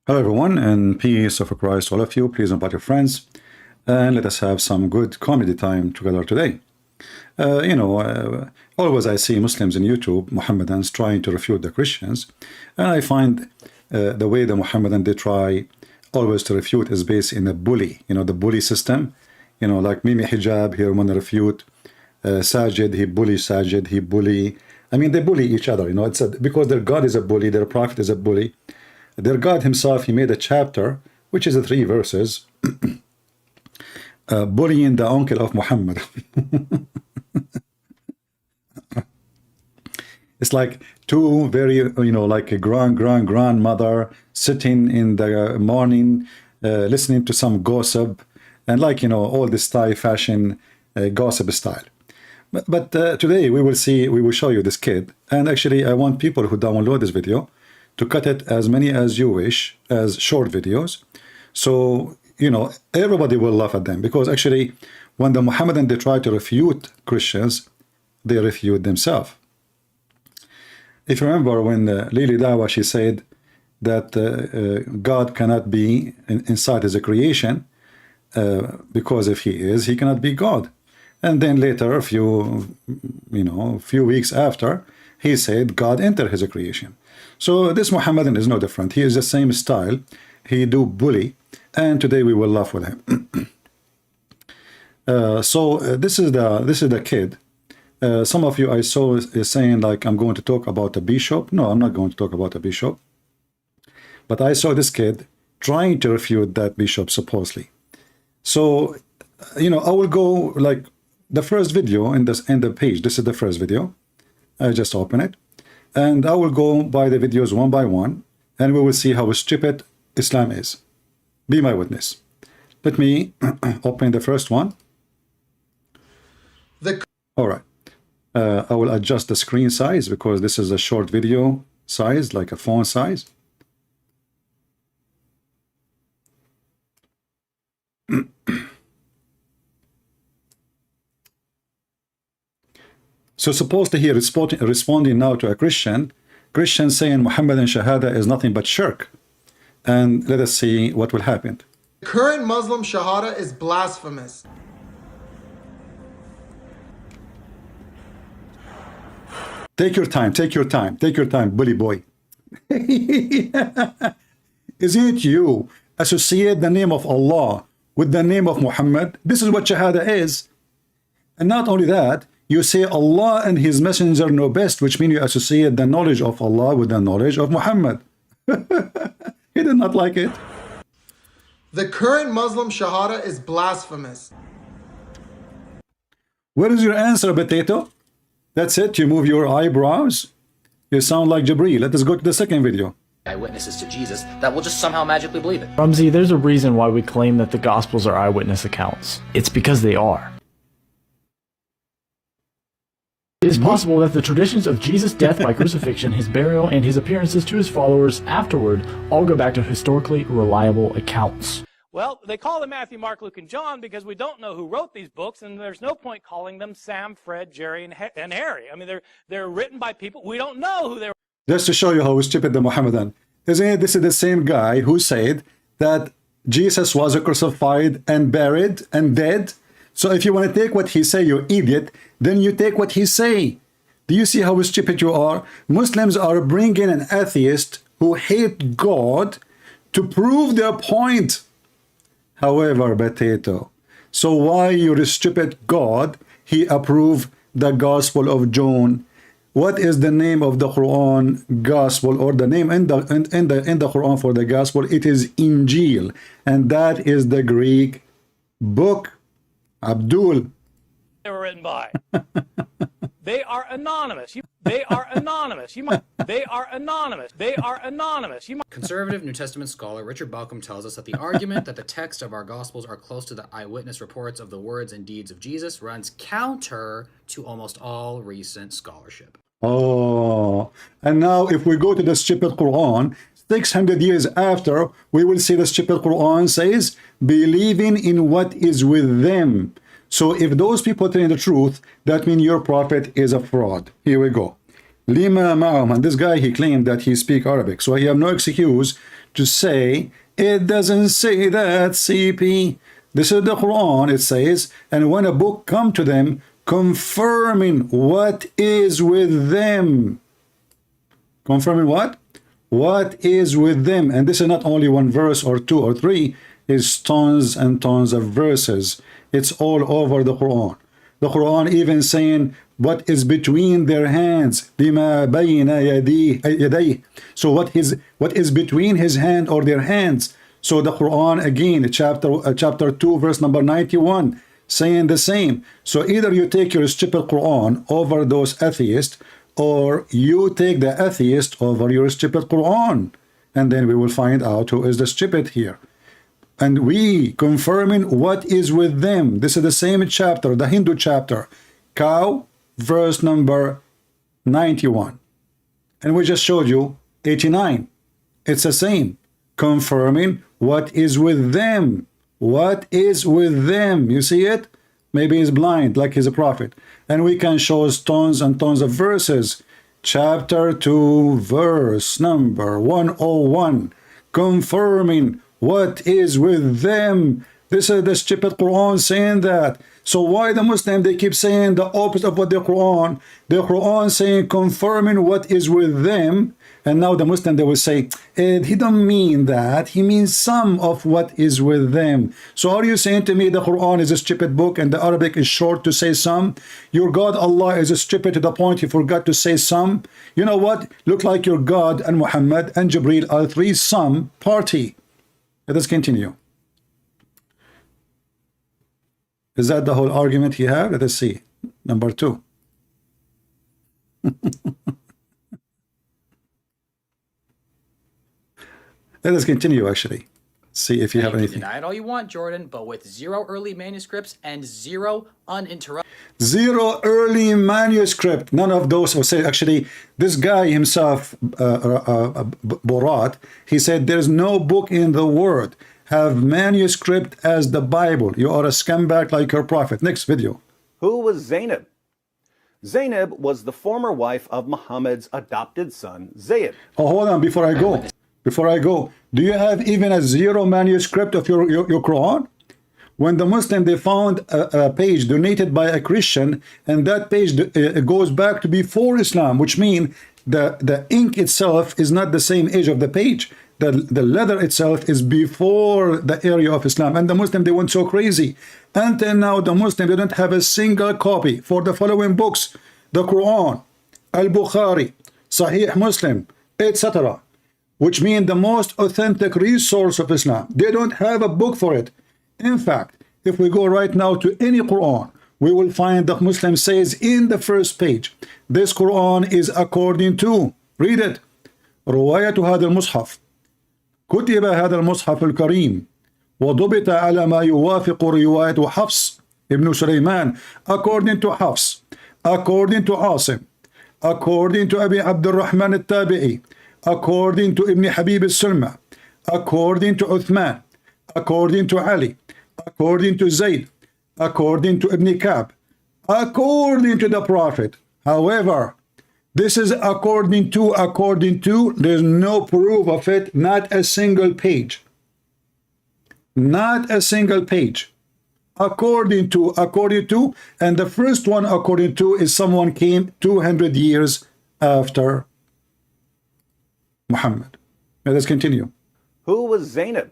Hello everyone, and peace of Christ to all of you. Please invite your friends and let us have some good comedy time together today. Always I see Muslims in YouTube, Mohammedans, trying to refute the Christians, and I find the way the Mohammedan they try always to refute is based in a bully, the bully system. Like Mimi Hijab here want to refute Sajid, he bully Sajid, he bully. I mean, they bully each other. It's because their God is a bully, their prophet is a bully. Their God himself, he made a chapter, which is 3 verses, bullying the uncle of Muhammad. It's like two very, like a grandmother sitting in the morning, listening to some gossip, and all this Thai fashion gossip style. But today we will show you this kid, and actually I want people who download this video to cut it as many as you wish as short videos, so everybody will laugh at them, because actually when the Mohammedan they try to refute Christians, they refute themselves. If you remember when Lily Dawah, she said that God cannot be inside his creation, because if he is, he cannot be God. And then later, a few weeks after, he said God entered his creation. So this Mohammedan is no different. He is the same style. He do bully, and today we will laugh with him. This is the kid. Some of you I saw is saying like I'm going to talk about a bishop. No, I'm not going to talk about a bishop. But I saw this kid trying to refute that bishop supposedly. So I will go like the first video in the page. This is the first video. I just open it. And I will go by the videos one by one, and we will see how stupid Islam is. Be my witness. Let me open the first one. All right. I will adjust the screen size because this is a short video size, like a phone size. So supposedly he responding now to a Christian saying Muhammad and Shahada is nothing but shirk. And let us see what will happen. The current Muslim Shahada is blasphemous. Take your time, bully boy. Isn't it you associate the name of Allah with the name of Muhammad? This is what Shahada is. And not only that, you say Allah and his messenger know best, which means you associate the knowledge of Allah with the knowledge of Muhammad. He did not like it. The current Muslim Shahada is blasphemous. What is your answer, potato? That's it? You move your eyebrows? You sound like Jibreel. Let us go to the second video. Eyewitnesses to Jesus that will just somehow magically believe it. Rumsey, there's a reason why we claim that the Gospels are eyewitness accounts. It's because they are. It is possible that the traditions of Jesus' death by crucifixion, his burial, and his appearances to his followers afterward all go back to historically reliable accounts. Well, they call them Matthew, Mark, Luke, and John because we don't know who wrote these books, and there's no point calling them Sam, Fred, Jerry, and Harry. I mean, they're written by people we don't know who they were. Just to show you how stupid the Mohammedan. Isn't it? This is the same guy who said that Jesus was crucified and buried and dead. So if you want to take what he say, you idiot, then you take what he say. Do you see how stupid you are? Muslims are bringing an atheist who hate God to prove their point. However, potato, so why your stupid God, he approved the Gospel of John? What is the name of the Quran Gospel, or the name in the Quran for the Gospel? It is Injil, and that is the Greek book. Abdul. They were written by. They are anonymous. They are anonymous. They are anonymous. They are anonymous. Conservative New Testament scholar Richard Balcom tells us that the argument that the text of our Gospels are close to the eyewitness reports of the words and deeds of Jesus runs counter to almost all recent scholarship. Oh, and now if we go to the stupid Quran, 600 years after, we will see the stupid Quran says, believing in what is with them. So if those people telling the truth, that means your prophet is a fraud. Here we go. Lima ma'am, and this guy, he claimed that he speak Arabic, so he have no excuse to say, it doesn't say that, CP. This is the Quran, it says, and when a book come to them, confirming what is with them. Confirming what? What is with them. And this is not only one verse or two or three, it's tons and tons of verses. It's all over the Quran. The Quran even saying what is between their hands. لِمَا بَيْنَ يَدَيْهِ. So what is between his hand or their hands. So the Quran again, chapter 2, verse number 91, saying the same. So either you take your stupid Quran over those atheists, or you take the atheist over your stupid Quran. And then we will find out who is the stupid here. And we confirming what is with them. This is the same chapter, the Hindu chapter. Cow, verse number 91. And we just showed you 89. It's the same. Confirming what is with them. What is with them? You see it? Maybe he's blind, like he's a prophet. And we can show tons and tons of verses. Chapter 2, verse number 101. Confirming what is with them. This is the stupid Quran saying that. So why the Muslim, they keep saying the opposite of what the Quran saying confirming what is with them. And now the Muslim, they will say, he don't mean that. He means some of what is with them. So are you saying to me the Quran is a stupid book and the Arabic is short to say some? Your God Allah is stupid to the point he forgot to say some? You know what? Look like your God and Muhammad and Jibreel are three some party. Let us continue. Is that the whole argument he had? Let us see. Number 2. Let us continue, actually. See if you have anything. Deny it all you want, Jordan, but with 0 early manuscripts and 0 uninterrupted. 0 early manuscript. None of those will say, actually, this guy himself, Borat, he said, there's no book in the world have manuscript as the Bible. You are a scumbag like your prophet. Next video. Who was Zainab? Zainab was the former wife of Muhammad's adopted son, Zayd. Oh, hold on, before I go, do you have even a 0 manuscript of your Quran? When the Muslim, they found a page donated by a Christian, and that page goes back to before Islam, which means the ink itself is not the same age of the page. The leather itself is before the area of Islam. And the Muslim, they went so crazy. Until now, the Muslim, they don't have a single copy for the following books: the Quran, Al-Bukhari, Sahih Muslim, etc., which mean the most authentic resource of Islam. They don't have a book for it. In fact, if we go right now to any Quran, we will find the Muslim says in the first page, this Quran is according to, read it, رواية هذا المصحف كتب هذا المصحف الكريم وضبط على ما يوافق رواية حفص ابن سليمان according to Hafs, according to Asim, according to Abi Abdul Rahman al-Tabi'i, according to Ibn Habib al-Sulma, according to Uthman, according to Ali, according to Zayd, according to Ibn Ka'b, according to the Prophet. However, this is according to, there's no proof of it, not a single page. Not a single page. According to, and the first one according to is someone came 200 years after Muhammad. Now let's continue. Who was Zainab?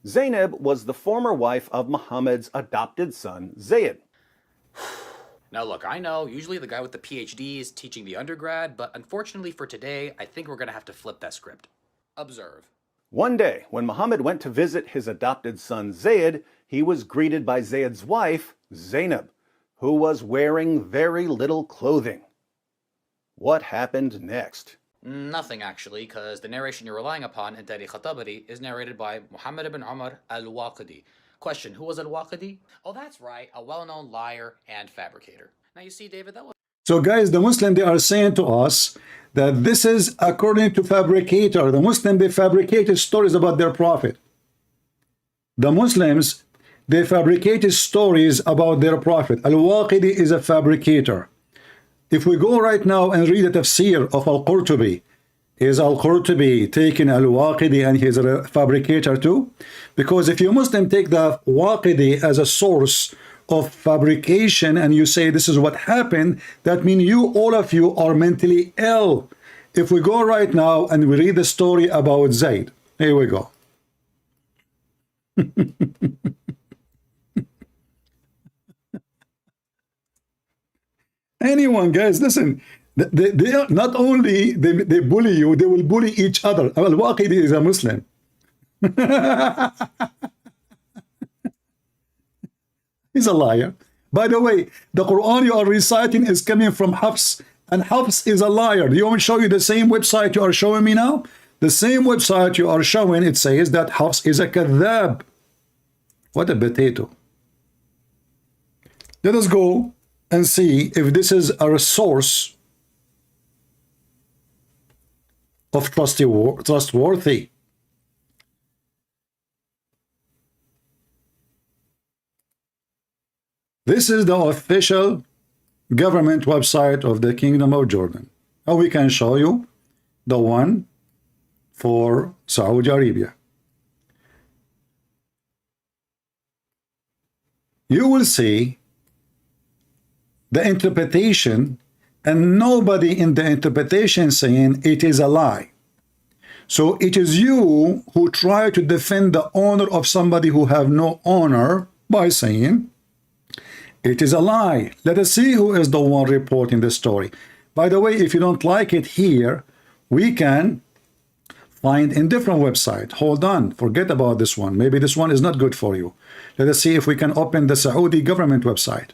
Zainab was the former wife of Muhammad's adopted son, Zayd. Now look, I know usually the guy with the PhD is teaching the undergrad, but unfortunately for today, I think we're going to have to flip that script. Observe. One day, when Muhammad went to visit his adopted son Zayd, he was greeted by Zayd's wife, Zainab, who was wearing very little clothing. What happened next? Nothing, actually, because the narration you're relying upon in Tariq al-Tabari is narrated by Muhammad ibn Umar al-Waqidi. Question, who was al-Waqidi? Oh, that's right, a well-known liar and fabricator. Now you see, David, that was... So guys, the Muslim, they are saying to us that this is according to fabricator. The Muslim, they fabricated stories about their prophet. The Muslims, they fabricated stories about their prophet. Al-Waqidi is a fabricator. If we go right now and read the tafsir of Al-Qurtubi, Is Al-Qurtubi taking Al-Waqidi and he's a fabricator too? Because if you Muslim take the Waqidi as a source of fabrication and you say this is what happened, that means you, all of you, are mentally ill. If we go right now and we read the story about Zayd, here we go. Anyone, guys, listen. They are not only they bully you, they will bully each other. Al-Waqidi is a Muslim. He's a liar. By the way, the Quran you are reciting is coming from Hafs, and Hafs is a liar. Do you want me to show you the same website you are showing me now? The same website you are showing, it says that Hafs is a kadhab. What a potato. Let us go and see if this is a source of trustworthy. This is the official government website of the Kingdom of Jordan. Now we can show you the one for Saudi Arabia. You will see the interpretation, and nobody in the interpretation saying it is a lie. So it is you who try to defend the honor of somebody who have no honor by saying it is a lie. Let us see who is the one reporting the story. By the way, if you don't like it here, we can find in different website. Hold on, forget about this one. Maybe this one is not good for you. Let us see if we can open the Saudi government website.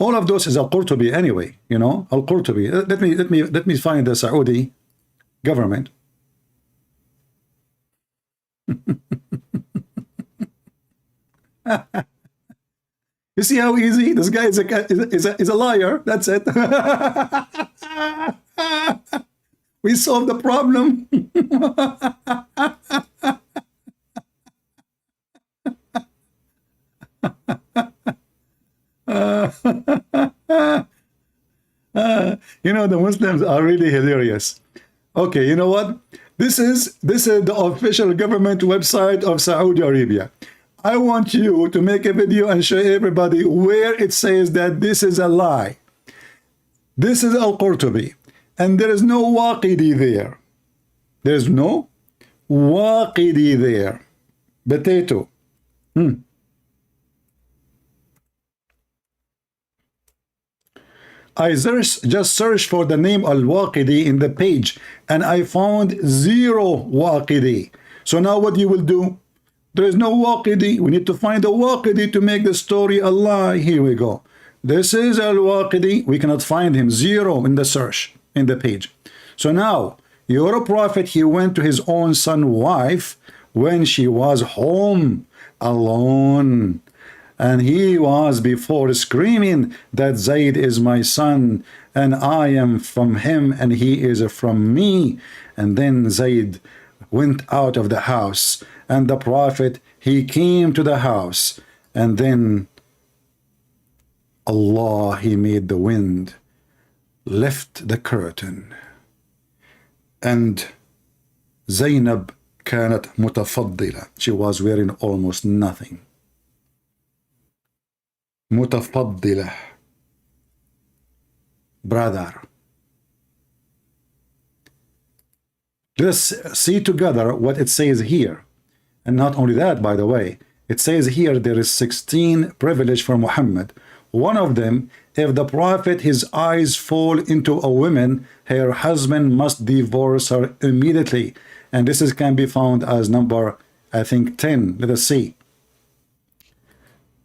All of those is Al-Qurtubi anyway, you know, Al-Qurtubi. Let me find the Saudi government. You see how easy this guy is a liar. That's it. We solved the problem. You know, the Muslims are really hilarious. Okay, you know what? This is the official government website of Saudi Arabia. I want you to make a video and show everybody where it says that this is a lie. This is Al-Qurtubi, and there is no Waqidi there. There's no Waqidi there. Potato. I just searched for the name Al-Waqidi in the page, and I found 0 Waqidi. So now what you will do? There is no Waqidi. We need to find a Waqidi to make the story a lie. Here we go. This is Al-Waqidi. We cannot find him. 0 in the search, in the page. So now, your prophet, he went to his own son's wife when she was home alone. And he was before screaming that Zayd is my son, and I am from him, and he is from me. And then Zayd went out of the house, and the prophet, he came to the house, and then Allah, he made the wind lift the curtain, and Zainab كانت متفضلة. She was wearing almost nothing. متفضلة, brother. Let's see together what it says here. And not only that, by the way, it says here there is 16 privilege for Muhammad. One of them, if the prophet, his eyes fall into a woman, her husband must divorce her immediately. And this can be found as number, I think, 10. Let us see.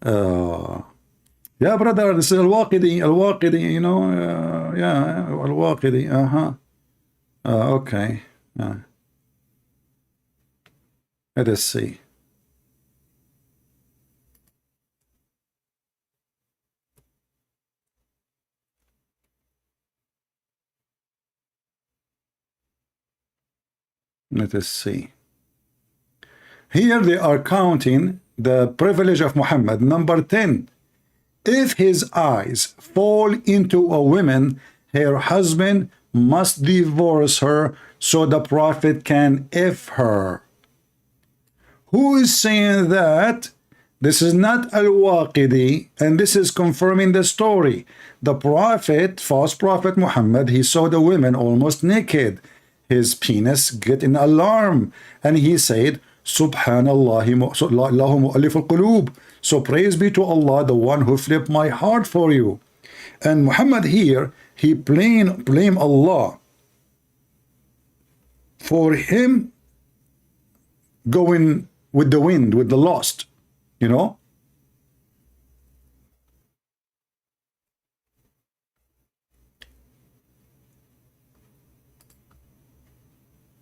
Yeah, brother, this is Al-Waqidi, you know, yeah, Al-Waqidi, okay. Let us see. Let us see. Here they are counting the privilege of Muhammad. Number 10. If his eyes fall into a woman, her husband must divorce her so the Prophet can F her. Who is saying that? This is not Al-Waqidi, and this is confirming the story. The Prophet, false Prophet Muhammad, he saw the women almost naked. His penis get in alarm, and he said, Subhanallah, Allahu mu'allif al-qulub. So praise be to Allah, the one who flipped my heart for you. And Muhammad here, he blame Allah for him going with the wind, with the lost, you know.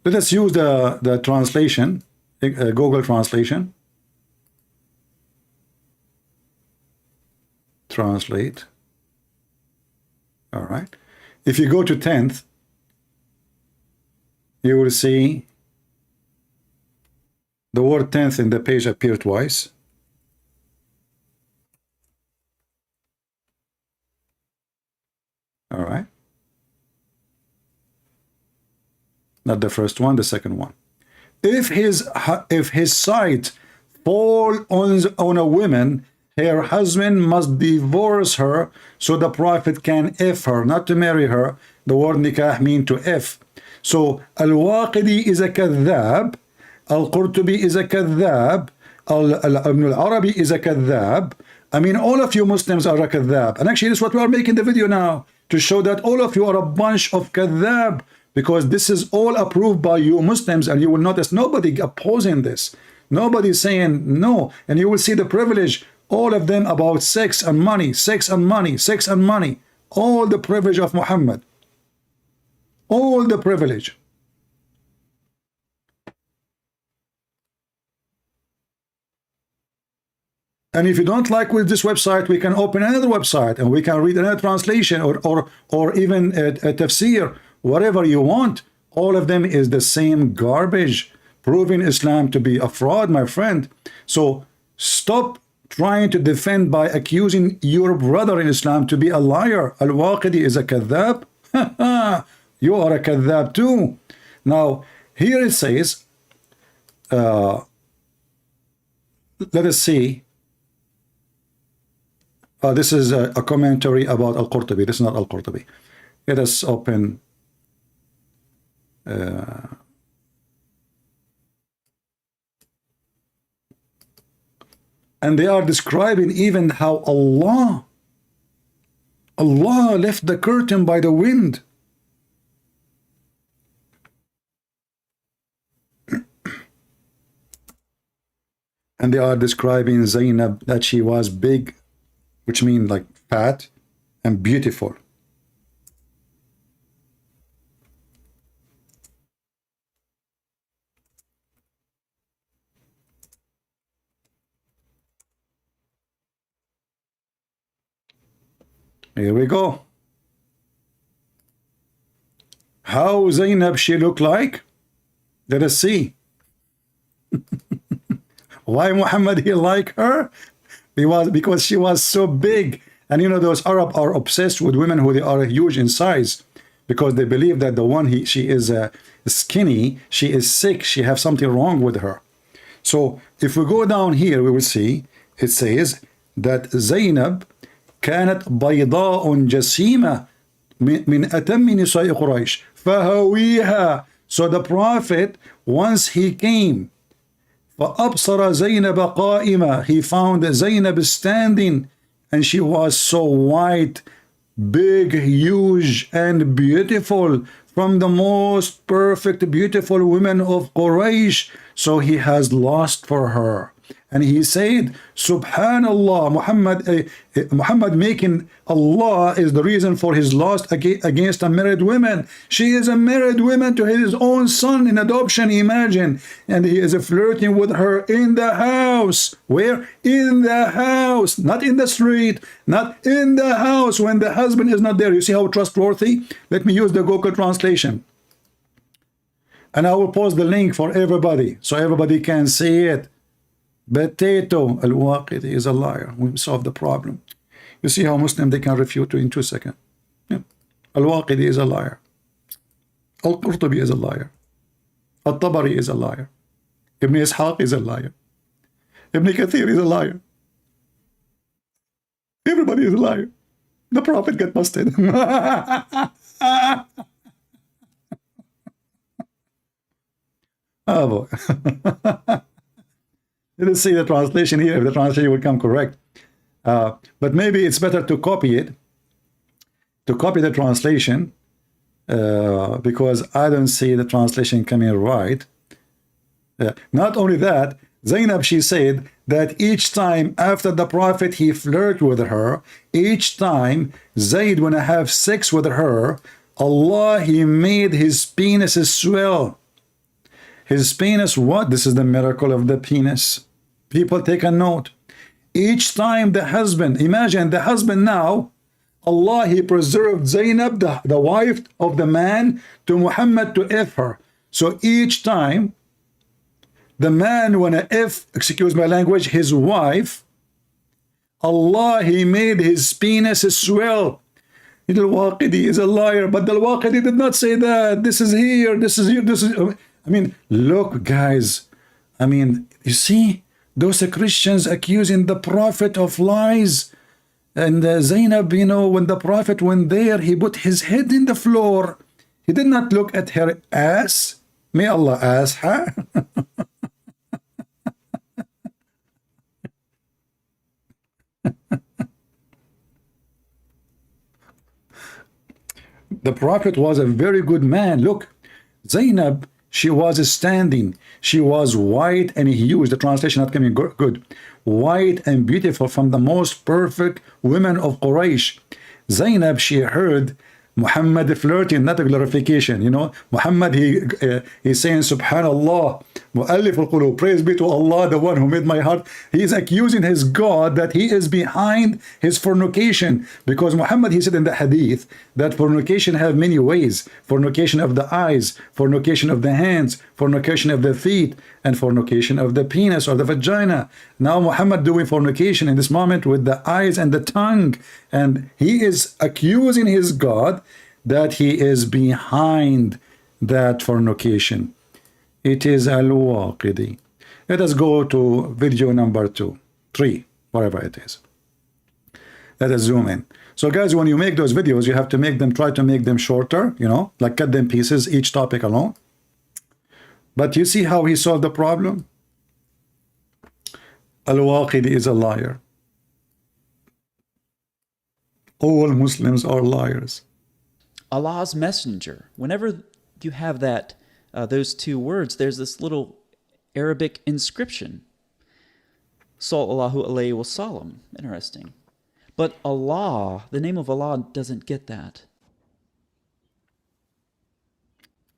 Let us use the translation, Google translation. Translate. All right. If you go to 10th, you will see the word 10th in the page appear twice. All right. Not the first one, the second one. If his sight fall on a woman, her husband must divorce her so the Prophet can F her, not to marry her. The word nikah mean to F. So Al-Waqidi is a kadhab, Al-Qurtubi is a kadhab, Ibn al-Arabi is a kadhab. I mean, all of you Muslims are a kadhab. And actually, this is what we are making the video now, to show that all of you are a bunch of kadhab, because this is all approved by you Muslims, and you will notice nobody opposing this. Nobody saying no. And you will see the privilege, all of them about sex and money, sex and money, sex and money. All the privilege of Muhammad. All the privilege. And if you don't like with this website, we can open another website and we can read another translation or even a tafsir, whatever you want. All of them is the same garbage, proving Islam to be a fraud, my friend. So stop trying to defend by accusing your brother in Islam to be a liar. Al-Waqidi is a kadhab. You are a kadhab too. Now, here it says, let us see. This is a commentary about Al-Qurtubi. This is not Al-Qurtubi. Let us open. And they are describing even how Allah left the curtain by the wind. And they are describing Zainab that she was big, which means like fat and beautiful. Here we go. How Zainab she look like? Let us see. Why Muhammad he like her? Because she was so big. And you know, those Arab are obsessed with women who they are huge in size, because they believe that the one she is skinny, she is sick, she have something wrong with her. So if we go down here, we will see it says that Zainab كانت بيضاء جسيمة من أتم نساء قريش فهويها. So the Prophet, once he came, فأبصر زينب قائمة, he found Zainab standing, and she was so white, big, huge, and beautiful, from the most perfect, beautiful women of Quraysh. So he has lust for her. And he said, Subhanallah, Muhammad making Allah is the reason for his lust against a married woman. She is a married woman to his own son in adoption, imagine. And he is flirting with her in the house. Where? In the house, not in the street, not in the house when the husband is not there. You see how trustworthy? Let me use the Google translation. And I will post the link for everybody so everybody can see it. Potato, Al-Waqidi is a liar. We solve the problem. You see how Muslim they can refute you in 2 seconds. Yeah. Al-Waqidi is a liar. Al-Qurtubi is a liar. Al-Tabari is a liar. Ibn Ishaq is a liar. Ibn Kathir is a liar. Everybody is a liar. The Prophet got busted. Oh boy. Let's see the translation here, if the translation will come correct. But maybe it's better to copy it, to copy the translation, because I don't see the translation coming right. Not only that, Zainab, she said that each time after the Prophet he flirted with her, each time Zayd wanna have sex with her, Allah, he made his penis swell. His penis, what? This is the miracle of the penis. People take a note. Each time the husband, imagine the husband now, Allah, he preserved Zainab, the wife of the man, to Muhammad to F her. So each time the man wanna F, excuse my language, his wife, Allah, he made his penis swell. Al-Waqidi is a liar, but Al-Waqidi did not say that. This is here, this is here, this is... I mean, look, guys. I mean, you see, those Christians accusing the Prophet of lies. And Zainab, you know, when the Prophet went there, he put his head in the floor. He did not look at her ass. May Allah ask her. The Prophet was a very good man. Look, Zainab, she was standing. She was white and huge. The translation not coming good. White and beautiful, from the most perfect women of Quraysh. Zainab, she heard Muhammad flirting, not a glorification. You know, Muhammad, he's saying, Subhanallah, Mu'allif al-Qulub, praise be to Allah, the one who made my heart. He is accusing his God that he is behind his fornication. Because Muhammad, he said in the hadith that fornication have many ways. Fornication of the eyes, fornication of the hands, fornication of the feet, and fornication of the penis or the vagina. Now Muhammad doing fornication in this moment with the eyes and the tongue. And he is accusing his God that he is behind that fornication. It is Al-Waqidi. Let us go to video number 2, 3, whatever it is. Let us zoom in. So guys, when you make those videos, you have to make them, try to make them shorter, you know, like cut them pieces, each topic alone. But you see how he solved the problem? Al-Waqidi is a liar. All Muslims are liars. Allah's messenger. Whenever you have that, those two words, there's this little Arabic inscription. Sallallahu alayhi wa sallam. Interesting. But Allah, the name of Allah, doesn't get that.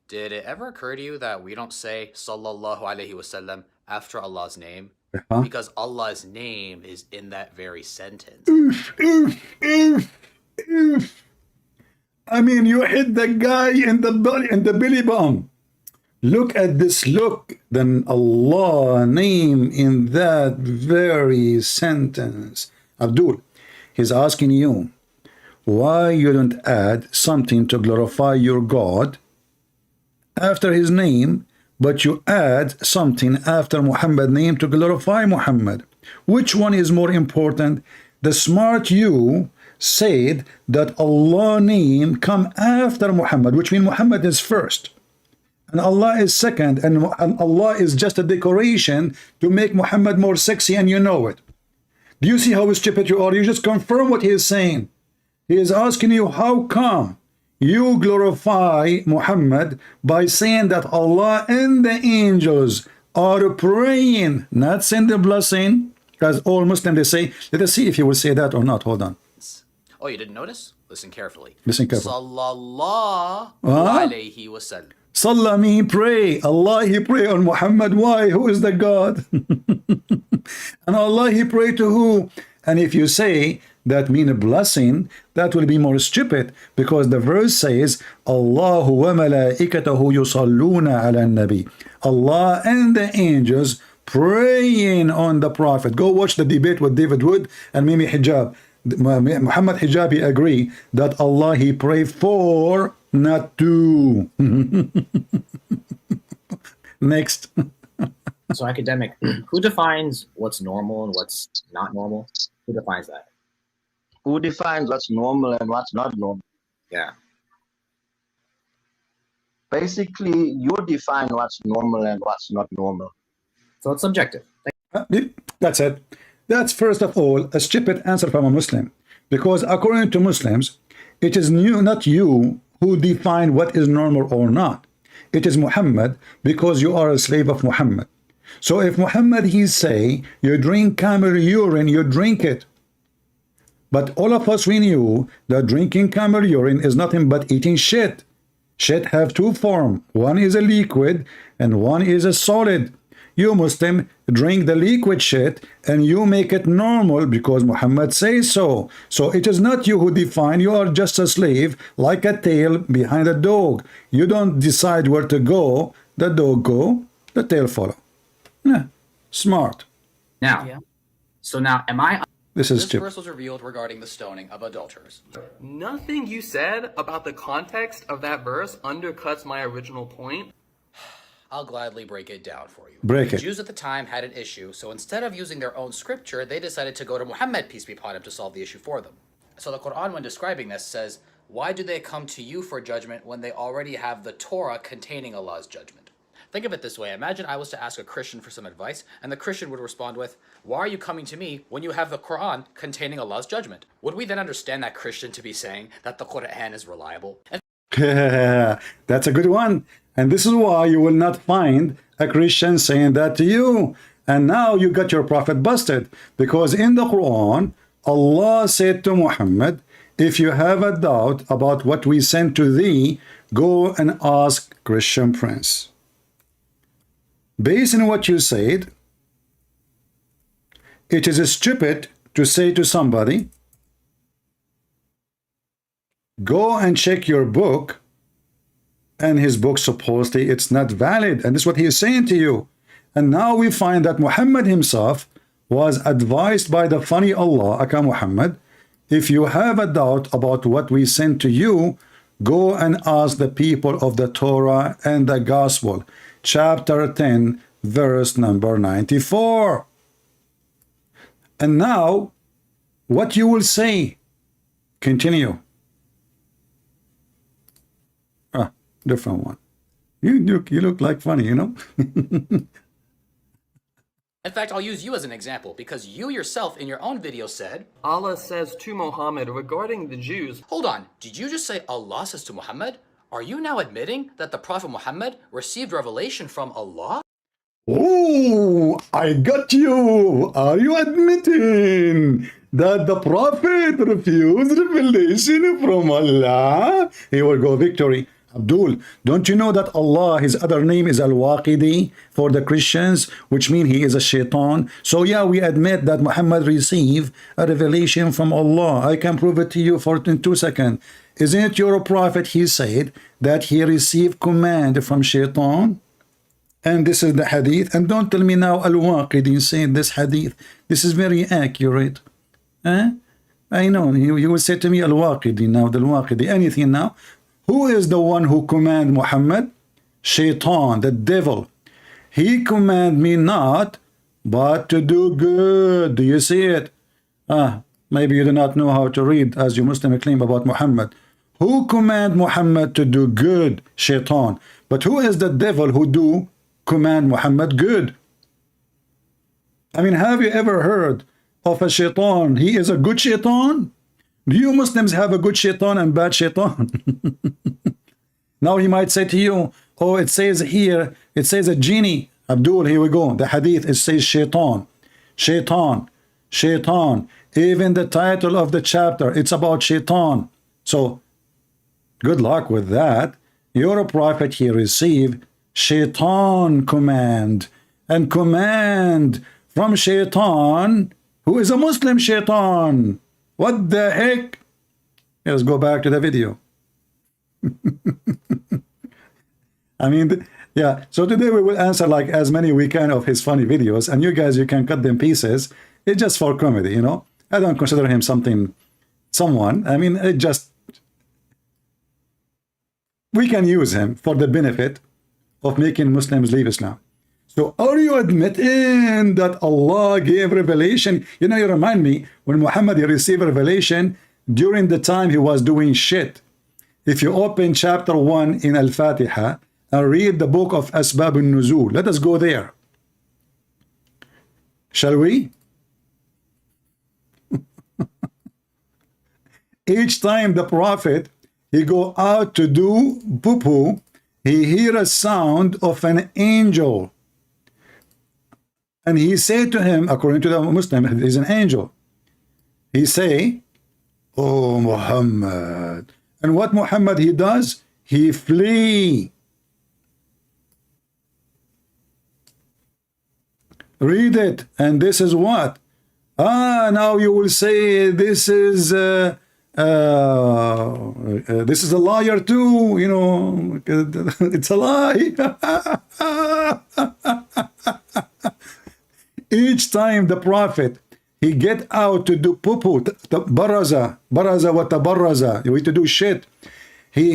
Did it ever occur to you that we don't say Sallallahu Alaihi Wasallam after Allah's name? Because Allah's name is in that very sentence. I mean, you hit the guy in the belly, in the belly button. Look at this look. Then Allah name in that very sentence. Abdul, he's asking you, why you don't add something to glorify your God after his name, but you add something after Muhammad's name to glorify Muhammad? Which one is more important? The smart you said that Allah name come after Muhammad, which means Muhammad is first and Allah is second, and Allah is just a decoration to make Muhammad more sexy, and you know it. Do you see how stupid you are? You just confirm what he is saying. He is asking you, how come you glorify Muhammad by saying that Allah and the angels are praying, not send the blessing? Because all Muslims, they say, let us see if he will say that or not. Hold on. Oh, you didn't notice? Listen carefully. Listen carefully. Sallallahu alayhi wa sallam. Salah mean pray. Allah, he pray on Muhammad. Why? Who is the God? And Allah, he pray to who? And if you say that mean a blessing, that will be more stupid, because the verse says, Allahu wa malaikatahu yusalluna ala nabi. Allah and the angels praying on the Prophet. Go watch the debate with David Wood and Mimi Hijab. Muhammad Hijabi agree that Allah he pray for, not to. Next. So academic, who defines what's normal and what's not normal? Who defines that? Who defines what's normal and what's not normal? Yeah. Basically, you define what's normal and what's not normal. So it's subjective. That's it. That's first of all a stupid answer from a Muslim, because according to Muslims, it is not you who define what is normal or not. It is Muhammad, because you are a slave of Muhammad. So if Muhammad he say you drink camel urine, you drink it. But all of us we knew that drinking camel urine is nothing but eating shit. Shit have two forms. One is a liquid and one is a solid. You Muslim drink the liquid shit and you make it normal because Muhammad says so. So it is not you who define. You are just a slave, like a tail behind a dog. You don't decide where to go. The dog go, the tail follow. Yeah, smart. Now, so now am I? This is This stupid. verse was revealed regarding the stoning of adulterers. Nothing you said about the context of that verse undercuts my original point. I'll gladly break it down for you. Break The it. Jews at the time had an issue, so instead of using their own scripture, they decided to go to Muhammad, peace be upon him, to solve the issue for them. So the Quran, when describing this, says, "Why do they come to you for judgment when they already have the Torah containing Allah's judgment?" Think of it this way. Imagine I was to ask a Christian for some advice, and the Christian would respond with, "Why are you coming to me when you have the Quran containing Allah's judgment?" Would we then understand that Christian to be saying that the Quran is reliable? And That's a good one. And this is why you will not find a Christian saying that to you. And now you got your prophet busted, because in the Quran, Allah said to Muhammad, if you have a doubt about what we sent to thee, go and ask Christian Prince. Based on what you said, it is stupid to say to somebody, go and check your book, and his book supposedly it's not valid, and this is what he is saying to you. And now we find that Muhammad himself was advised by the funny Allah, Aka Muhammad, if you have a doubt about what we sent to you, go and ask the people of the Torah and the Gospel, chapter 10, verse number 94. And now, what you will say? Continue. Different one. You look like funny, you know? in fact, I'll use you as an example, because you yourself in your own video said, Allah says to Muhammad regarding the Jews, hold on, did you just say Allah says to Muhammad? Are you now admitting that the Prophet Muhammad received revelation from Allah? Oh, I got you. Are you admitting that the Prophet refused revelation from Allah? He will go victory. Abdul, don't you know that Allah, his other name is Al-Waqidi for the Christians, which means he is a shaitan? So yeah, we admit that Muhammad received a revelation from Allah. I can prove it to you in 2 seconds. Isn't it your prophet, he said, that he received command from shaitan? And this is the hadith. And don't tell me now Al-Waqidi saying this hadith. This is very accurate. I know, you will say to me Al-Waqidi now, the Al-Waqidi, anything now. Who is the one who command Muhammad? Shaitan, the devil. He command me not, but to do good. Do you see it? Maybe you do not know how to read, as you Muslim claim about Muhammad. Who command Muhammad to do good? Shaitan. But who is the devil who do command Muhammad good? I mean, have you ever heard of a shaitan? He is a good shaitan? Do you Muslims have a good shaitan and bad shaitan? Now he might say to you, oh, it says here, it says a genie. Abdul, here we go. The hadith, it says shaitan. Shaitan. Shaitan. Even the title of the chapter, it's about shaitan. So, good luck with that. You're a prophet, he received shaitan command. And command from shaitan, who is a Muslim shaitan. What the heck? Let's go back to the video. I mean, yeah. So today we will answer like as many we can of his funny videos, and you guys, you can cut them pieces. It's just for comedy, you know. I don't consider him someone. I mean, it just, we can use him for the benefit of making Muslims leave Islam. So are you admitting that Allah gave revelation? You know, you remind me when Muhammad received revelation during the time he was doing shit. If you open chapter 1 in Al-Fatiha and read the book of Asbab al-Nuzul, let us go there. Shall we? Each time the Prophet, he go out to do poo-poo, he hear a sound of an angel. And he said to him, according to the Muslim, he's an angel. He say, oh Muhammad. And what Muhammad he does? He flee. Read it. And this is what? Now you will say this is a liar too, you know, it's a lie. Each time the Prophet, he get out to do poo-poo, baraza wa tabaraza, we to do shit. He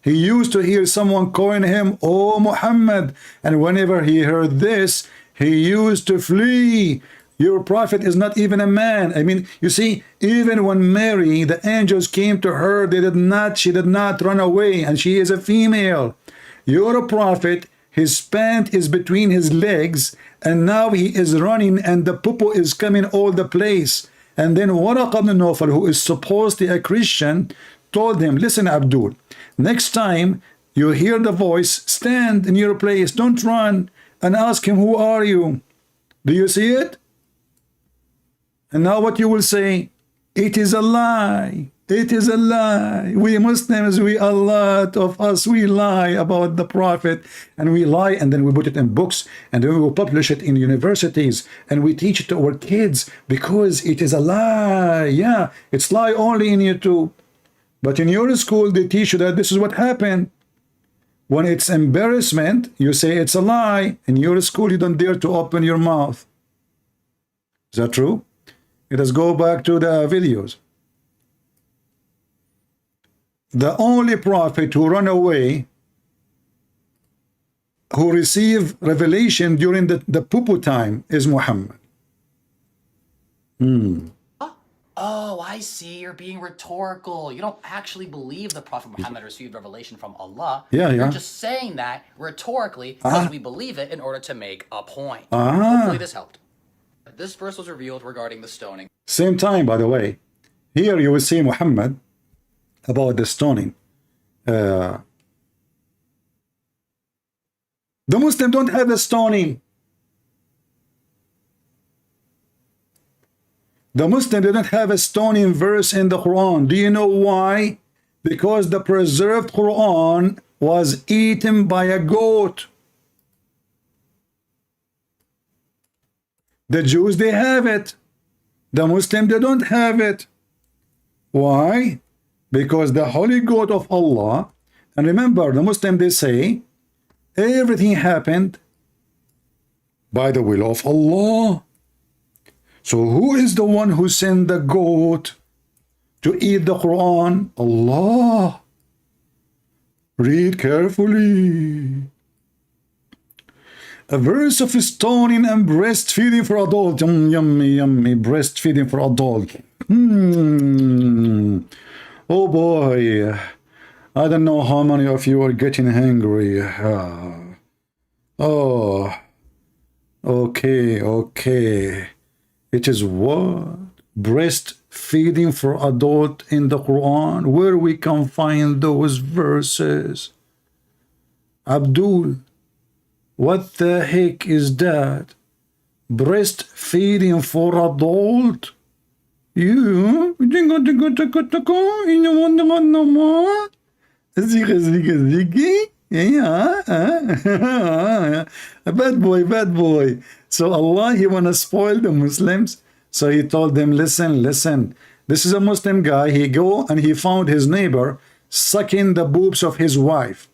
used to hear someone calling him, oh Muhammad, and whenever he heard this, he used to flee. Your Prophet is not even a man. I mean, you see, even when Mary, the angels came to her, she did not run away, and she is a female. Your Prophet, his pant is between his legs, and now he is running, and the poo-poo is coming all the place. And then Waraq ibn Nawfal, who is supposedly a Christian, told him, listen, Abdul, next time you hear the voice, stand in your place, don't run, and ask him, who are you? Do you see it? And now what you will say? It is a lie. It is a lie. We Muslims, a lot of us, we lie about the Prophet, and we lie, and then we put it in books, and then we will publish it in universities, and we teach it to our kids because it is a lie. Yeah, it's lie only in YouTube. But in your school, they teach you that this is what happened. When it's embarrassment, you say it's a lie. In your school, you don't dare to open your mouth. Is that true? Let us go back to the videos. The only prophet who ran away, who received revelation during the poo-poo time, is Muhammad. Oh, I see. You're being rhetorical. You don't actually believe the Prophet Muhammad received revelation from Allah. Yeah. You're just saying that rhetorically because we believe it in order to make a point. Hopefully this helped. This verse was revealed regarding the stoning. Same time, by the way. Here you will see Muhammad about the stoning. The Muslims don't have the stoning. The Muslims didn't have a stoning verse in the Quran. Do you know why? Because the preserved Quran was eaten by a goat. The Jews, they have it. The Muslims, they don't have it. Why? Because the holy goat of Allah, and remember, the Muslims, they say, everything happened by the will of Allah. So who is the one who sent the goat to eat the Quran? Allah. Read carefully. A verse of stoning and breastfeeding for adults. Yummy, yummy, breastfeeding for adults. Oh boy. I don't know how many of you are getting hungry. Oh. Okay. It is what? Breastfeeding for adult in the Quran, where we can find those verses. Abdul, what the heck is that? Breastfeeding for adult? You? Yeah. Bad boy. So Allah, he wanna spoil the Muslims. So he told them, listen. This is a Muslim guy. He go and he found his neighbor sucking the boobs of his wife.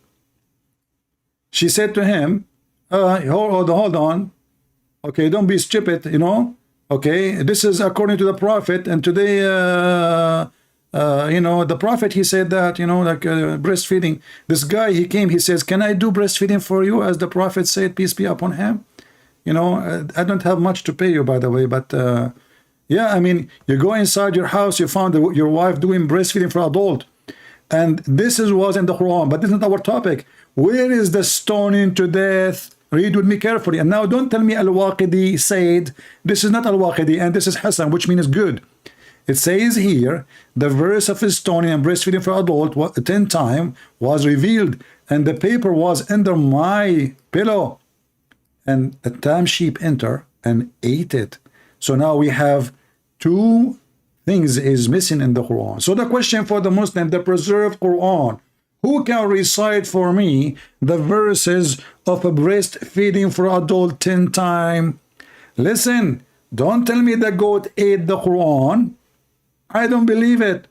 She said to him, hold on. Okay, don't be stupid, you know. Okay, this is according to the Prophet, and today, you know, the Prophet, he said that, you know, like breastfeeding. This guy, he came, he says, can I do breastfeeding for you? As the Prophet said, peace be upon him. You know, I don't have much to pay you, by the way, but yeah, I mean, you go inside your house, you found your wife doing breastfeeding for adult, and this was in the Quran, but this is not our topic. Where is the stoning to death? Read with me carefully. And now don't tell me Al-Waqidi said, this is not Al-Waqidi, and this is Hassan, which means good. It says here, the verse of stoning and breastfeeding for adult 10 times was revealed, and the paper was under my pillow. And a time sheep entered and ate it. So now we have two things is missing in the Quran. So the question for the Muslim, the preserved Quran, who can recite for me the verses of a breastfeeding for adult 10 times? Listen, don't tell me the goat ate the Quran. I don't believe it.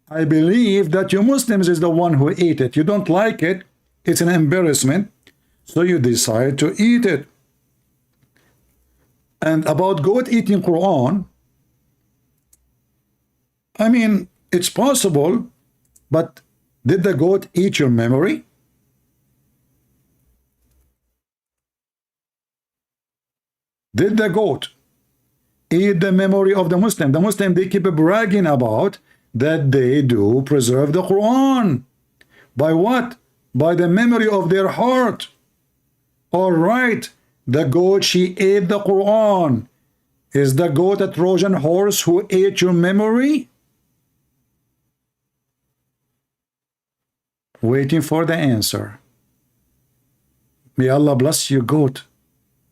I believe that you Muslims is the one who ate it. You don't like it. It's an embarrassment. So you decide to eat it. And about goat eating Quran, I mean, it's possible, but did the goat eat your memory? Did the goat eat the memory of the Muslim? The Muslim, they keep bragging about that they do preserve the Quran. By what? By the memory of their heart. All right, the goat, she ate the Quran. Is the goat a Trojan horse who ate your memory? Waiting for the answer. May Allah bless you, goat.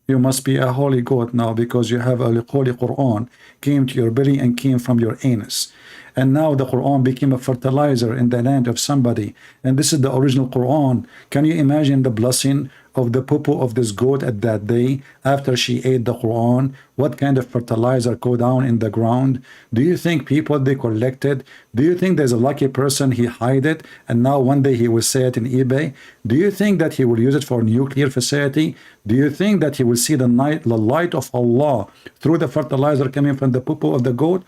You must be a holy goat now, because you have a holy Quran came to your belly and came from your anus. And now the Quran became a fertilizer in the land of somebody. And this is the original Quran. Can you imagine the blessing of the poo-poo of this goat at that day after she ate the Quran? What kind of fertilizer go down in the ground? Do you think people, they collected? Do you think there's a lucky person, he hide it, and now one day he will say it in eBay? Do you think that he will use it for nuclear facility? Do you think that he will see the light of Allah through the fertilizer coming from the poo-poo of the goat?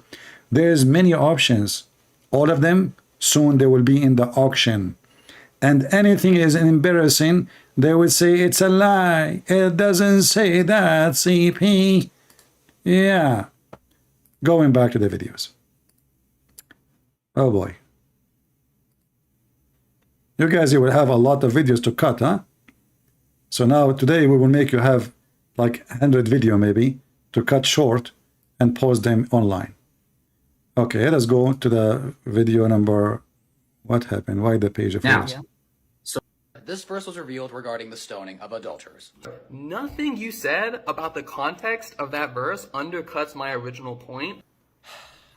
There's many options. All of them, soon they will be in the auction. And anything is embarrassing, they would say it's a lie. It doesn't say that, CP. Yeah. Going back to the videos. Oh boy. You guys, you will have a lot of videos to cut, huh? So now today we will make you have like 100 video maybe to cut short and post them online. Okay, let's go to the video number. What happened? Why the page of now? So this verse was revealed regarding the stoning of adulterers. Nothing you said about the context of that verse undercuts my original point.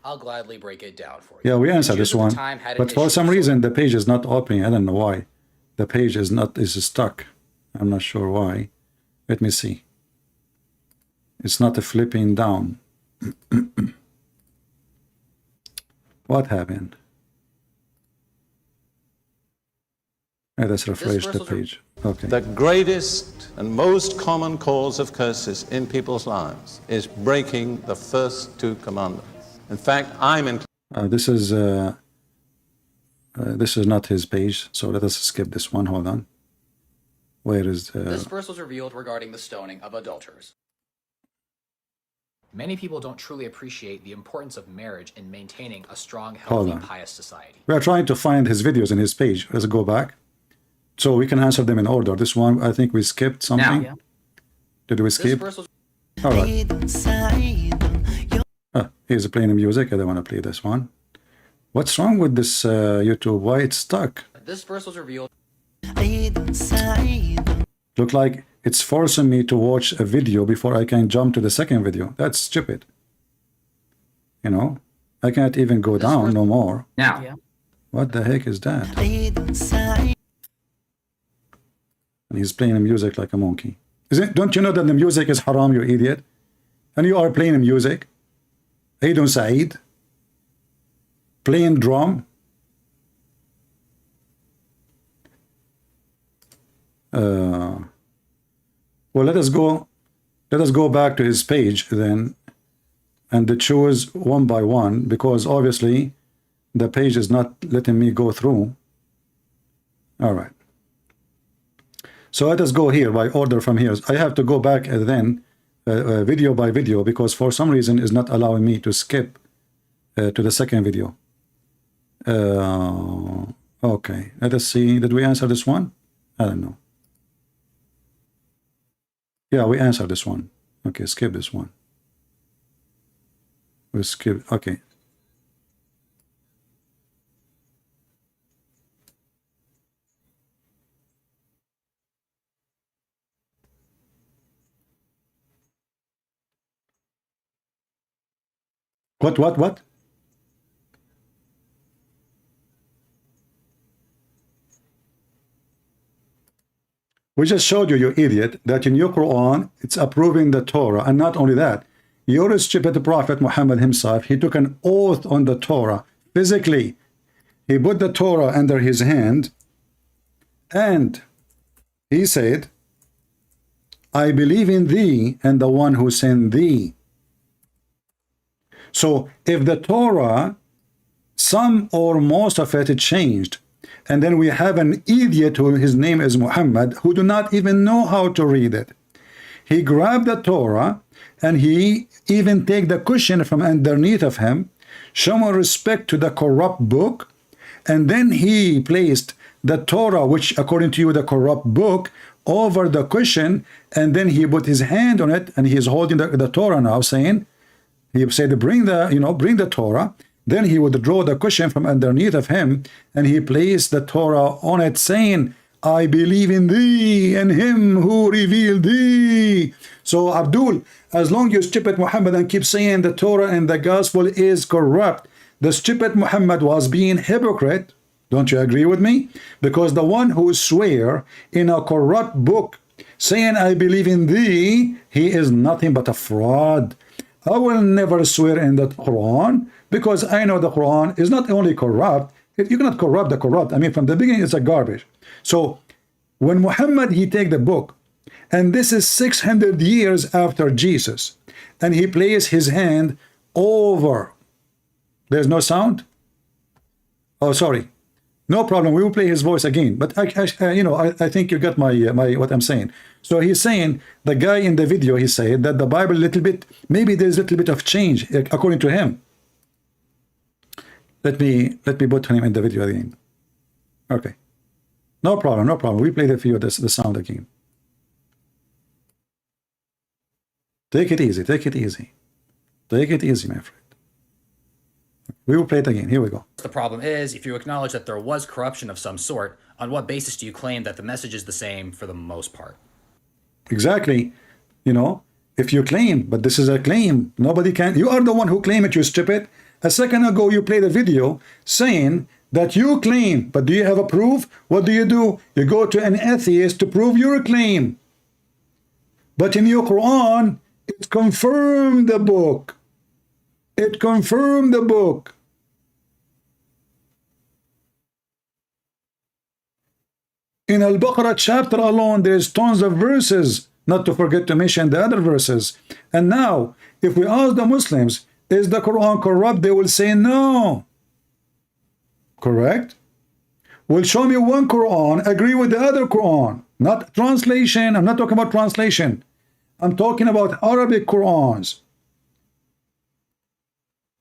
I'll gladly break it down for you. Yeah, we answered this one, but for some reason the page is not opening. I don't know why. The page is stuck. I'm not sure why. Let me see. It's not flipping down. What happened? Let's refresh the page. Okay. The greatest and most common cause of curses in people's lives is breaking the first two commandments. In fact, this is not his page, so let us skip this one. Hold on. Where is this verse was revealed regarding the stoning of adulterers. Many people don't truly appreciate the importance of marriage in maintaining a strong, healthy, pious society. We are trying to find his videos in his page. Let's go back. So we can answer them in order. This one, I think we skipped something. Now, did we skip? All right. He's playing the music. I don't want to play this one. What's wrong with this YouTube? Why it's stuck? This verse was revealed. Look like it's forcing me to watch a video before I can jump to the second video. That's stupid. You know, I can't even go down no more. Now, what the heck is that? And he's playing music like a monkey. Don't you know that the music is haram, you idiot? And you are playing music. Aidun Saeed. Playing drum. Well, let us go back to his page then, and choose one by one, because obviously the page is not letting me go through. All right. So let us go here by order from here. I have to go back and then video by video, because for some reason is not allowing me to skip to the second video. Okay, let us see. Did we answer this one? I don't know. Yeah, we answered this one. Okay, skip this one. We skip. Okay. What? We just showed you, you idiot, that in your Quran, it's approving the Torah. And not only that, your stupid prophet Muhammad himself, he took an oath on the Torah. Physically, he put the Torah under his hand, and he said, I believe in thee and the one who sent thee. So if the Torah, some or most of it changed, and then we have an idiot who his name is Muhammad, who do not even know how to read it. He grabbed the Torah and he even take the cushion from underneath of him, show respect to the corrupt book, and then he placed the Torah, which according to you the corrupt book, over the cushion, and then he put his hand on it, and he is holding the Torah now, saying, he said, bring the Torah. Then he would draw the cushion from underneath of him, and he placed the Torah on it, saying, I believe in thee and him who revealed thee. So Abdul, as long as you stupid Muhammad and keep saying the Torah and the gospel is corrupt, the stupid Muhammad was being hypocrite. Don't you agree with me? Because the one who swear in a corrupt book, saying I believe in thee, he is nothing but a fraud. I will never swear in the Quran, because I know the Quran is not only corrupt, you cannot corrupt the corrupt. I mean, from the beginning, it's a garbage. So when Muhammad, he take the book, and this is 600 years after Jesus, and he placed his hand over. There's no sound? Oh, sorry. No problem. We will play his voice again. But I think you got my what I'm saying. So he's saying, the guy in the video, he said that the Bible little bit, maybe there's a little bit of change according to him. Let me put him in the video again. Okay. No problem. We play the video, the sound again. Take it easy, my friend. We will play it again. Here we go. The problem is, if you acknowledge that there was corruption of some sort, on what basis do you claim that the message is the same for the most part? Exactly. If you claim, but this is a claim, nobody can. You are the one who claim it, you stupid. A second ago, you played a video saying that you claim, but do you have a proof? What do? You go to an atheist to prove your claim. But in your Quran, it confirmed the book. It confirmed the book. In Al-Baqarah chapter alone, there's tons of verses, not to forget to mention the other verses. And now, if we ask the Muslims, is the Quran corrupt? They will say no. Correct? Well, show me one Quran, agree with the other Quran. Not translation. I'm not talking about translation. I'm talking about Arabic Qurans.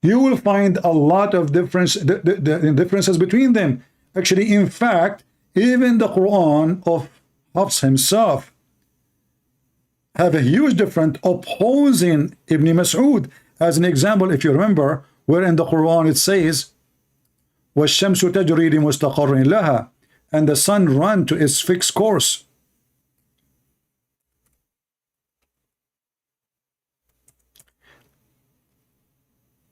You will find a lot of differences between them. Actually, in fact, even the Quran of Hafs himself have a huge difference opposing Ibn Masood. As an example, if you remember, where in the Quran it says, وَالشَّمْسُ تَجْرِي لِمُسْتَقَرٍ لَهَا, and the sun run to its fixed course.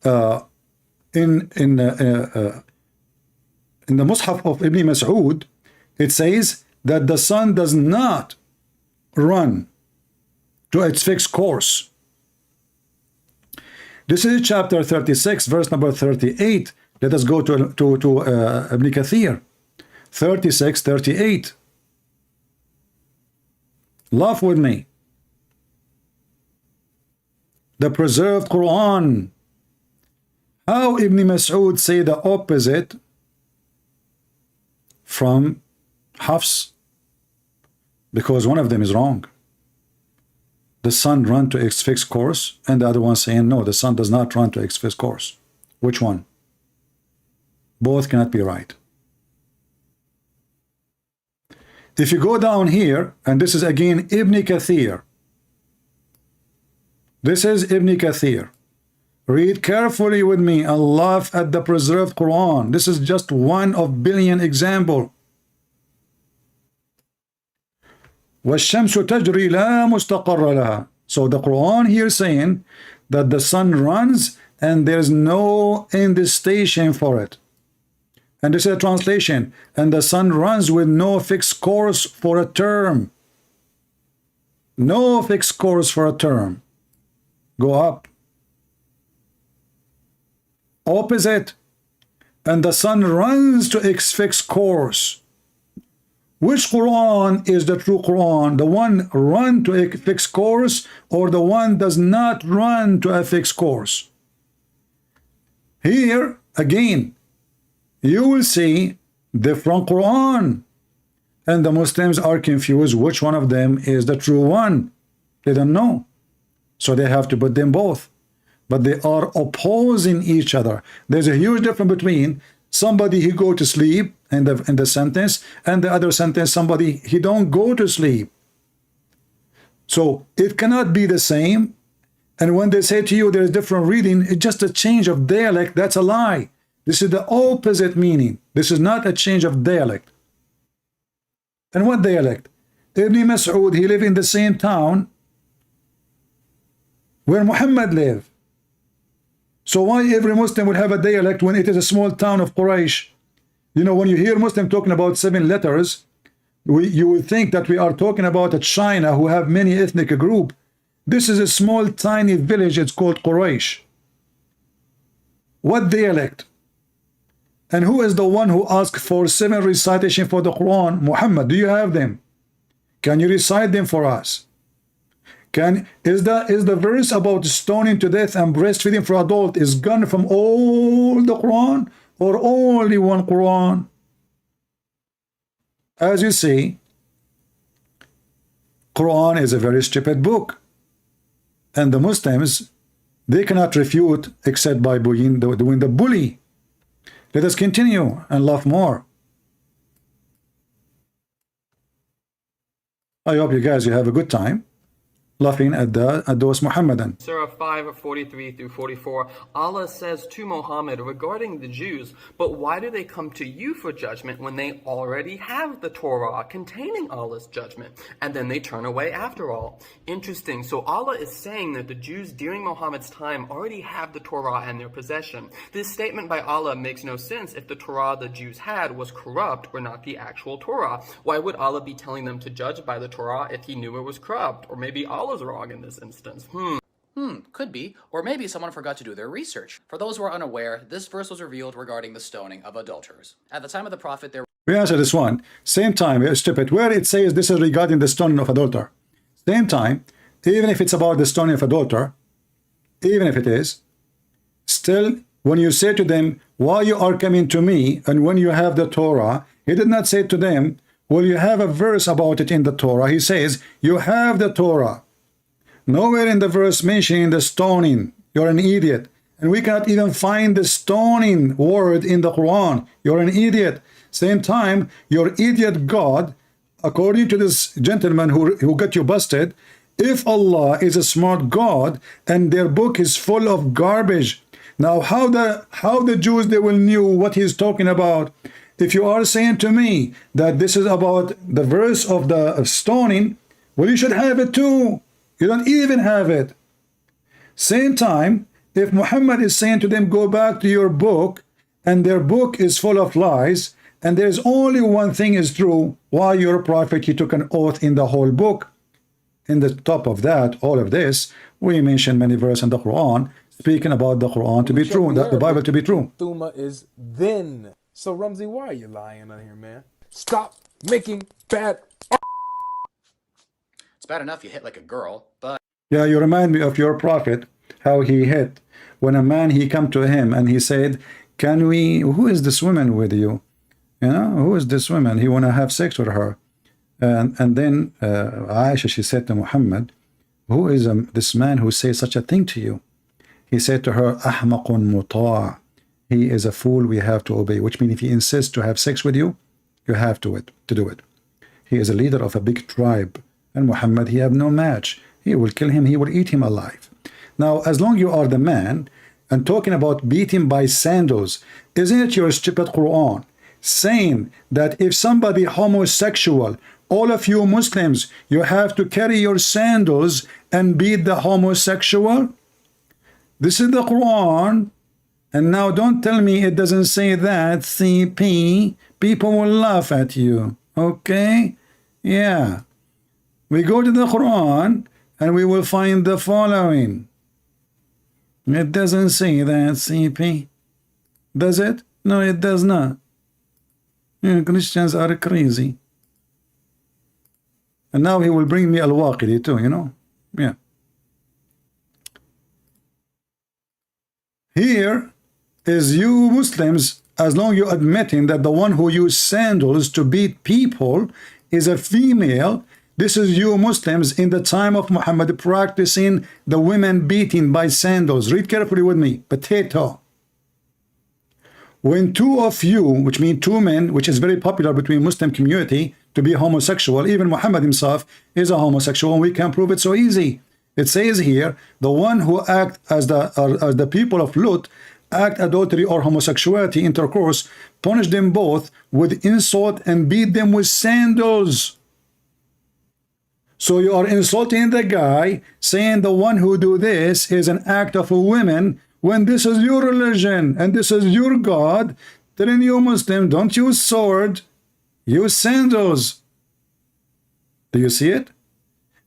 In the Mus'haf of Ibn Mas'ud, it says that the sun does not run to its fixed course. This is chapter 36, verse number 38. Let us go to Ibn Kathir, 36:38. Laugh with me. the preserved Quran. How Ibn Masood say the opposite from Hafs? Because one of them is wrong. The sun run to its fixed course, and the other one saying no, the sun does not run to its fixed course. Which one? Both cannot be right. If you go down here, and this is again Ibn Kathir. This is Ibn Kathir. Read carefully with me and laugh at the preserved Quran. This is just one of billion example. وَالشَّمْسُ تَجْرِي لَا مُسْتَقَرَّ لَهَا. So the Quran here saying that the sun runs and there's no end station for it. And this is a translation. And the sun runs with no fixed course for a term. No fixed course for a term. Go up. Opposite. And the sun runs to its fixed course. Which Quran is the true Quran? The one run to a fixed course, or the one does not run to a fixed course? Here, again, you will see different Quran. And the Muslims are confused which one of them is the true one. They don't know. So they have to put them both. But they are opposing each other. There's a huge difference between somebody who go to sleep in the sentence, and the other sentence, somebody he don't go to sleep. So it cannot be the same. And when they say to you there is different reading, it's just a change of dialect. That's a lie. This is the opposite meaning. This is not a change of dialect. And what dialect? Ibn Masood, he lived in the same town where Muhammad lived. So why every Muslim would have a dialect when it is a small town of Quraysh? You know, when you hear Muslim talking about 7 letters, you would think that we are talking about a China who have many ethnic group. This is a small tiny village. It's called Quraysh. What dialect? And who is the one who asked for 7 recitation for the Quran? Muhammad. Do you have them? Can you recite them for us? Is the verse about stoning to death and breastfeeding for adult is gone from all the Quran, or only one Quran? As you see, Quran is a very stupid book, and the Muslims, they cannot refute except by doing the bully. Let us continue and laugh more. I hope you guys have a good time laughing at those Muhammadan. Surah 5:43 through 44, Allah says to Muhammad regarding the Jews, but why do they come to you for judgment when they already have the Torah containing Allah's judgment, and then they turn away after all? Interesting. So Allah is saying that the Jews during Muhammad's time already have the Torah in their possession. This statement by Allah makes no sense if the Torah the Jews had was corrupt or not the actual Torah. Why would Allah be telling them to judge by the Torah if he knew it was corrupt? Or maybe Allah's wrong in this instance. Could be. Or maybe someone forgot to do their research. For those who are unaware, this verse was revealed regarding the stoning of adulterers. At the time of the Prophet, there we answer this one. Same time, stupid. Where it says this is regarding the stoning of adulterer. Same time, even if it's about the stoning of adulterer, even if it is, still, when you say to them, why you are coming to me, and when you have the Torah, he did not say to them, well, you have a verse about it in the Torah. He says, you have the Torah. Nowhere in the verse mentioning the stoning. You're an idiot. And we cannot even find the stoning word in the Quran. You're an idiot. Same time, your idiot God, according to this gentleman who got you busted, if Allah is a smart God and their book is full of garbage, now how the Jews, they will knew what he's talking about? If you are saying to me that this is about the verse of the stoning, well, you should have it too. You don't even have it. Same time, if Muhammad is saying to them, go back to your book, and their book is full of lies, and there's only one thing is true, why your prophet, he took an oath in the whole book. In the top of that, all of this, we mention many verses in the Quran, speaking about the Quran to be true, the Bible to be true. Thuma is then. So, Rumsey, why are you lying on here, man? Stop making bad. It's bad enough you hit like a girl, but... Yeah, you remind me of your prophet, how he hit when a man, he come to him and he said, can we, who is this woman with you? You know, who is this woman? He want to have sex with her. And then Aisha, she said to Muhammad, who is this man who says such a thing to you? He said to her, Ahmaqun muta'. He is a fool we have to obey, which means if he insists to have sex with you, you have to do it. He is a leader of a big tribe, and Muhammad, he have no match. He will kill him, he will eat him alive. Now, as long you are the man, and talking about beating by sandals, isn't it your stupid Quran saying that if somebody homosexual, all of you Muslims, you have to carry your sandals and beat the homosexual? This is the Quran. And now don't tell me it doesn't say that, CP. People will laugh at you. Okay? Yeah. We go to the Quran and we will find the following. It doesn't say that, CP. Does it? No, it does not. Yeah, Christians are crazy. And now he will bring me Al-Waqidi too, you know? Yeah. Here is you Muslims, as long you admitting that the one who used sandals to beat people is a female. This is you Muslims in the time of Muhammad practicing the women beating by sandals. Read carefully with me. Potato. When two of you, which mean two men, which is very popular between Muslim community to be homosexual, even Muhammad himself is a homosexual, and we can prove it so easy. It says here, the one who act as the people of Lut, act adultery or homosexuality, intercourse, punish them both with insult and beat them with sandals. So you are insulting the guy, saying the one who do this is an act of a woman, when this is your religion and this is your God, telling you Muslim, don't use sword, use sandals. Do you see it?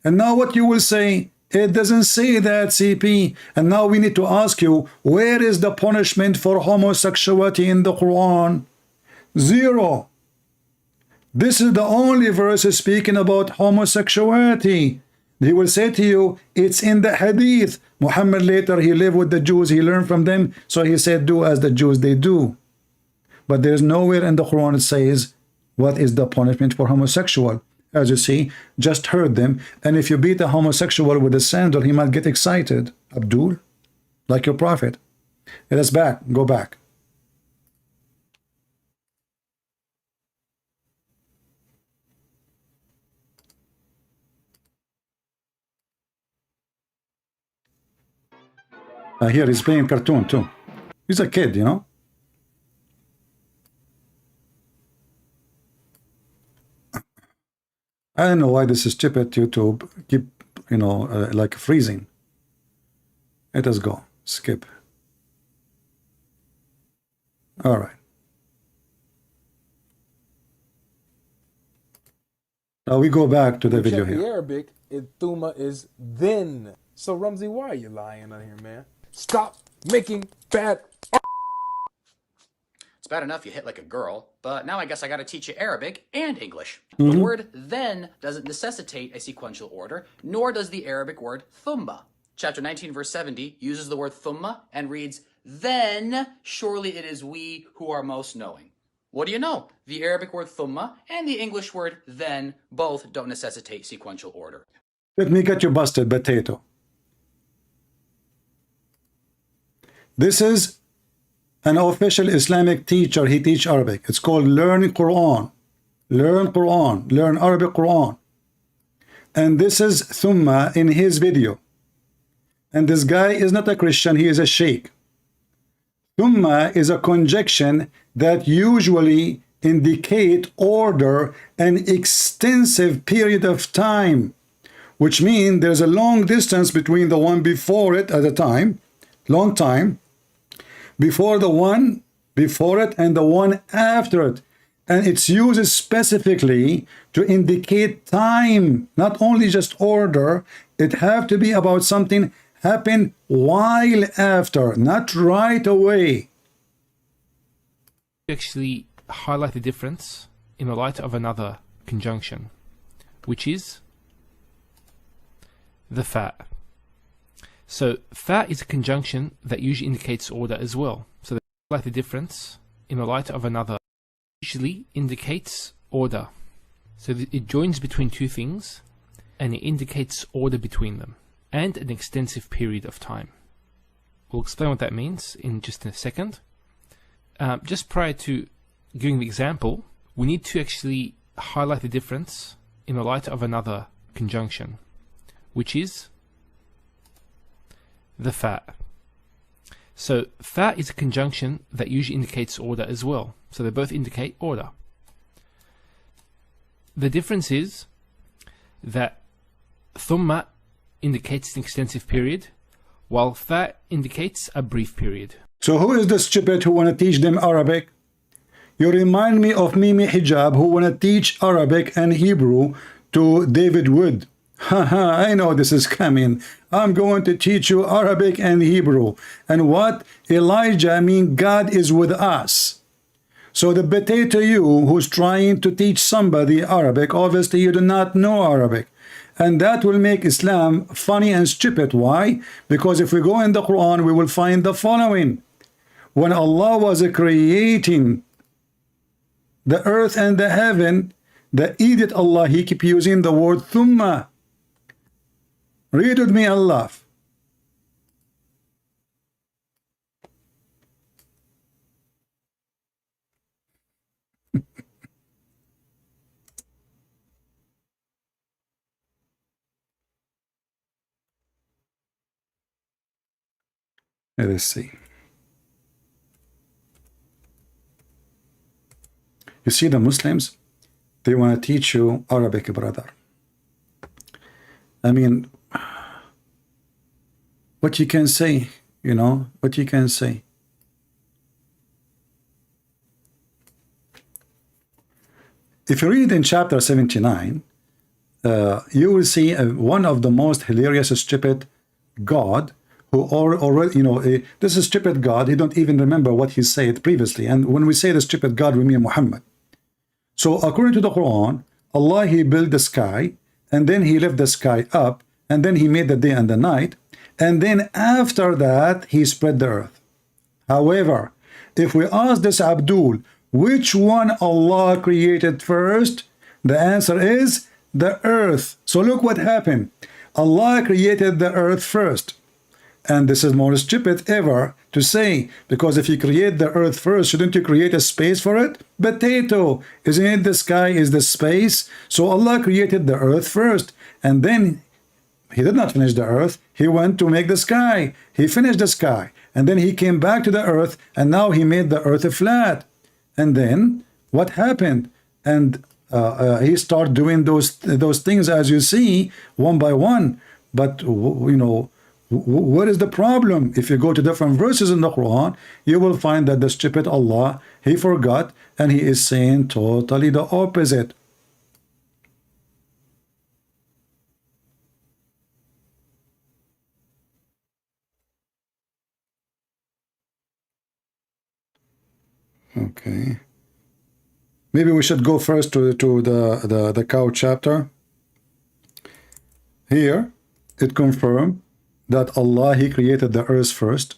And now what you will say, it doesn't say that, CP. And now we need to ask you, where is the punishment for homosexuality in the Quran? Zero. This is the only verse speaking about homosexuality. He will say to you, it's in the hadith. Muhammad later, he lived with the Jews, he learned from them, so he said, do as the Jews they do. But there's nowhere in the Quran it says, what is the punishment for homosexual? As you see, just heard them. And if you beat a homosexual with a sandal, he might get excited. Abdul, like your prophet. Let us back, go back. Here he's playing cartoon too. He's a kid, you know. I don't know why this is stupid YouTube keep, you know, like freezing. Let us go. Skip. All right. Now we go back to the video Check the here. Arabic, Thumma is then. So Rumsey, why are you lying on here, man? Stop making bad. It's bad enough you hit like a girl, but now I guess I gotta teach you Arabic and English. Mm-hmm. The word then doesn't necessitate a sequential order, nor does the Arabic word thumma. Chapter 19, verse 70 uses the word thumma and reads, then surely it is we who are most knowing. What do you know? The Arabic word thumma and the English word then both don't necessitate sequential order. Let me get you busted, potato. This is an official Islamic teacher. He teaches Arabic. It's called Learn Quran. Learn Quran. Learn Arabic Quran. And this is Thumma in his video. And this guy is not a Christian. He is a sheikh. Thumma is a conjunction that usually indicate order and extensive period of time, which means there's a long distance between the one before it at a time, long time, before the one before it and the one after it. And it's used specifically to indicate time, not only just order. It have to be about something happen while after, not right away. Actually highlight the difference in the light of another conjunction, which is the fa. So fa is a conjunction that usually indicates order as well. So they highlight the difference in the light of another. Usually indicates order. So it joins between two things and it indicates order between them and an extensive period of time. We'll explain what that means in just a second. Just prior to giving the example, we need to actually highlight the difference in the light of another conjunction, which is the fa. So fa is a conjunction that usually indicates order as well. So they both indicate order. The difference is that thumma indicates an extensive period, while fa indicates a brief period. So who is the stupid who want to teach them Arabic? You remind me of Mimi Hijab, who want to teach Arabic and Hebrew to David Wood. Haha, I know this is coming. I'm going to teach you Arabic and Hebrew. And what? Elijah mean God is with us. So the potato you who's trying to teach somebody Arabic, obviously you do not know Arabic. And that will make Islam funny and stupid. Why? Because if we go in the Quran, we will find the following. When Allah was creating the earth and the heaven, the idiot Allah, he keep using the word thumma. Read with me and laugh. Let us see. You see, the Muslims, they want to teach you Arabic, brother. I mean, what you can say, you know, what you can say. If you read in chapter 79, you will see one of the most hilarious, stupid God who already, you know, this is stupid God. He don't even remember what he said previously. And when we say the stupid God, we mean Muhammad. So according to the Quran, Allah, he built the sky, and then he left the sky up, and then he made the day and the night, and then after that, he spread the earth. However, if we ask this Abdul, which one Allah created first? The answer is the earth. So look what happened. Allah created the earth first. And this is more stupid ever to say, because if you create the earth first, shouldn't you create a space for it? Potato, isn't it the sky is the space? So Allah created the earth first, and then he did not finish the earth. He went to make the sky. He finished the sky, and then he came back to the earth, and now he made the earth flat. And then what happened? And he started doing those things as you see, one by one. But you know, what is the problem? If you go to different verses in the Quran, you will find that the stupid Allah, he forgot, and he is saying totally the opposite. Okay. Maybe we should go first to the cow chapter. Here, it confirmed that Allah, he created the earth first.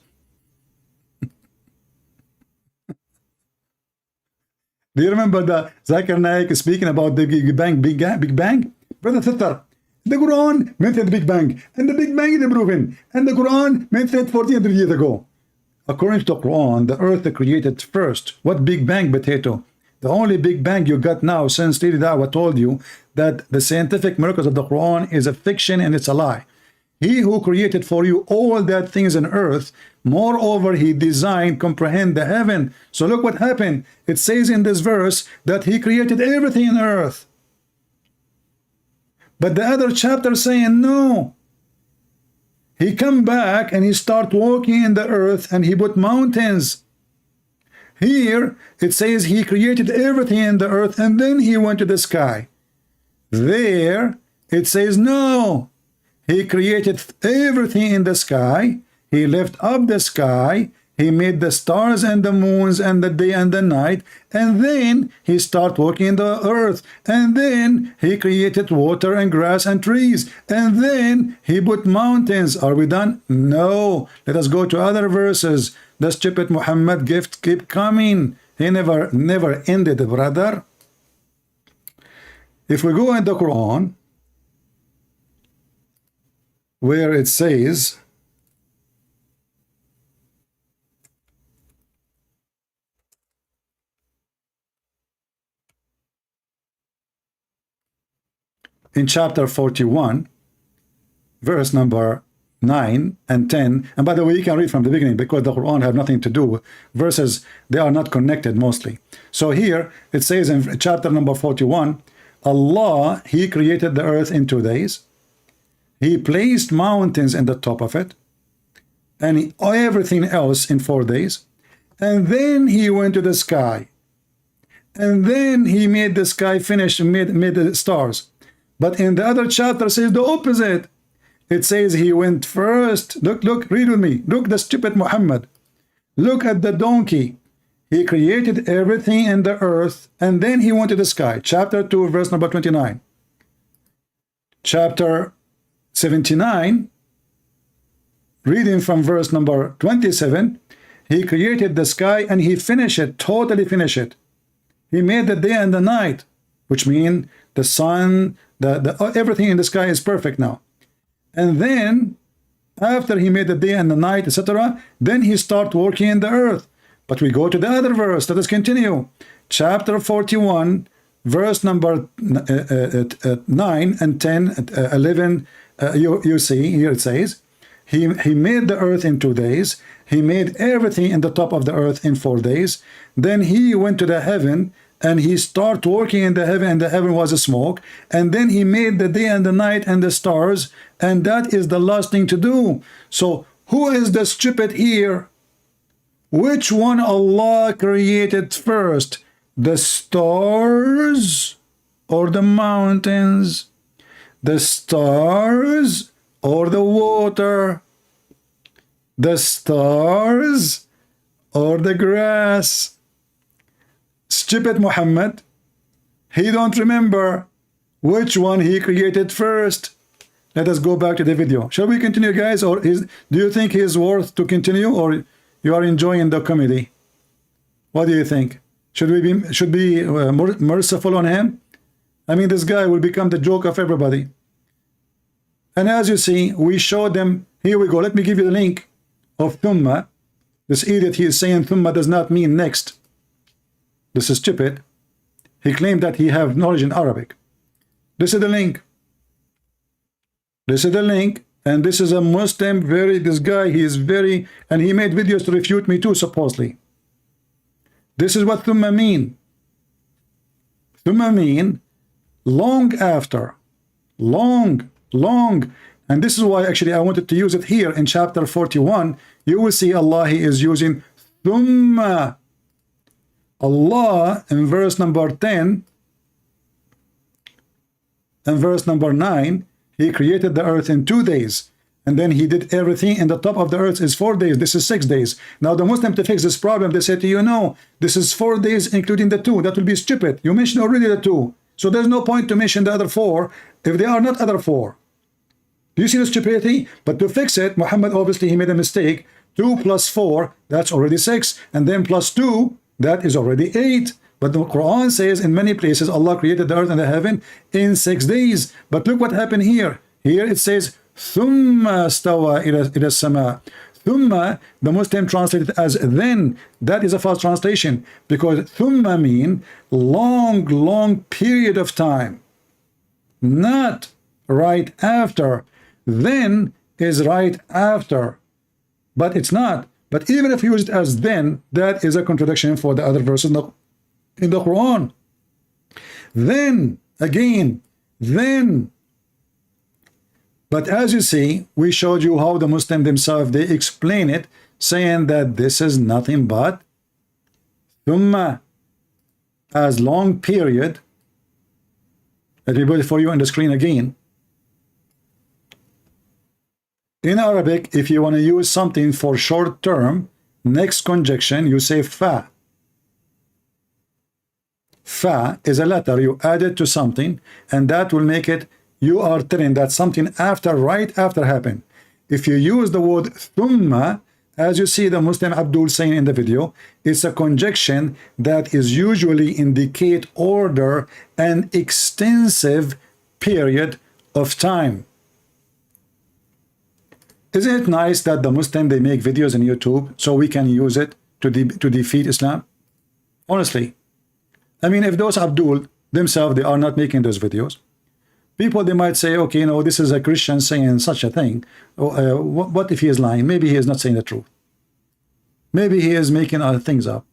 Do you remember the Zakir Naik speaking about the Big Bang? Brother sister, the Quran mentioned the Big Bang, and the Big Bang is proven, and the Quran mentioned 1400 years ago. According to the Quran, the earth created first. What Big Bang, potato? The only Big Bang you got now, since Lady Dawah told you that the scientific miracles of the Quran is a fiction and it's a lie. He who created for you all that things on earth, moreover, he designed, comprehend the heaven. So look what happened. It says in this verse that he created everything on earth. But the other chapter saying no. He come back and he start walking in the earth and he put mountains. Here it says he created everything in the earth and then he went to the sky. There it says no. He created everything in the sky. He left up the sky. he made the stars and the moons and the day and the night, and then he started working the earth, and then he created water and grass and trees, and then he put mountains. Are we done? No. Let us go to other verses. The stupid Muhammad gift keep coming. He never ended, brother. If we go in the Quran, where it says, in chapter 41, verse number 9 and 10, and by the way, you can read from the beginning because the Quran have nothing to do with verses, they are not connected mostly. So here it says in chapter number 41, Allah, he created the earth in 2 days. He placed mountains in the top of it, and everything else in 4 days. And then he went to the sky, and then he made the sky finish, made the stars. But in the other chapter says the opposite. It says he went first. Look, read with me. Look, the stupid Muhammad. Look at the donkey. He created everything in the earth, and then he went to the sky. Chapter 2, verse number 29. Chapter 79, reading from verse number 27, he created the sky and he finished it, totally finished it. He made the day and the night, which mean the sun, everything in the sky is perfect now. And then after he made the day and the night, etc., then he started working in the earth. But we go to the other verse. Let us continue. Chapter 41, verse number 9 and 10, 11. You see, here it says, he made the earth in 2 days. He made everything in the top of the earth in 4 days. Then he went to the heaven, and he started working in the heaven, and the heaven was a smoke. And then he made the day and the night and the stars, and that is the last thing to do. So who is the stupid here? Which one Allah created first? The stars or the mountains? The stars or the water? The stars or the grass? Stupid Muhammad, he don't remember which one he created first. Let us go back to the video. Shall we continue, guys, or do you think he is worth to continue, or you are enjoying the comedy? What do you think? Should we be more merciful on him? I mean, this guy will become the joke of everybody. And as you see, we showed them. Here we go. Let me give you the link of Thumma. This idiot, he is saying Thumma does not mean next. This is stupid. He claimed that he have knowledge in Arabic. This is the link. This is the link. And this is a Muslim, this guy, he is very, and he made videos to refute me too, supposedly. This is what Thumma mean. Thumma mean long after. Long. And this is why actually I wanted to use it here in chapter 41. You will see Allah, he is using Thumma. Allah in verse number 10 and verse number 9, he created the earth in 2 days, and then he did everything in the top of the earth is 4 days. This is 6 days. Now the Muslim, to fix this problem, they say to you, no, this is 4 days including the 2. That will be stupid. You mentioned already the 2, so there's no point to mention the other 4 if they are not other 4. Do you see the stupidity? But to fix it, Muhammad obviously he made a mistake. 2 plus 4, that's already 6, and then plus 2, that is already 8. But the Quran says in many places Allah created the earth and the heaven in 6 days. But look what happened here. Here it says Thumma stawa ila sama. Thumma, the Muslim translated as then. That is a false translation, because Thumma mean long period of time, not right after. Then is right after, but it's not. But even if you use it as then, that is a contradiction for the other verses in the Quran. Then, again, then. But as you see, we showed you how the Muslim themselves, they explain it, saying that this is nothing but Thumma, as long period. Let me put it for you on the screen again. In Arabic, if you want to use something for short term, Next conjunction, you say fa. Fa is a letter you add it to something, and that will make it, you are telling that something after, right after happened. If you use the word thumma, as you see the Muslim Abdul saying in the video, it's a conjunction that is usually indicate order and extensive period of time. Isn't it nice that the Muslim, they make videos on YouTube so we can use it to defeat Islam? Honestly. I mean, if those Abdul themselves, they are not making those videos, people, they might say, okay, you know, this is a Christian saying such a thing. What if he is lying? Maybe he is not saying the truth. Maybe he is making other things up.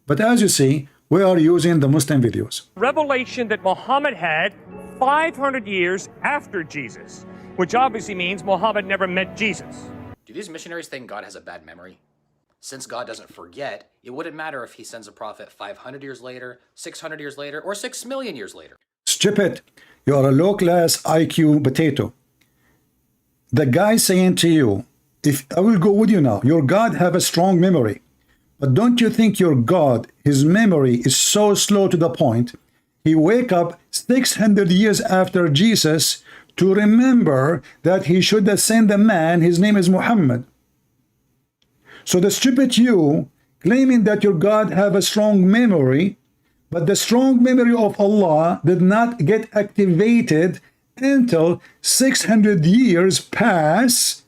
But as you see, we are using the Muslim videos. Revelation that Muhammad had 500 years after Jesus, which obviously means Muhammad never met Jesus. Do these missionaries think God has a bad memory? Since God doesn't forget, it wouldn't matter if he sends a prophet 500 years later, 600 years later, or 6 million years later. Stupid. You are a low-class IQ potato. The guy saying to you, if I will go with you now, your God have a strong memory. But don't you think your God, his memory is so slow to the point, he wake up 600 years after Jesus to remember that he should have sent a man, his name is Muhammad. So the stupid you, claiming that your God have a strong memory, but the strong memory of Allah did not get activated until 600 years pass.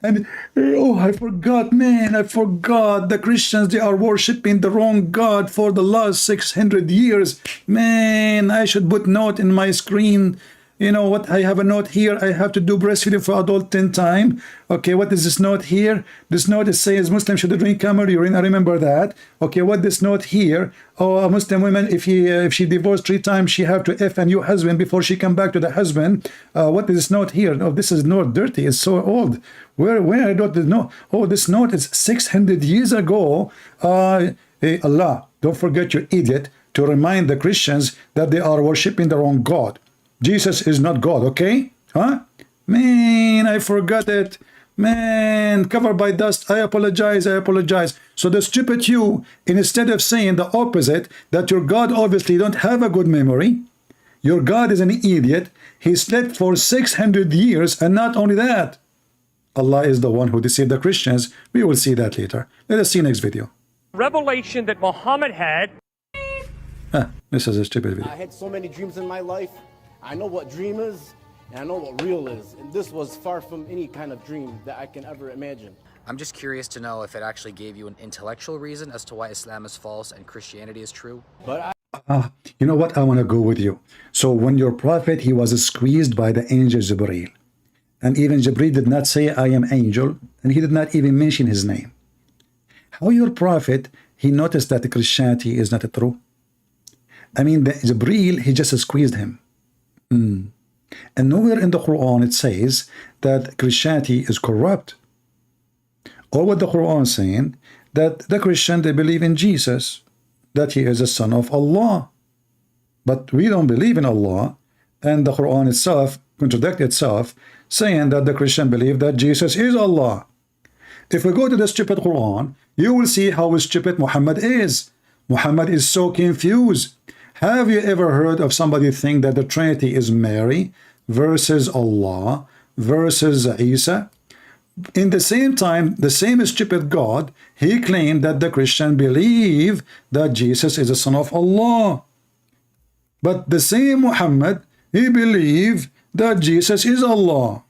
And, oh, I forgot, man, I forgot. The Christians, they are worshipping the wrong God for the last 600 years. Man, I should put note in my screen. You know what? I have a note here. I have to do breastfeeding for adult 10 times. Okay, what is this note here? This note is says Muslim should drink camel urine. I remember that. Okay, what this note here? Oh, a Muslim woman, if she divorced 3 times, she have to F a new husband before she come back to the husband. What is this note here? Oh, this is note dirty. It's so old. Where I don't know. Oh, this note is 600 years ago. Hey, Allah, don't forget, you idiot, to remind the Christians that they are worshiping the wrong God. Jesus is not God, okay? Huh? Man, I forgot it. Man, covered by dust. I apologize. I apologize. So the stupid you, instead of saying the opposite, that your God obviously don't have a good memory, your God is an idiot. He slept for 600 years, and not only that, Allah is the one who deceived the Christians. We will see that later. Let us see next video. Revelation that Muhammad had. This is a stupid video. I had so many dreams in my life. I know what dream is, and I know what real is. And this was far from any kind of dream that I can ever imagine. I'm just curious to know if it actually gave you an intellectual reason as to why Islam is false and Christianity is true. But you know what? I want to go with you. So when your prophet, he was squeezed by the angel Jibreel. And even Jibreel did not say, I am angel. And he did not even mention his name. How your prophet, he noticed that Christianity is not true? I mean, the Jibreel, he just squeezed him. And nowhere in the Quran it says that Christianity is corrupt. Or what the Quran is saying, that the Christian, they believe in Jesus, that he is a son of Allah. But we don't believe in Allah, and the Quran itself contradicts itself, saying that the Christian believe that Jesus is Allah. If we go to the stupid Quran, you will see how stupid Muhammad is. Muhammad is so confused. Have you ever heard of somebody think that the Trinity is Mary versus Allah versus Isa? In the same time, the same stupid God, he claimed that the Christian believe that Jesus is a son of Allah. But the same Muhammad, he believed that Jesus is Allah.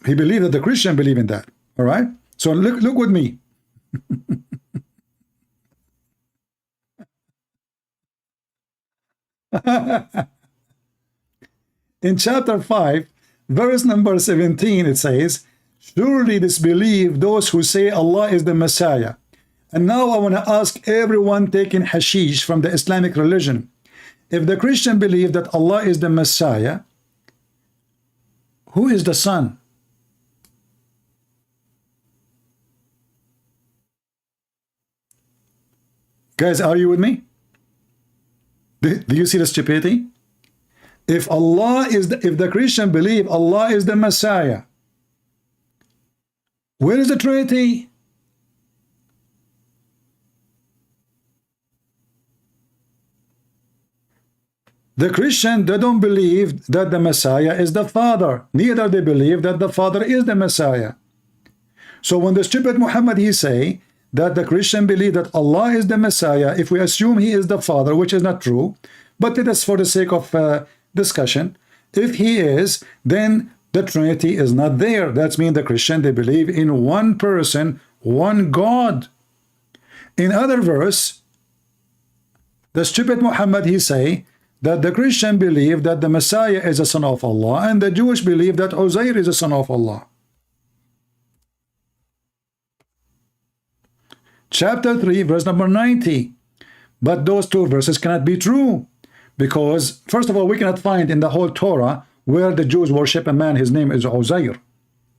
He believed that the Christian believe in that. All right? So look with me. In chapter 5, verse number 17, it says, surely disbelieve those who say Allah is the Messiah. And now I want to ask everyone taking hashish from the Islamic religion, if the Christian believe that Allah is the Messiah, who is the Son? Guys, are you with me? Do you see the stupidity? If Allah is if the Christian believe Allah is the Messiah, Where is the Trinity? The Christian, they don't believe that the Messiah is the Father. Neither they believe that the Father is the Messiah. So when the stupid Muhammad, he say that the Christian believe that Allah is the Messiah, if we assume he is the Father, which is not true, but it is for the sake of discussion, if he is, then the Trinity is not there. That means the Christian, they believe in one person, one God. In other verse, the stupid Muhammad, he say that the Christian believe that the Messiah is a son of Allah, and the Jewish believe that Uzayr is a son of Allah. Chapter 3, verse number 90. But those two verses cannot be true, because first of all, we cannot find in the whole Torah where the Jews worship a man, his name is Uzayr.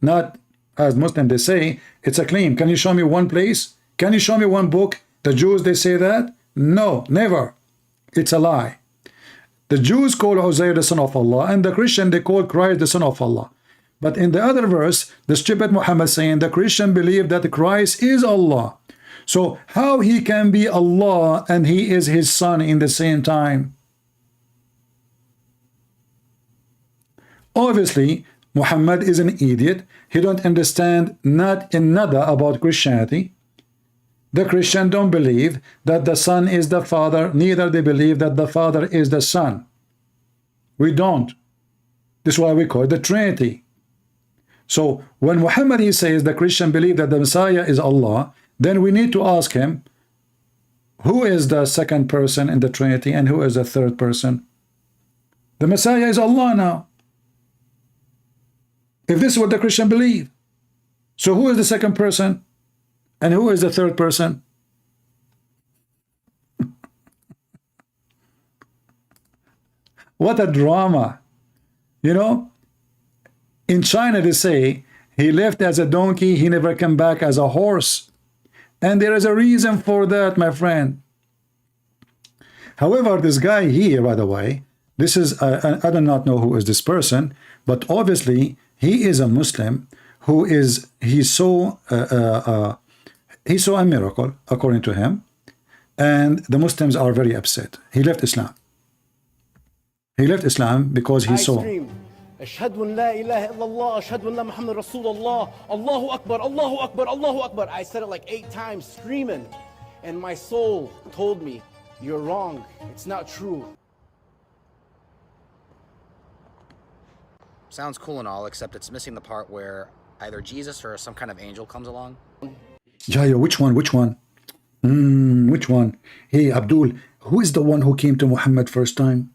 Not as Muslims they say, it's a claim. Can you show me one place? Can you show me one book? The Jews, they say that? No, never. It's a lie. The Jews call Uzayr the son of Allah, and the Christian, they call Christ the son of Allah. But in the other verse, the stupid Muhammad saying the Christian believe that Christ is Allah. So how he can be Allah and he is his son in the same time? Obviously, Muhammad is an idiot. He don't understand not nada about Christianity. The Christian don't believe that the Son is the Father, neither they believe that the Father is the Son. We don't. This is why we call it the Trinity. So when Muhammad, he says the Christian believe that the Messiah is Allah, then we need to ask him, who is the second person in the Trinity and who is the third person? The Messiah is Allah now. If this is what the Christian believe, so who is the second person and who is the third person? What a drama. You know, in China they say he left as a donkey, he never came back as a horse. And there is a reason for that, my friend. However, this guy here, by the way, this is, I do not know who is this person, but obviously he is a Muslim who is, he saw a miracle, according to him, and the Muslims are very upset. He left Islam. He left Islam because he saw. أشهد أن لا إله إلا الله أشهد أن محمد رسول الله الله أكبر الله أكبر الله أكبر. I said it like 8 times screaming, and my soul told me, you're wrong, it's not true. Sounds cool and all, except it's missing the part where either Jesus or some kind of angel comes along. Yeah, which one? Which one? Which one? Hey, Abdul, who is the one who came to Muhammad first time?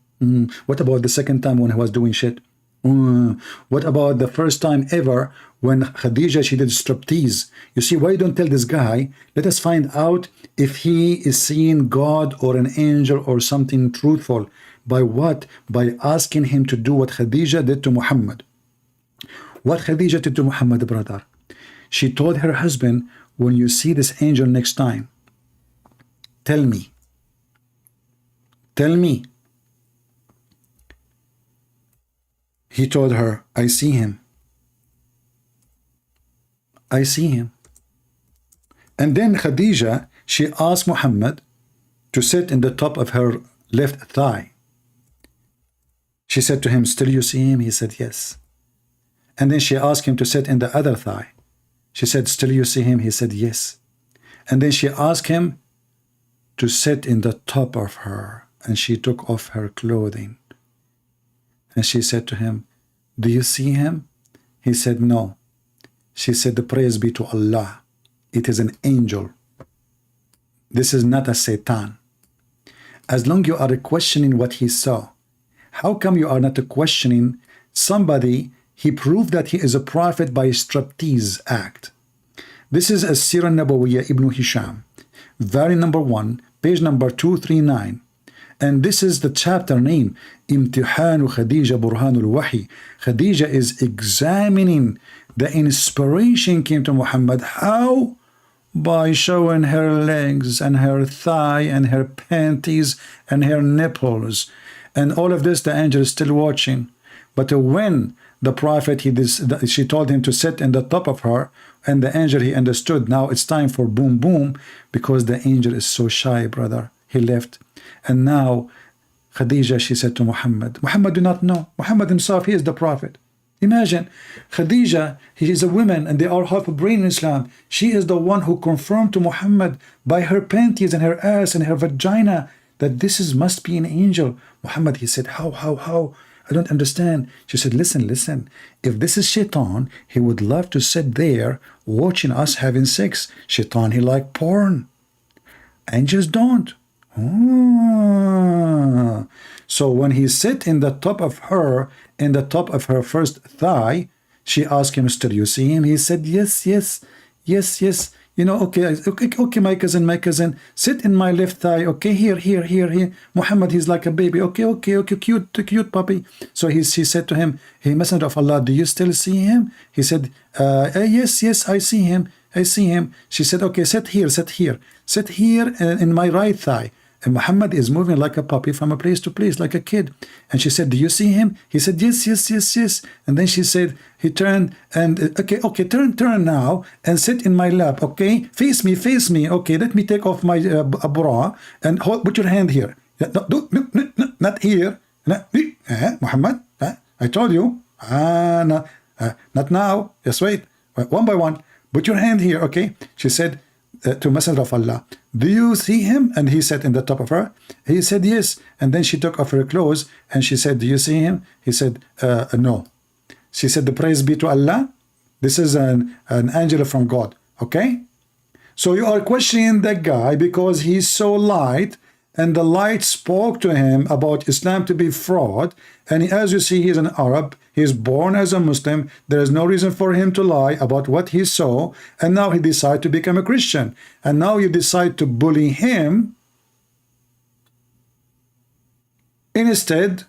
What about the second time when he was doing shit? What about the first time ever when Khadija, she did striptease? You see, why you don't tell this guy? Let us find out if he is seeing God or an angel or something truthful. By what? By asking him to do what Khadija did to Muhammad. What Khadija did to Muhammad, brother? She told her husband, when you see this angel next time, tell me. Tell me. He told her, I see him. I see him. And then Khadija, she asked Muhammad to sit in the top of her left thigh. She said to him, still you see him? He said, yes. And then she asked him to sit in the other thigh. She said, still you see him? He said, yes. And then she asked him to sit in the top of her, and she took off her clothing. And she said to him, do you see him? He said, no. She said, the praise be to Allah. It is an angel. This is not a Satan. As long you are questioning what he saw, how come you are not questioning somebody? He proved that he is a prophet by striptease act. This is a Sirah Nabawiyya Ibn Hisham, volume number 1, page number 239. And this is the chapter name, Imtihanu Khadija Burhanul Wahi. Khadija is examining the inspiration came to Muhammad. How? By showing her legs and her thigh and her panties and her nipples. And all of this, the angel is still watching. But when the prophet, she told him to sit in the top of her, and the angel, he understood. Now it's time for boom boom, because the angel is so shy, brother. He left. And now Khadija, she said to Muhammad do not know. Muhammad himself, he is the prophet. Imagine, Khadija, he is a woman, and they are half a brain in Islam. She is the one who confirmed to Muhammad by her panties and her ass and her vagina that this must be an angel. Muhammad, he said, how? I don't understand. She said, listen. If this is Shaitan, he would love to sit there watching us having sex. Shaitan, he like porn. Angels don't. Oh. So when he sat in the top of her first thigh, she asked him, still you see him? He said, yes. You know, okay, my cousin, sit in my left thigh. Okay, here. Muhammad, he's like a baby. Okay, cute puppy. So she said to him, hey, Messenger of Allah, do you still see him? He said, yes, I see him. She said, okay, sit here in my right thigh. And Muhammad is moving like a puppy from a place to place, like a kid. And she said, do you see him? He said, yes. And then she said, he turned and, okay, turn now and sit in my lap, okay? Face me. Okay, let me take off my bra and put your hand here. Not here. Muhammad, I told you. Not now. Just wait. One by one. Put your hand here, okay? She said to Messenger of Allah, do you see him? And he sat in the top of her. He said yes. And then she took off her clothes and she said, do you see him? He said, no. She said, the praise be to Allah. This is an angel from God. Okay? So you are questioning that guy because he's so light, and the light spoke to him about Islam to be fraud. And as you see, he's an Arab. He's born as a Muslim. There is no reason for him to lie about what he saw. And now he decided to become a Christian. And now you decide to bully him instead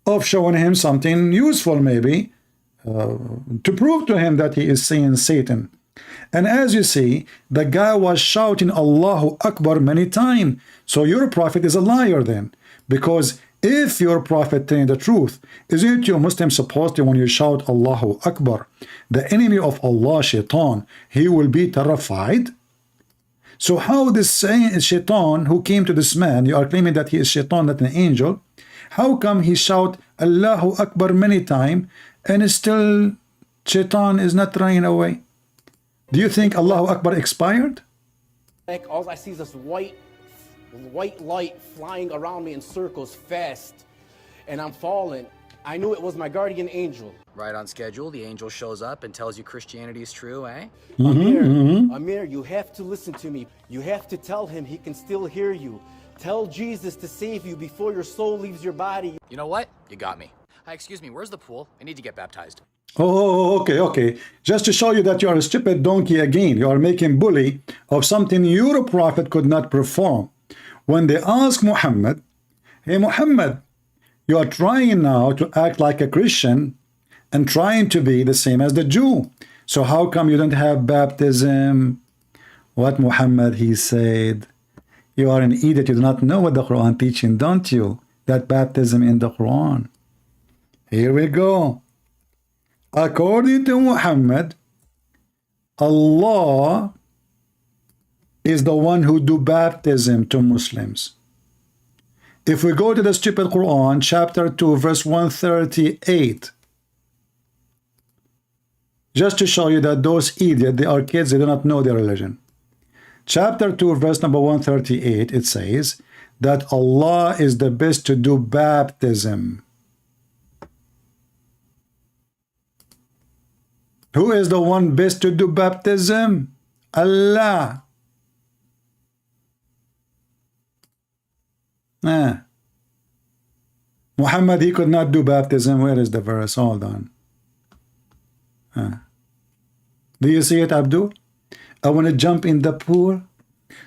of showing him something useful, maybe, to prove to him that he is seeing Satan. And as you see, the guy was shouting Allahu Akbar many times. So your prophet is a liar then. Because if your prophet telling the truth, isn't you Muslim supposed to, when you shout Allahu Akbar, the enemy of Allah, Shaitan, he will be terrified? So how this Shaitan who came to this man, you are claiming that he is Shaitan, not an angel, how come he shout Allahu Akbar many times and still Shaitan is not running away? Do you think Allahu Akbar expired? Like, all I see is this white light flying around me in circles fast, and I'm falling. I knew it was my guardian angel. Right on schedule, the angel shows up and tells you Christianity is true, eh? Amir, you have to listen to me. You have to tell him he can still hear you. Tell Jesus to save you before your soul leaves your body. You know what? You got me. Hi, excuse me, where's the pool? I need to get baptized. Oh, okay. Just to show you that you are a stupid donkey again. You are making bully of something your prophet could not perform. When they ask Muhammad, hey Muhammad, you are trying now to act like a Christian and trying to be the same as the Jew. So how come you don't have baptism? What Muhammad, he said, you are an idiot. You do not know what the Quran teaching, don't you? That baptism in the Quran. Here we go. According to Muhammad, Allah is the one who do baptism to Muslims. If we go to the stupid Quran, chapter 2, verse 138, just to show you that those idiots, they are kids, they do not know their religion. Chapter 2, verse number 138, it says that Allah is the best to do baptism. Who is the one best to do baptism? Allah. Muhammad, he could not do baptism. Where is the verse? Hold on. Do you see it, Abdul? I want to jump in the pool.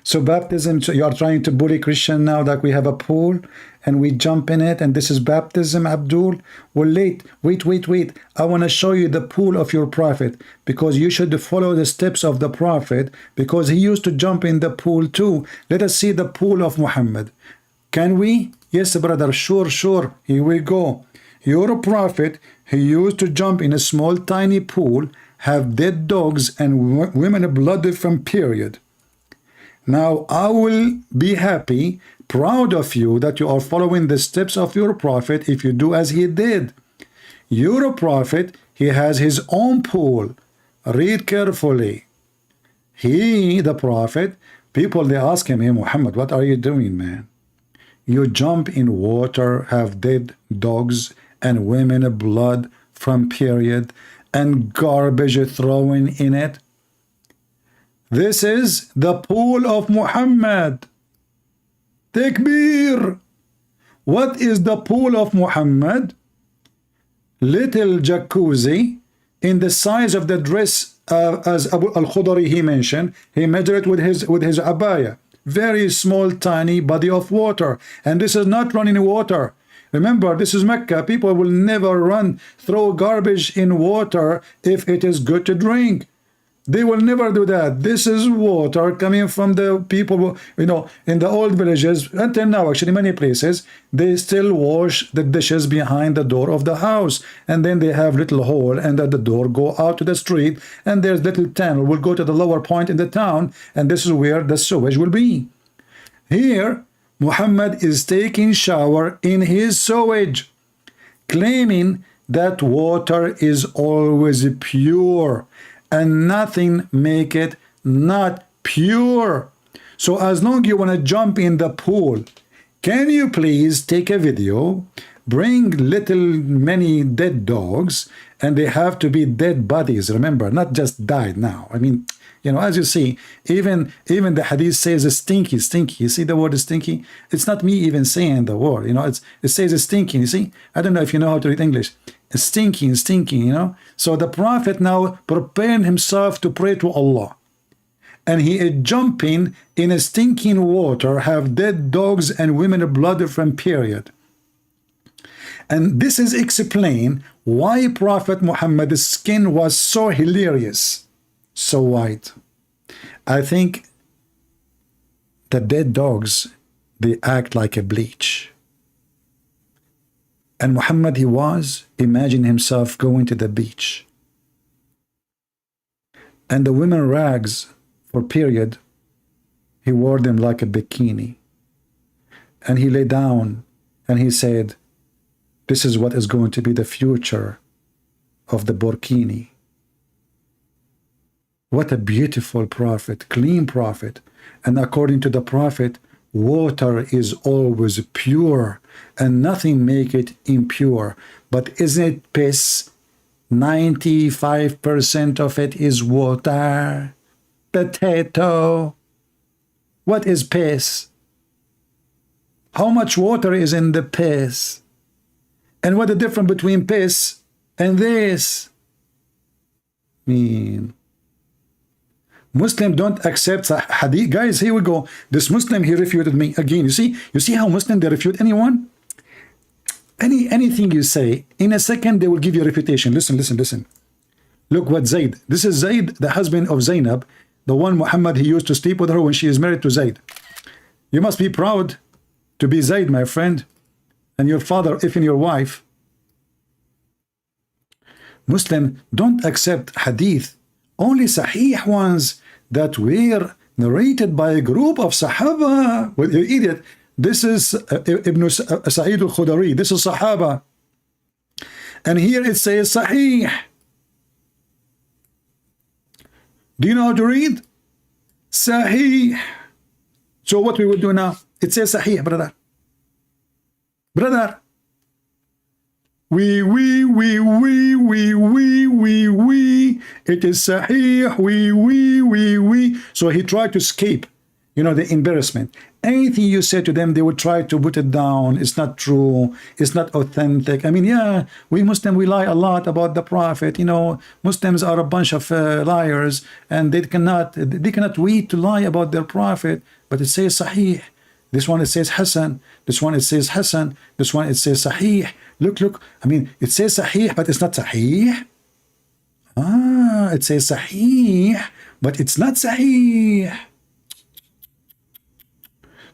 So baptism, so you are trying to bully Christian now that we have a pool and we jump in it and this is baptism, Abdul? Well, wait. I want to show you the pool of your prophet, because you should follow the steps of the prophet, because he used to jump in the pool too. Let us see the pool of Muhammad. Can we? Yes, brother. Sure. Here we go. Your prophet, he used to jump in a small tiny pool, have dead dogs and women blood from period. Now I will be happy, proud of you that you are following the steps of your prophet if you do as he did. Your prophet, he has his own pool. Read carefully. He, the prophet, people, they ask him, hey Muhammad, what are you doing, man? You jump in water, have dead dogs and women blood from period and garbage thrown in it. This is the pool of Muhammad. Takbir. What is the pool of Muhammad? Little jacuzzi in the size of the dress, as Abu al-Khudari he mentioned. He measured it with his abaya. Very small tiny body of water, and this is not running water. Remember, this is Mecca. People will never throw garbage in water if it is good to drink. They will never do that. This is water coming from the people, you know, in the old villages. Until now, actually, many places, they still wash the dishes behind the door of the house. And then they have little hole, and at the door go out to the street. And there's little tunnel will go to the lower point in the town. And this is where the sewage will be. Here, Muhammad is taking shower in his sewage, claiming that water is always pure. And nothing make it not pure. So as long you want to jump in the pool, can you please take a video, bring many dead dogs, and they have to be dead bodies, remember, not just died now. I mean, you know, as you see, even the hadith says stinky. You see the word stinky? It's not me even saying the word, you know, it says stinky, you see? I don't know if you know how to read English. Stinking, you know. So the prophet now preparing himself to pray to Allah, and he is jumping in a stinking water, have dead dogs and women blood from period. And this is explain why Prophet Muhammad's skin was so hilarious, so white. I think the dead dogs, they act like a bleach. And Muhammad, he was, imagine himself going to the beach. And the women rags for period, he wore them like a bikini. And he lay down and he said, this is what is going to be the future of the burkini. What a beautiful prophet, clean prophet. And according to the prophet, water is always pure and nothing make it impure. But isn't it piss? 95% of it is water. Potato. What is piss? How much water is in the piss? And what the difference between piss and this? Muslim don't accept hadith. Guys, here we go. This Muslim, he refuted me again. You see how Muslim, they refute anyone? Anything you say, in a second, they will give you a refutation. Listen. Look what Zayd. This is Zayd, the husband of Zainab, the one Muhammad, he used to sleep with her when she is married to Zayd. You must be proud to be Zayd, my friend, and your father, even your wife. Muslim, don't accept hadith. Only sahih ones that were narrated by a group of Sahaba. Well, you idiot. This is Ibn Sa'id al-Khudari. This is Sahaba. And here it says Sahih. Do you know how to read? Sahih. So what we will do now? It says Sahih, brother. We. It is Sahih. We. So he tried to escape, you know, the embarrassment. Anything you say to them, they would try to put it down. It's not true. It's not authentic. I mean, yeah, we Muslims, we lie a lot about the Prophet. You know, Muslims are a bunch of liars, and they cannot wait to lie about their Prophet. But it says Sahih. This one it says Hassan. This one it says Hassan. This one it says Sahih. Look. I mean, it says Sahih, but it's not Sahih. It says Sahih, but it's not Sahih.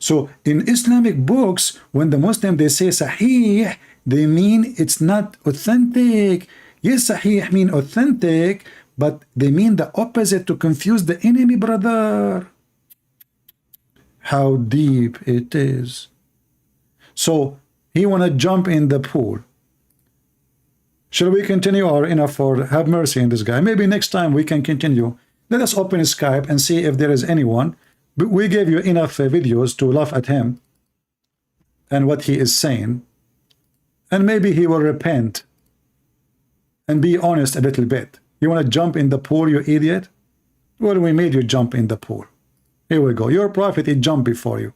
So in Islamic books, when the Muslim they say Sahih, they mean it's not authentic. Yes, sahih mean authentic, but they mean the opposite to confuse the enemy, brother. How deep it is. So he wanna jump in the pool. Shall we continue or enough for have mercy in this guy? Maybe next time we can continue. Let us open Skype and see if there is anyone. But we gave you enough videos to laugh at him and what he is saying. And maybe he will repent and be honest a little bit. You want to jump in the pool, you idiot? Well, we made you jump in the pool. Here we go. Your prophet, he jumped before you.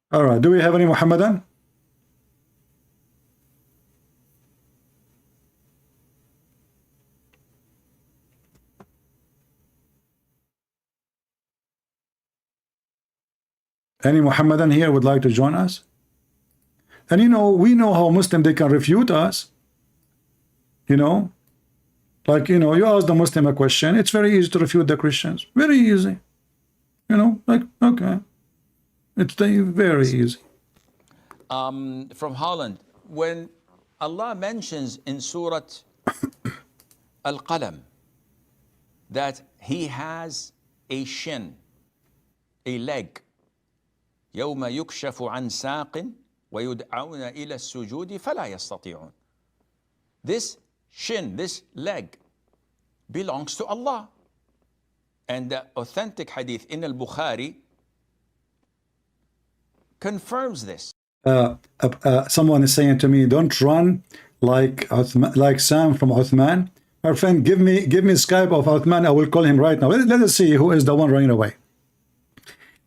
All right. Do we have any Muhammadan? Any Muhammadan here would like to join us? And you know, we know how Muslim they can refute us. You know, like, you know, you ask the Muslim a question, it's very easy to refute the Christians. Very easy. You know, like, okay. It's very easy. From Holland, when Allah mentions in Surah Al-Qalam that He has a shin, a leg, يوم يكشف عن ساق ويدعون إلى السجود فلا يستطيعون. This shin, this leg, belongs to Allah. And the authentic hadith in Al-Bukhari confirms this. Someone is saying to me, don't run like Sam from Uthman. Our friend, give me Skype of Uthman. I will call him right now. Let us see who is the one running away.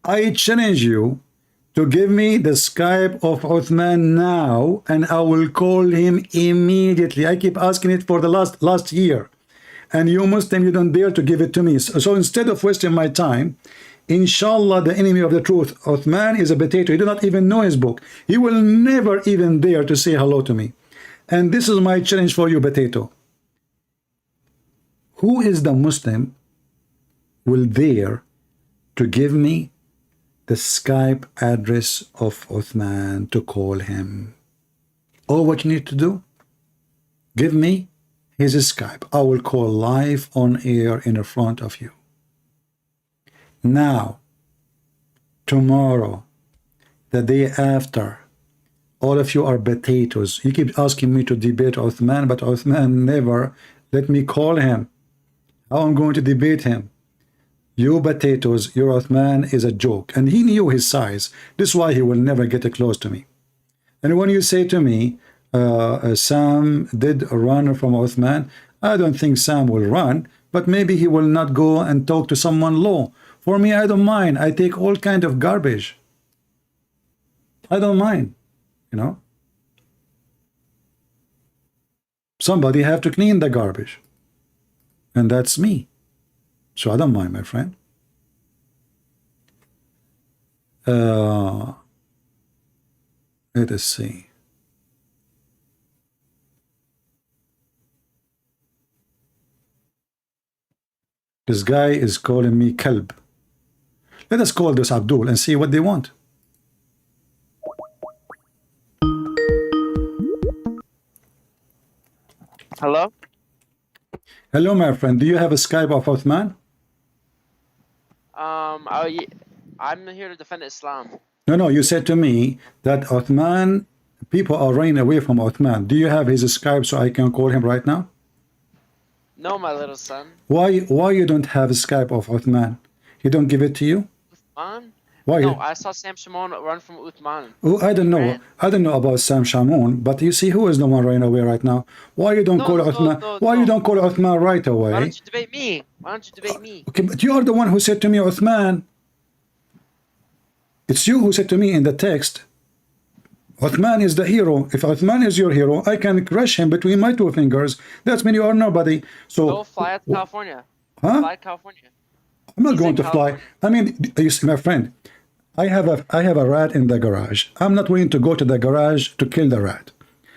I challenge you to give me the Skype of Uthman now, and I will call him immediately. I keep asking it for the last year, and you Muslim, you don't dare to give it to me. So instead of wasting my time, inshallah, the enemy of the truth, Uthman, is a potato. You do not even know his book. He will never even dare to say hello to me. And this is my challenge for you, potato. Who is the Muslim will dare to give me the Skype address of Uthman to call him? All what you need to do, give me his Skype. I will call live on air in front of you. Now, tomorrow, the day after, all of you are potatoes. You keep asking me to debate Uthman, but Uthman never let me call him. How I'm going to debate him? You potatoes, your Uthman is a joke. And he knew his size. This is why he will never get close to me. And when you say to me, Sam did run from Uthman, I don't think Sam will run, but maybe he will not go and talk to someone low. For me, I don't mind. I take all kind of garbage. I don't mind, you know. Somebody have to clean the garbage. And that's me. So I don't mind, my friend. Let us see. This guy is calling me Kalb. Let us call this Abdul and see what they want. Hello? Hello, my friend. Do you have a Skype of Uthman? I'm here to defend Islam. No, you said to me that Uthman, people are running away from Uthman. Do you have his Skype so I can call him right now? No, my little son. Why you don't have a Skype of Uthman? He don't give it to you? Uthman? Why? No, I saw Sam Shimon run from Uthman. Oh, I don't know. I don't know about Sam Shamoun, but you see who is the one running away right now? Why you don't call Uthman? Why you don't call Uthman right away? Why don't you debate me? Why don't you debate me? Okay, but you are the one who said to me, Uthman. It's you who said to me in the text, Uthman is the hero. If Uthman is your hero, I can crush him between my two fingers. That's mean you are nobody. So go fly out to California. Huh? Fly to California. I'm not going to fly. I mean, you see, my friend, I have a rat in the garage. I'm not willing to go to the garage to kill the rat.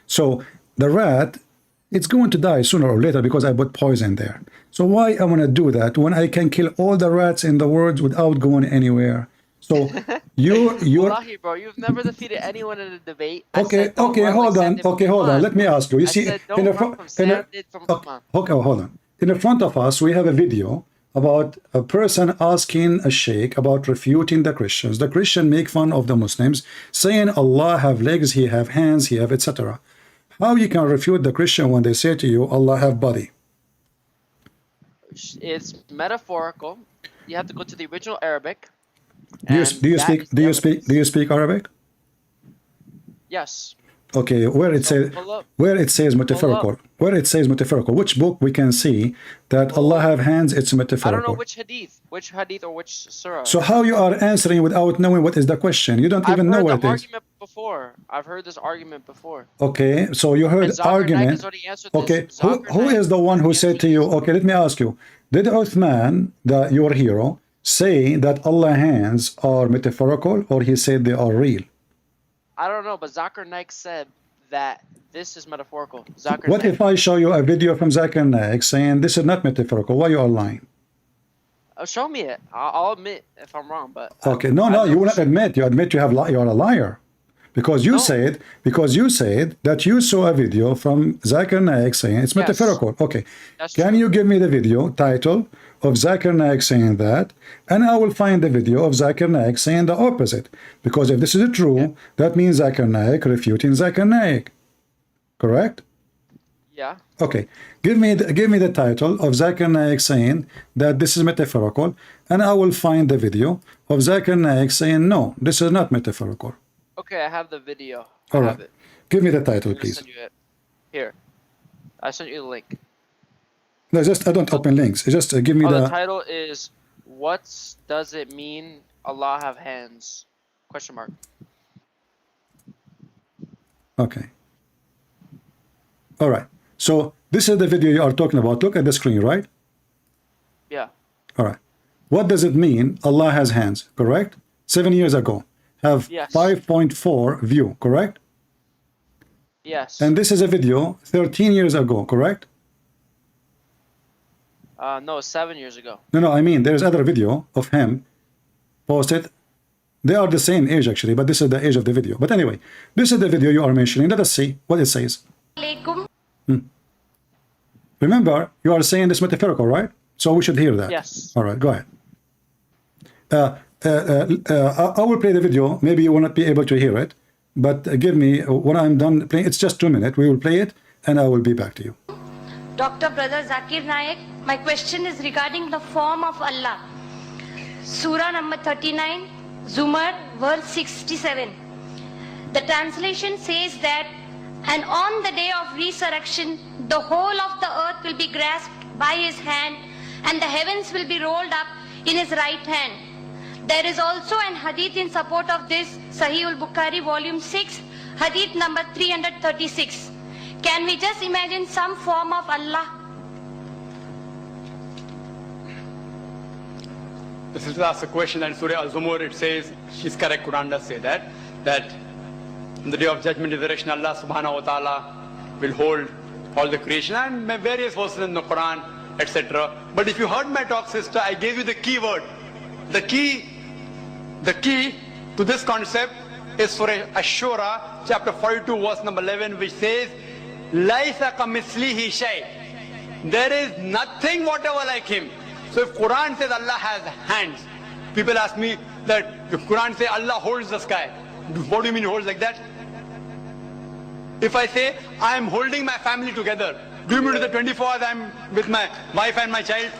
So the rat, it's going to die sooner or later because I put poison there. So why I want to do that when I can kill all the rats in the world without going anywhere? So you're Wallahi, bro, you've never defeated anyone in a debate. okay. Hold on. Let me ask you. You see, in the front, hold on. In the front of us, we have a video about a person asking a sheikh about refuting the Christians. The Christian make fun of the Muslims, saying Allah have legs, He have hands, He have etc. How you can refute the Christian when they say to you Allah have body? It's metaphorical. You have to go to the original Arabic. Do you speak Arabic? Yes. Okay, where it says metaphorical. Where it says metaphorical, which book we can see that Allah have hands, it's metaphorical. I don't know which hadith or which surah. So how you are answering without knowing what is the question? You don't even know what it is. I've heard this argument before. Okay, so you heard argument. Okay, who is the one who said to you, okay, let me ask you, did Uthman, your hero, say that Allah's hands are metaphorical, or he said they are real? I don't know, but Zakir Naik said that this is metaphorical. What if I show you a video from Zakir Naik saying this is not metaphorical? Why you are lying? Show me it. I'll admit if I'm wrong, but okay, no, you will not admit. You admit you are a liar, because you said that you saw a video from Zakir Naik saying it's metaphorical. Okay, can you give me the video title of Zakir Naik saying that, and I will find the video of Zakir Naik saying the opposite, because if this is true, that means Zakir Naik refuting Zakir Naik, correct? Yeah. Okay, give me the title of Zakir Naik saying that this is metaphorical, and I will find the video of Zakir Naik saying no, this is not metaphorical. Okay, I have the video. All right, give me the title, please. Send you it. Here, I sent you the link. No, I don't open links. Just give me the title is "What does it mean Allah have hands?" Question mark. Okay. All right. So this is the video you are talking about. Look at the screen, right? Yeah. All right. What does it mean Allah has hands? Correct. 7 years ago, have 5.4 view. Correct. Yes. And this is a video 13 years ago. Correct. No, 7 years ago. No, I mean, there's other video of him posted. They are the same age, actually, but this is the age of the video. But anyway, this is the video you are mentioning. Let us see what it says. Remember, you are saying this metaphorical, right? So we should hear that. Yes. All right, go ahead. I will play the video. Maybe you will not be able to hear it, but give me, when I'm done playing, it's just 2 minutes. We will play it, and I will be back to you. Dr. Brother Zakir Naik, my question is regarding the form of Allah. Surah number 39, Zumar, verse 67. The translation says that, and on the day of resurrection, the whole of the earth will be grasped by His hand, and the heavens will be rolled up in His right hand. There is also an hadith in support of this, Sahih al-Bukhari, volume 6, hadith number 336. Can we just imagine some form of Allah? The sister asked a question and Surah Al-Zumur, it says, she's correct, Quran does say that on the day of judgment, the direction Allah subhanahu wa ta'ala will hold all the creation, and various verses in the Quran, etc. But if you heard my talk, sister, I gave you the key word. The key to this concept is Surah Ashura, chapter 42, verse number 11, which says, Laisa kamislihi shay. There is nothing whatever like Him. So if Quran says Allah has hands, people ask me that if Quran says Allah holds the sky, what do you mean He holds like that? If I say I am holding my family together, do you mean to the 24 hours I am with my wife and my child?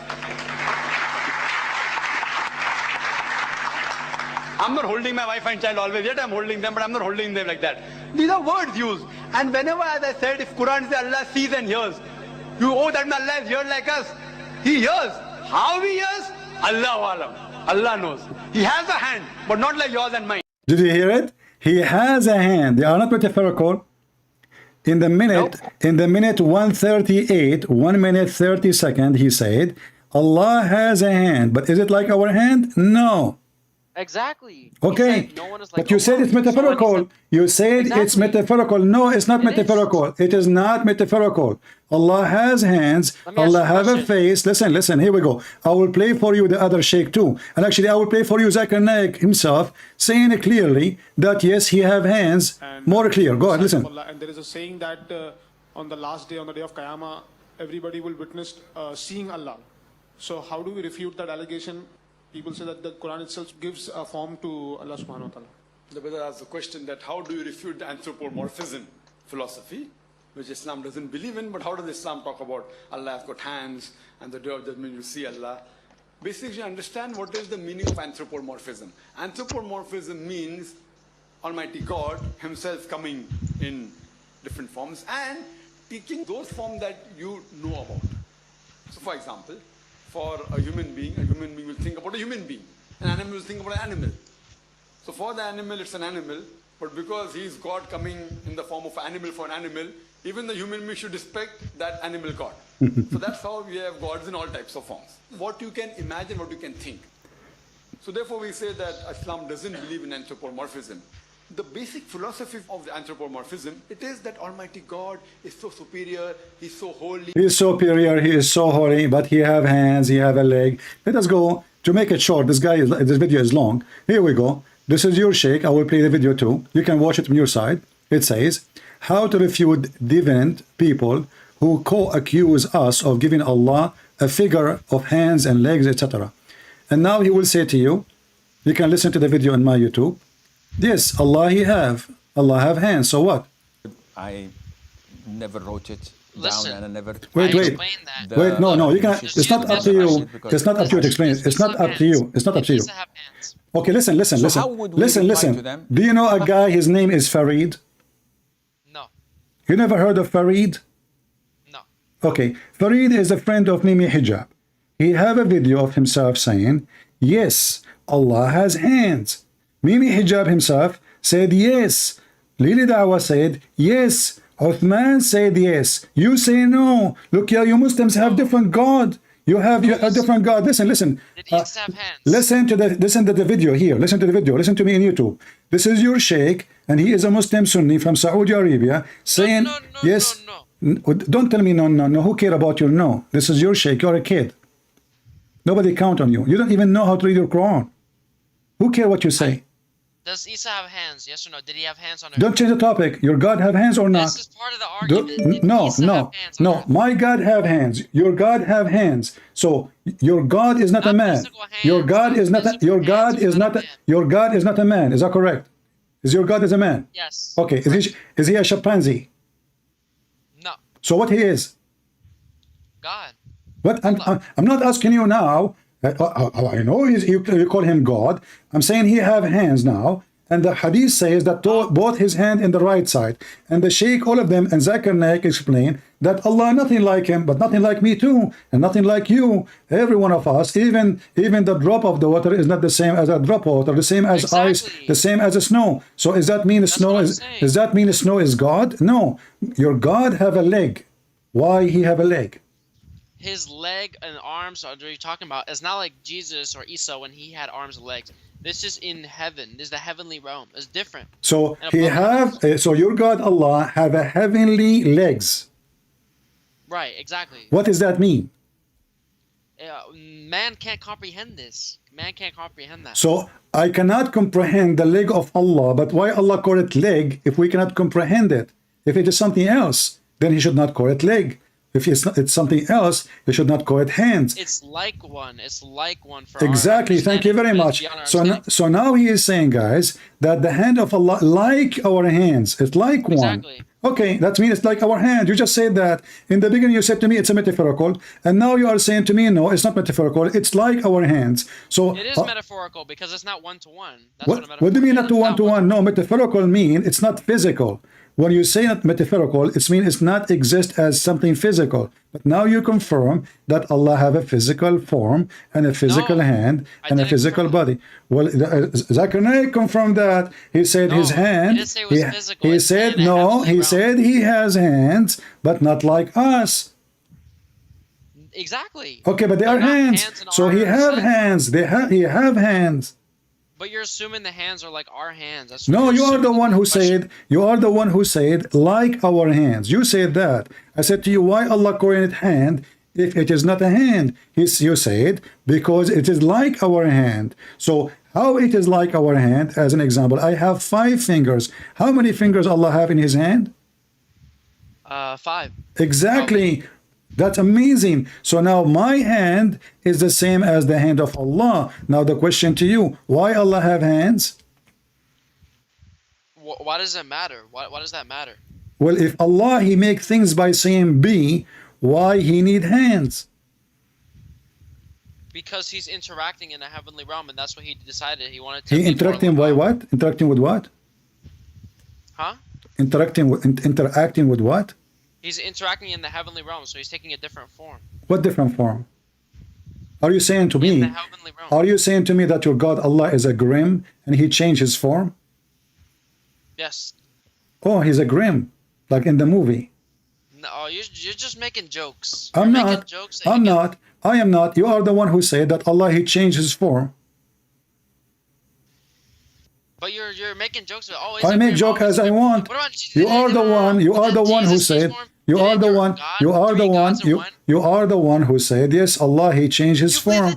I'm not holding my wife and child always, yet I'm holding them, but I'm not holding them like that. These are words used. And whenever, as I said, if Quran says Allah sees and hears, that Allah is here like us. He hears. How He hears? Allahu Alam. Allah knows. He has a hand, but not like yours and mine. Did you hear it? He has a hand. They are not metaphorical. In the minute 138, 1 minute 30 seconds, he said, Allah has a hand, but is it like our hand? No. Exactly. Okay, No one is like but you said it's metaphorical. You said it's metaphorical. No, it's not metaphorical. It is not metaphorical. Allah has hands. Allah have a face. Listen, here we go. I will play for you the other sheikh too. And actually, I will play for you Zakir Naik himself, saying clearly that yes, he have hands. More clear. Go ahead, listen. And there is a saying that on the last day, on the day of Qiyamah, everybody will witness seeing Allah. So how do we refute that allegation? People say that the Quran itself gives a form to Allah subhanahu wa ta'ala. The brother asked the question that how do you refute the anthropomorphism philosophy, which Islam doesn't believe in, but how does Islam talk about Allah has got hands and the day of judgment you see Allah? Basically, understand what is the meaning of anthropomorphism. Anthropomorphism means Almighty God himself coming in different forms and taking those forms that you know about. So for example, for a human being will think about a human being. An animal will think about an animal. So for the animal, it's an animal, but because he's God coming in the form of an animal for an animal, even the human being should respect that animal God. So that's how we have gods in all types of forms. What you can imagine, what you can think. So therefore we say that Islam doesn't believe in anthropomorphism. The basic philosophy of the anthropomorphism, it is that Almighty God is so superior, He's so holy. He is superior, he is so holy, but he have hands, he have a leg. Let us go. To make it short, this video is long. Here we go. This is your sheikh. I will play the video too. You can watch it from your side. It says, how to refute deviant people who co-accuse us of giving Allah a figure of hands and legs, etc. And now he will say to you, you can listen to the video on my YouTube. Yes, Allah Allah have hands, so what? I never wrote it down and I never... Wait, no, you can, it's not up to you. It's not up to you to explain it. It's not up to you. It's not up to you. Okay, listen. Listen. Do you know a guy, his name is Farid? No. You never heard of Farid? No. Okay, Farid is a friend of Mimi Hijab. He have a video of himself saying, yes, Allah has hands. Mimi Hijab himself said yes. Lili Dawah said yes. Uthman said yes. You say no. Look here, you Muslims have different God. You have a different God. Listen. Did he have hands? Listen to the video here. Listen to the video. Listen to me in YouTube. This is your sheikh, and he is a Muslim Sunni from Saudi Arabia saying yes. Don't tell me no. Who care about your no? This is your sheikh. You're a kid. Nobody count on you. You don't even know how to read your Quran. Who care what you say? Does Isa have hands? Yes or no? Did he have hands on earth? Don't change the topic. Your God have hands or not? This is part of the argument. No. My God have hands. Your God have hands. So your God is not a man. Your God is not. Your God is not. Your God is not a man. Is that correct? Is your God is a man? Yes. Okay. Is he a chimpanzee? No. So what he is? God. What I'm not asking you now. I know you call him God. I'm saying he have hands now. And the hadith says that both his hand in the right side. And the sheikh, all of them, and Zakir Naik explain that Allah nothing like him, but nothing like me too, and nothing like you. Every one of us, even the drop of the water is not the same as a drop of water, the same as ice, the same as a snow. So does that mean snow is God? No. Your God have a leg. Why he have a leg? His leg and arms, are you talking about? It's not like Jesus or Isa when he had arms and legs. This is in heaven. This is the heavenly realm. It's different. So so your God Allah have a heavenly legs. Right, exactly. What does that mean? Man can't comprehend this. Man can't comprehend that. So I cannot comprehend the leg of Allah, but why Allah call it leg if we cannot comprehend it? If it is something else, then he should not call it leg. If it's something else, you should not call it hands. It's like one. It's like one for exactly. Thank you very much. So now he is saying, guys, that the hand of Allah, like our hands, it's like one. Okay, that means it's like our hand. You just said that. In the beginning, you said to me it's a metaphorical, and now you are saying to me, no, it's not metaphorical. It's like our hands. So it is metaphorical because it's not one-to-one. What do you mean not to one-to-one? No, metaphorical mean it's not physical. When you say not metaphorical, it means it's not exist as something physical. But now you confirm that Allah have a physical form and a physical hand and a physical body. Well, Zakir Naik confirmed that. He said his hand. He said no. He said he has hands, but not like us. Exactly. Okay, but they are hands. So he have hands. He have hands. But you're assuming the hands are like our hands. That's No, you are the one who question. said, like our hands. You said that. I said to you, why Allah calling it hand if it is not a hand? You said, because it is like our hand. So how it is like our hand? As an example, I have 5 fingers. How many fingers Allah have in his hand? 5. Exactly. That's amazing. So now my hand is the same as the hand of Allah. Now the question to you, why Allah have hands? Why does it matter? Why does that matter? Well, if Allah, he make things by saying be, why he need hands? Because he's interacting in a heavenly realm, and that's what he decided he wanted to. He interacting by what? Interacting with what? Huh? Interacting with what? He's interacting in the heavenly realm, so he's taking a different form. What different form? Are you saying to me? Are you saying to me that your God Allah is a grim and he changed his form? Yes. Oh, he's a grim, like in the movie. No, you're just making jokes. I'm not. I'm not. I am not. You are the one who said that Allah he changed his form. But you're making jokes. I make joke as I want. You are the one. You are the one who said. You are the one. You are the one. You are the one who said yes. Allah he changed his form.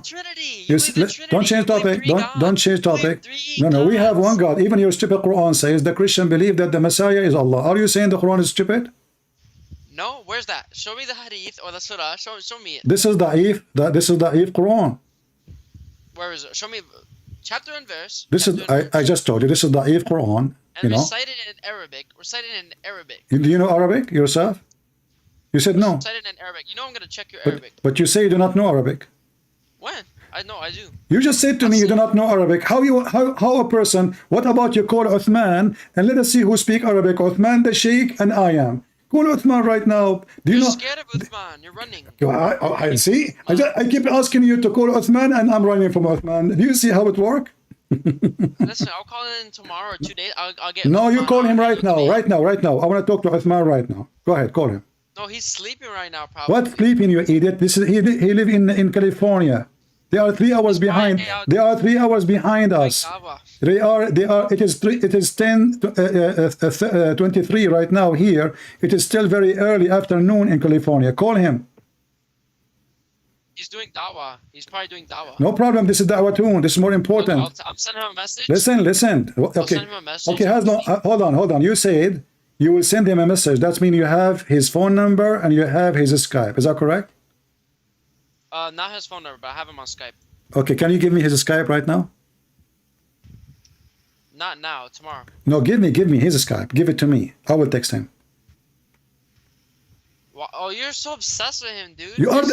Yes. Don't change topic. Don't change topic. No. We have one God. Even your stupid Quran says the Christian believe that the Messiah is Allah. Are you saying the Quran is stupid? No. Where's that? Show me the hadith or the surah. Show me it. This is da'if. This is da'if Quran. Where is it? Show me chapter and verse. This is I just told you. This is da'if Quran. And recite it in Arabic. Recite it in Arabic. Do you know Arabic yourself? You said no. Recite it in Arabic. You know I'm gonna check your Arabic. But you say you do not know Arabic. When? I know I do. You just said to me you do not know Arabic. How a person? What about you call Uthman and let us see who speak Arabic? Uthman the Sheikh and I am. Call Uthman right now. Do you know? You're scared of Uthman. You're running. I see. I keep asking you to call Uthman and I'm running from Uthman. Do you see how it works? Listen, I'll call in tomorrow or 2 days. I'll get. No, you call him right now. Right now. I want to talk to Uthman right now. Go ahead, call him. No, he's sleeping right now, probably. What sleeping, you idiot? This is he live in California. They are 3 hours behind. They are 3 hours behind us. They are. It is 10:23 right now here. It is still very early afternoon in California. Call him. He's doing Dawah. He's probably doing Dawah. No problem. This is Dawah too. This is more important. I'm sending him a message. Listen. Okay. I'll send him a message. Okay. Hold on. You said you will send him a message. That means you have his phone number and you have his Skype. Is that correct? Not his phone number, but I have him on Skype. Okay. Can you give me his Skype right now? Not now. Tomorrow. No. Give me his Skype. Give it to me. I will text him. Oh, you're so obsessed with him, dude. You are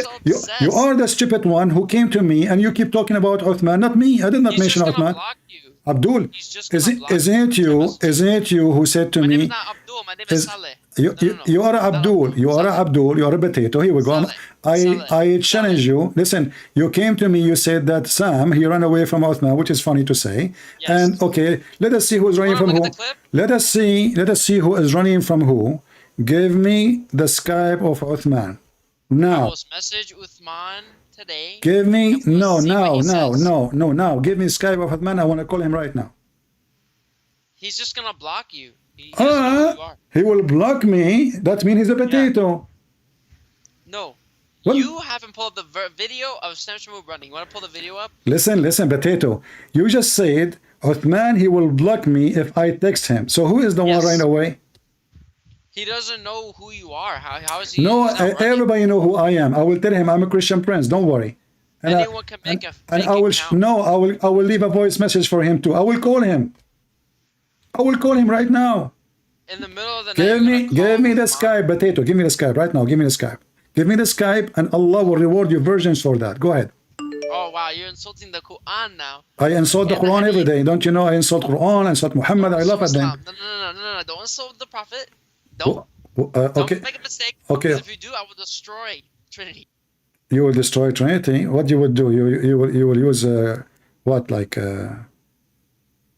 the stupid one who came to me and you keep talking about Uthman, not me. I did not mention Uthman. Abdul, isn't it you who said to me? My name is Saleh. You are Abdul. You are Abdul. You are a potato. Here we go. I challenge you. Listen, you came to me. You said that Sam he ran away from Uthman, which is funny to say. Yes. And okay, let us see who is running from who. Let us see who is running from who. Give me the Skype of Uthman now. I will message Uthman today. Give me now. Give me Skype of Uthman. I want to call him right now. He's just gonna block you. He will block me. That means he's a potato. No. Well, you haven't pulled up the video of Samshmu running. You want to pull the video up? Listen, potato. You just said Uthman he will block me if I text him. So who is the one right away? He doesn't know who you are. How is he? No, everybody know who I am. I will tell him I'm a Christian prince. Don't worry. And anyone can make a fake I will account. I will leave a voice message for him too. I will call him. Right now. In the middle of the night. Give me the Skype, potato. Give me the Skype right now. Give me the Skype. Give me the Skype, and Allah will reward you virgins for that. Go ahead. Oh wow, you're insulting the Quran now. I insult the Quran every day. Don't you know? I insult Quran. I insult Muhammad. I love it. No. Don't insult the Prophet. Don't make a mistake. Okay. Because if you do, I will destroy Trinity. You will destroy Trinity. What you would do? You will use what, like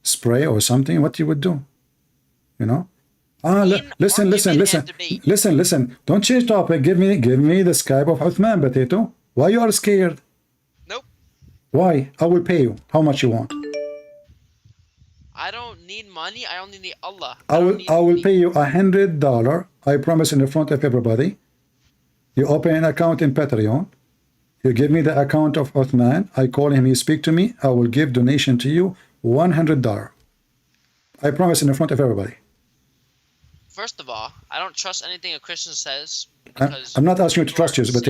spray or something? What you would do? You know? Listen. Don't change topic. Give me the Skype of Uthman, potato. Why you are scared? Nope. Why? I will pay you. How much you want? I don't need money. I only need Allah. I will pay you $100. I promise in the front of everybody. You open an account in Patreon. You give me the account of Uthman. I call him. He speak to me. I will give donation to you $100. I promise in the front of everybody. First of all, I don't trust anything a Christian says. I'm not asking you to trust you, but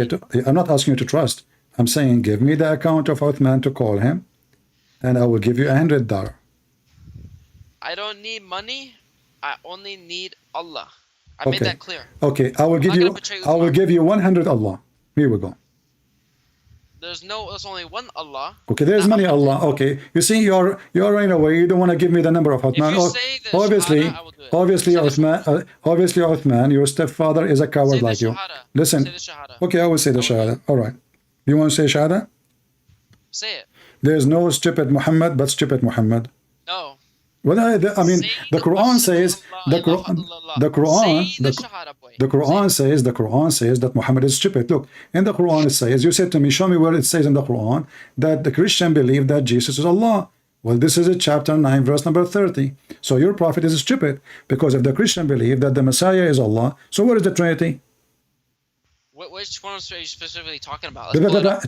I'm not asking you to trust. I'm saying give me the account of Uthman to call him, and I will give you $100. I don't need money. I only need Allah. I made that clear. Okay, I will give you 100 Allah. Here we go. There's only one Allah. Okay, there's many Allah. Okay, you see, you're running away. You don't want to give me the number of Uthman. Obviously, Uthman, your stepfather is a coward like you. Listen. Okay, I will say the Shahada. All right. You want to say Shahada? Say it. There's no stupid Muhammad, but stupid Muhammad. No. Well, I mean, the Quran says the Quran says that Muhammad is stupid. Look, in the Quran it says, you said to me, show me where it says in the Quran that the Christian believe that Jesus is Allah. Well, this is chapter 9, verse number 30. So your prophet is stupid, because if the Christian believe that the Messiah is Allah, so where is the Trinity? Which one are you specifically talking about?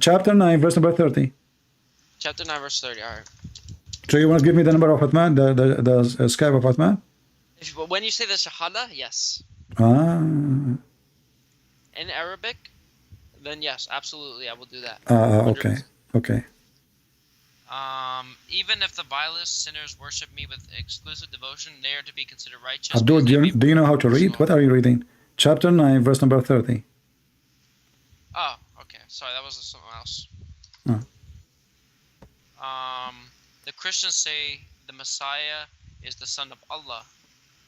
Chapter 9, verse number 30. Chapter 9, verse 30. All right. So you want to give me the number of Uthman, the Skype of Uthman? When you say the Shahada, yes. In Arabic, then yes, absolutely, I will do that. Okay. Even if the vilest sinners worship me with exclusive devotion, they are to be considered righteous. Abdul, do you know how to read? What are you reading? Chapter 9, verse number 30. Oh, okay. Sorry, that was something else. The Christians say the Messiah is the son of Allah.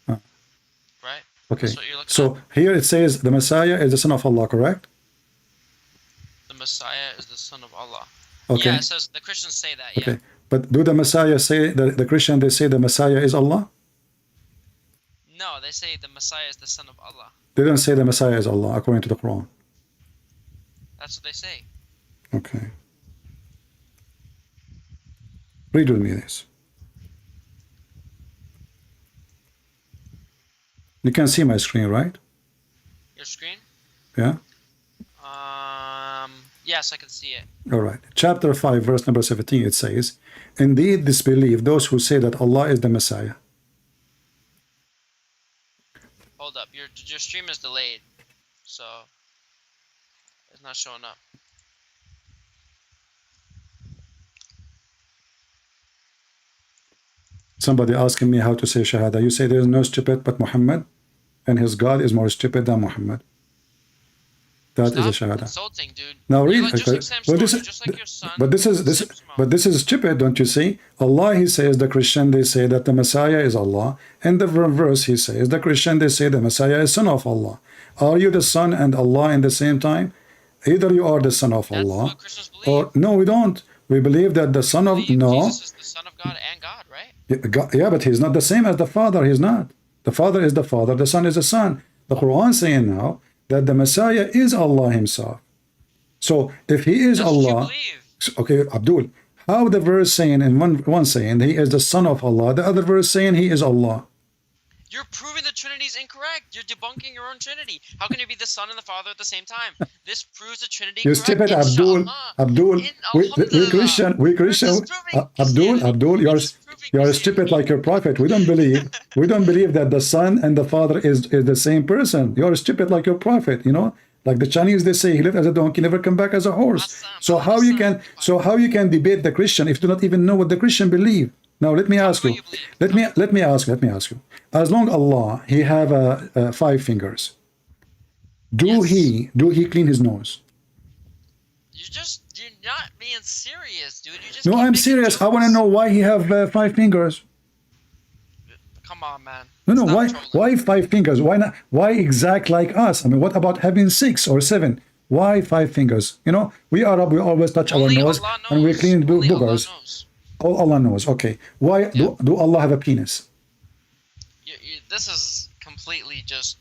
Right? Okay. So here it says the Messiah is the son of Allah, correct? The Messiah is the son of Allah. Okay. Yeah, it says the Christians say that. Okay. But do the Messiah say the Christian? They say the Messiah is Allah? No, they say the Messiah is the son of Allah. They don't say the Messiah is Allah according to the Quran. That's what they say. Okay. Read with me this. You can see my screen, right? Your screen? Yeah. Yes, I can see it. All right. Chapter 5, verse number 17, it says, indeed disbelieve those who say that Allah is the Messiah. Hold up. Your stream is delayed, so it's not showing up. Somebody asking me how to say Shahada. You say there is no stupid but Muhammad, and his God is more stupid than Muhammad. That is a Shahada. Insulting, dude. Now read. Well, just like your son. But this is stupid, don't you see? Allah, he says the Christian, they say that the Messiah is Allah. In the verse, he says the Christian, they say the Messiah is son of Allah. Are you the son and Allah in the same time? Either you are the son of Allah, or no, we don't. We believe that the son of Jesus is the son of God and God, right? Yeah, but he's not the same as the Father. He's not. The Father is the Father. The Son is the Son. The Quran saying now that the Messiah is Allah himself. So if he is Allah, okay, Abdul, how the verse saying in one saying he is the son of Allah, the other verse saying he is Allah? You're proving the Trinity is incorrect. You're debunking your own Trinity. How can you be the Son and the Father at the same time? This proves the Trinity. You stupid Abdul. Abdul, we Christian. Abdul, you're stupid like your prophet. We don't believe that the Son and the Father is the same person. You're stupid like your prophet. You know, like the Chinese, they say he lived as a donkey, never come back as a horse. So how you can debate the Christian if you do not even know what the Christian believe? Now let me ask you. Let me ask you. As long Allah, he have 5 fingers. Do he clean his nose? You're not being serious, dude. No, I'm serious. I want to know why he have 5 fingers. Come on, man. No. Why 5 fingers? Why not? Why exact like us? I mean, what about having 6 or 7? Why 5 fingers? You know, we Arab, we always touch our nose and we clean boogers. All Allah knows. Okay. Why do Allah have a penis? This is completely just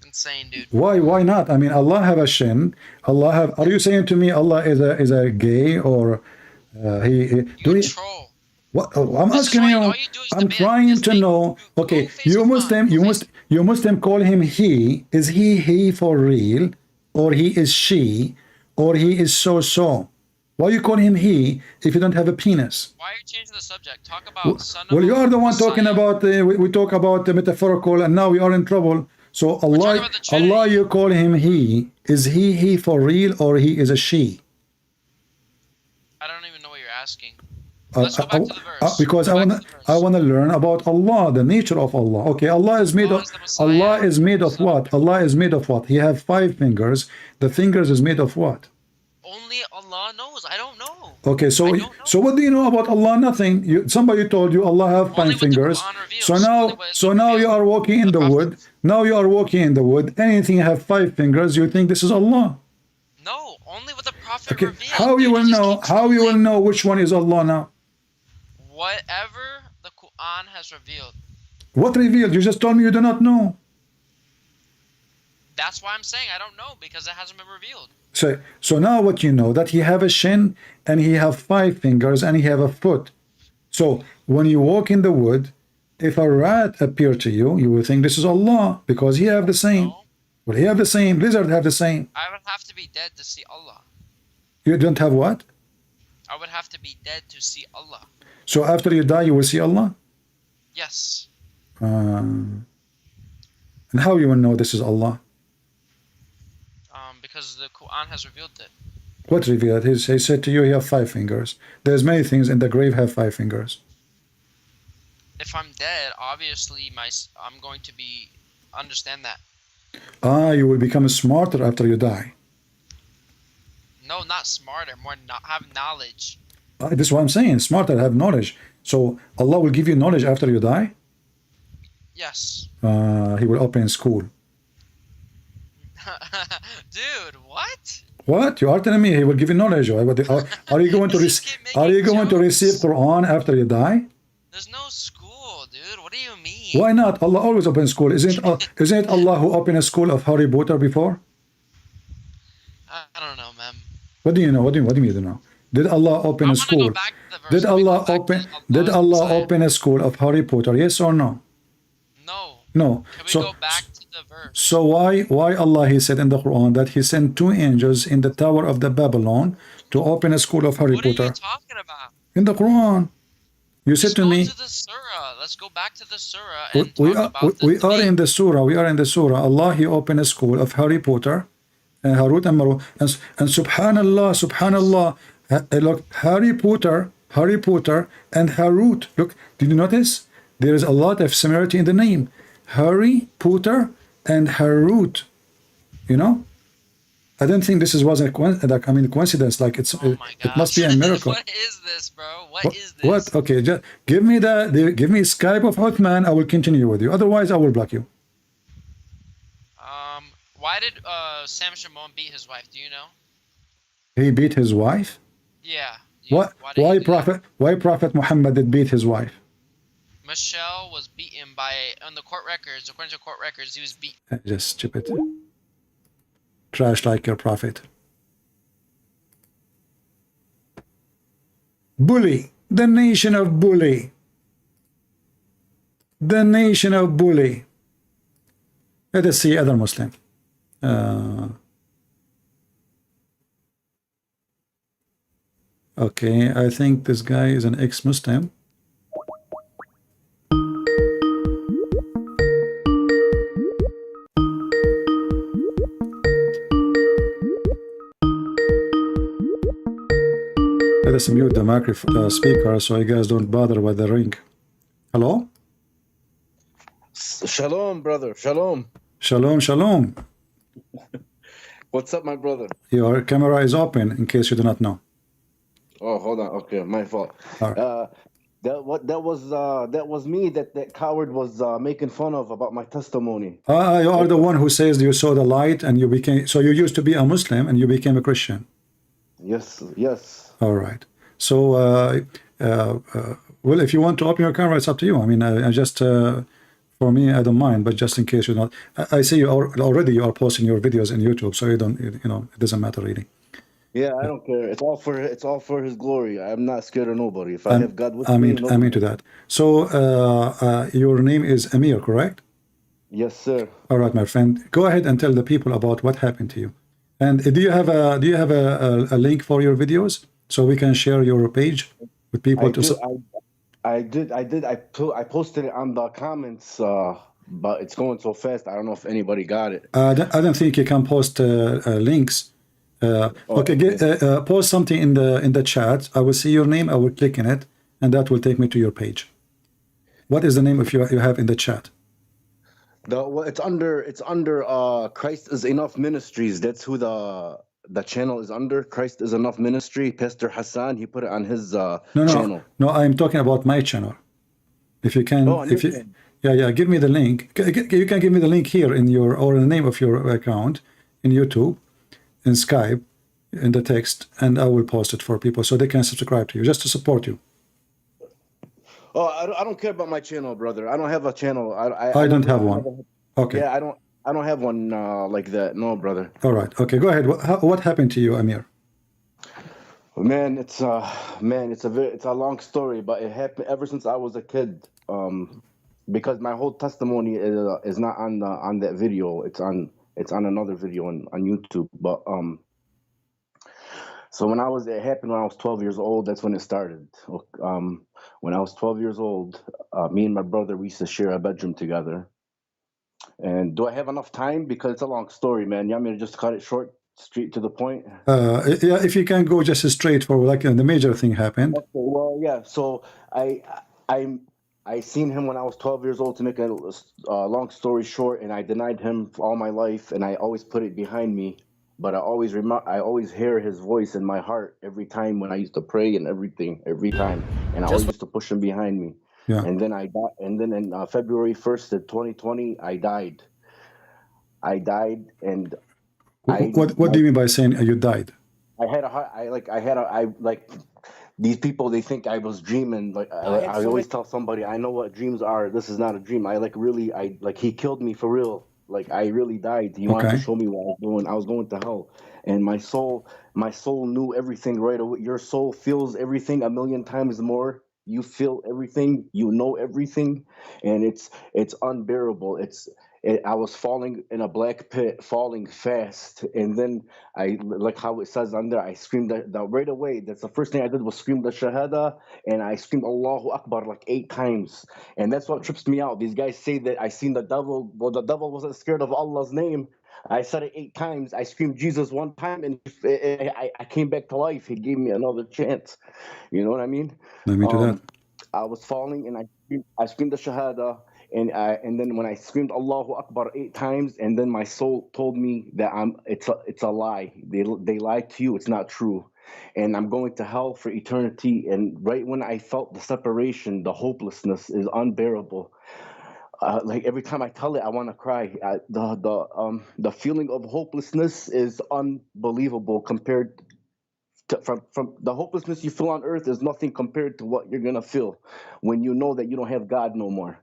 insane, dude. Why not? I mean, Allah have a shin. Allah have. Are you saying to me Allah is a gay or he do he? What? Oh, I'm asking you. I'm trying to know. Okay, you Muslim call him he. Is he for real, or he is she, or he is so? Why you call him he if you don't have a penis? Why are you changing the subject? Talk about son of Well, you are the one talking about. We talk about the metaphorical, and now we are in trouble. So Allah, you call him he. Is he for real, or he is a she? I don't even know what you're asking. Let's go back to the verse. Because I want to learn about Allah, the nature of Allah. Okay, Allah is made of what? Allah is made of what? He have 5 fingers. The fingers is made of what? Only Allah knows. I don't know. Okay, so what do you know about Allah? Nothing. Somebody told you Allah have 5 fingers. So now you are walking in the wood. Now you are walking in the wood. Anything have 5 fingers, you think this is Allah? No, only what the Prophet revealed. How you will know? How you will know which one is Allah now? Whatever the Quran has revealed. What revealed? You just told me you do not know. That's why I'm saying I don't know, because it hasn't been revealed. So now what you know, that he have a shin and he have 5 fingers and he have a foot. So when you walk in the wood, if a rat appear to you, you will think this is Allah because he have the same. No. Well, he have the same. Lizard have the same. I would have to be dead to see Allah. You don't have what? I would have to be dead to see Allah. So after you die, you will see Allah? Yes. And how you will know this is Allah? Because the Quran has revealed it. What revealed? He said to you, he have 5 fingers. There's many things in the grave have 5 fingers. If I'm dead, obviously I'm going to be understand that. You will become smarter after you die. No, not smarter, more have knowledge. This is what I'm saying. Smarter, have knowledge. So Allah will give you knowledge after you die? Yes. He will open a school. Dude, what? What? You are telling me he will give you knowledge? Are you going to receive Quran after you die? There's no school, dude. What do you mean? Why not? Allah always opens school. Isn't it Allah who opened a school of Harry Potter before? I don't know, man. What do you know? What do you know? Did Allah open a school? Did Allah open a school of Harry Potter? Yes or no? No. Can we go back to the verse? So why Allah, he said in the Quran that he sent 2 angels in the Tower of the Babylon to open a school of Harry Potter? What are you talking about? In the Quran. You said to me. Let's go to the surah. Let's go back to the surah and talk about we are in the surah. We are in the surah. Allah, he opened a school of Harry Potter and Harut and Marut. And subhanallah, look, Harry Potter and Harut. Look, did you notice? There is a lot of similarity in the name. Harry Potter and Harut. You know? I don't think this was a coincidence. Like it must be a miracle. What is this, bro? What is this? What? Okay, just give me Skype of Uthman. I will continue with you. Otherwise, I will block you. Why did Sam Shimon beat his wife? Do you know? He beat his wife? Yeah. Why Prophet Muhammad did beat his wife? Michelle was beaten by, on the court records, according to court records, he was beaten. Just stupid. Trash like your prophet. Bully. The nation of bully. The nation of bully. Let us see other Muslim. Okay, I think this guy is an ex-Muslim. Let us mute the microphone speaker so you guys don't bother with the ring. Hello? Shalom, brother. Shalom. Shalom, shalom. What's up, my brother? Your camera is open in case you do not know. Oh, hold on. Okay, my fault. Right. That was me that coward was making fun of about my testimony. You are the one who says you saw the light and you became. So you used to be a Muslim and you became a Christian. Yes, yes. All right. So, well, if you want to open your camera, it's up to you. I mean, I just For me, I don't mind, but just in case you're not, I see you already you are posting your videos in YouTube, so you don't, you know, it doesn't matter really. Yeah, I don't care. It's all for His glory. I'm not scared of nobody. If I have God with I me, mean, nobody. to that. So your name is Amir, correct? Yes, sir. All right, my friend. Go ahead and tell the people about what happened to you. And do you have a link for your videos so we can share your page with people I posted it on the comments, but it's going so fast. I don't know if anybody got it. I don't think you can post links. Post something in the chat. I will see your name. I will click in it, and that will take me to your page. What is the name if you have in the chat? It's under Christ is Enough Ministries. That's who the channel is under. Christ is Enough Ministry. Pastor Hassan, he put it on his channel. No, I'm talking about my channel. If you can, give me the link. You can give me the link here in your, or the name of your account in YouTube, in Skype, in the text, and I will post it for people so they can subscribe to you, just to support you. Oh, I don't care about my channel, brother. I don't have a channel. I don't have one. Okay. Yeah, I don't have one like that. No, brother. All right. Okay, go ahead. What happened to you, Amir? Man, it's a long story, but it happened ever since I was a kid. Because my whole testimony is not on that video. It's on another video on YouTube. But so it happened when I was 12 years old. That's when it started. When I was 12 years old, me and my brother, we used to share a bedroom together. And do I have enough time? Because it's a long story, man. You want me to just cut it short, straight to the point? Yeah, if you can go just straight for like the major thing happened. Okay, well, yeah. So I seen him when I was 12 years old, to make a long story short, and I denied him for all my life, and I always put it behind me. But I always hear his voice in my heart every time when I used to pray and everything, every time. And I always used to push him behind me. Yeah. And then I got, and then in February 1st of 2020, I died. And What do you mean by saying you died? I had a heart. These people, they think I was dreaming. Like I always tell somebody, I know what dreams are. This is not a dream. He killed me for real. Like I really died. He wanted to show me what I was doing. I was going to hell, and my soul knew everything right away. Your soul feels everything a million times more. You feel everything. You know everything, and it's unbearable. I was falling in a black pit, falling fast, and then I, like how it says on there, I screamed that right away. That's the first thing I did, was scream the Shahada, and I screamed Allahu Akbar like 8 times. And that's what trips me out. These guys say that I seen the devil. Well, the devil wasn't scared of Allah's name. I said it 8 times. I screamed Jesus 1 time, and I came back to life. He gave me another chance. You know what I mean? Let me do that. I was falling, and I screamed the Shahada. And then when I screamed Allahu Akbar 8 times, and then my soul told me that it's a lie. They lied to you. It's not true, and I'm going to hell for eternity. And right when I felt the separation, the hopelessness is unbearable. Like every time I tell it, I want to cry. The feeling of hopelessness is unbelievable compared to, from the hopelessness you feel on earth is nothing compared to what you're gonna feel when you know that you don't have God no more.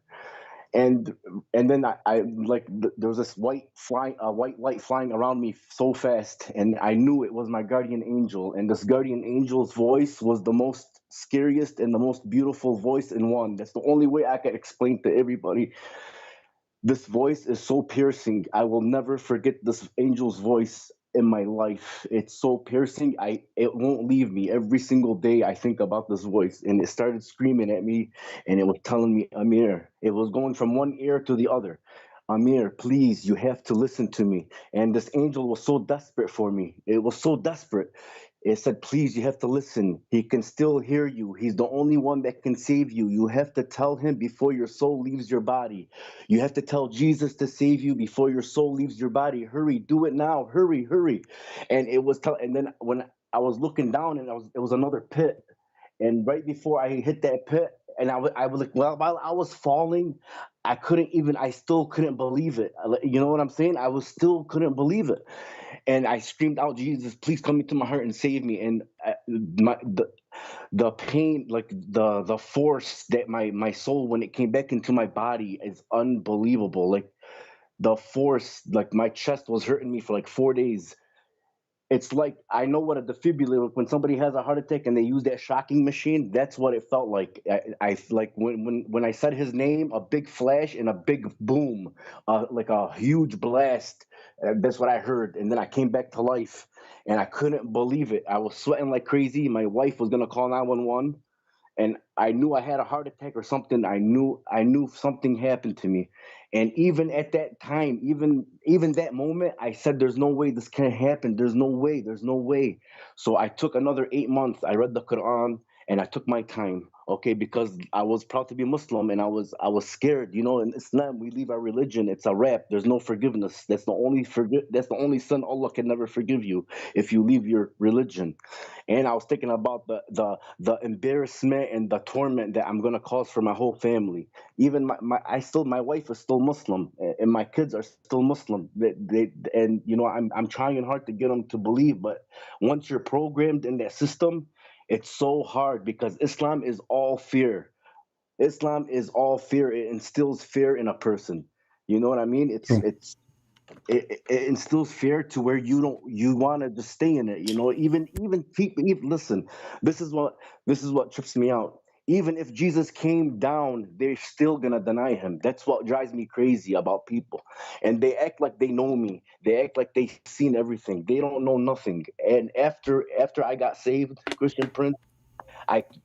And then there was this white light flying around me so fast, and I knew it was my guardian angel. And this guardian angel's voice was the most scariest and the most beautiful voice in one. That's the only way I can explain to everybody. This voice is so piercing. I will never forget this angel's voice in my life. It's so piercing. It won't leave me. Every single day I think about this voice, and it started screaming at me, and it was telling me, Amir. It was going from one ear to the other. Amir, please, you have to listen to me. And this angel was so desperate for me. It was so desperate. It said, please, you have to listen. He can still hear you. He's the only one that can save you. You have to tell him before your soul leaves your body. You have to tell Jesus to save you before your soul leaves your body. Hurry, do it now. Hurry, hurry. And and then when I was looking down, and it was another pit. And right before I hit that pit, and I was like, well, while I was falling, I still couldn't believe it. You know what I'm saying? Still couldn't believe it. And I screamed out, Jesus, please come into my heart and save me. And the pain, like the force that my soul, when it came back into my body, is unbelievable. Like the force, like my chest was hurting me for like 4 days. It's like, I know what a defibrillator, when somebody has a heart attack and they use that shocking machine, that's what it felt like. I like when I said his name, a big flash and a big boom, like a huge blast. That's what I heard. And then I came back to life and I couldn't believe it. I was sweating like crazy. My wife was going to call 911 and I knew I had a heart attack or something. I knew something happened to me. And even at that time, even that moment, I said, there's no way this can happen. There's no way. So I took another 8 months. I read the Quran and I took my time, okay, because I was proud to be Muslim and I was scared. You know, in Islam, we leave our religion. It's a wrap. There's no forgiveness. That's the only sin Allah can never forgive you, if you leave your religion. And I was thinking about the embarrassment and the torment that I'm gonna cause for my whole family. Even my wife is still Muslim and my kids are still Muslim. And you know, I'm trying hard to get them to believe, but once you're programmed in that system, it's so hard, because Islam is all fear. Islam is all fear. It instills fear in a person. You know what I mean? It instills fear to where you want to just stay in it. You know, even people. Listen, this is what trips me out. Even if Jesus came down, they're still gonna deny him. That's what drives me crazy about people. And they act like they know me. They act like they've seen everything. They don't know nothing. And after I got saved, Christian Prince,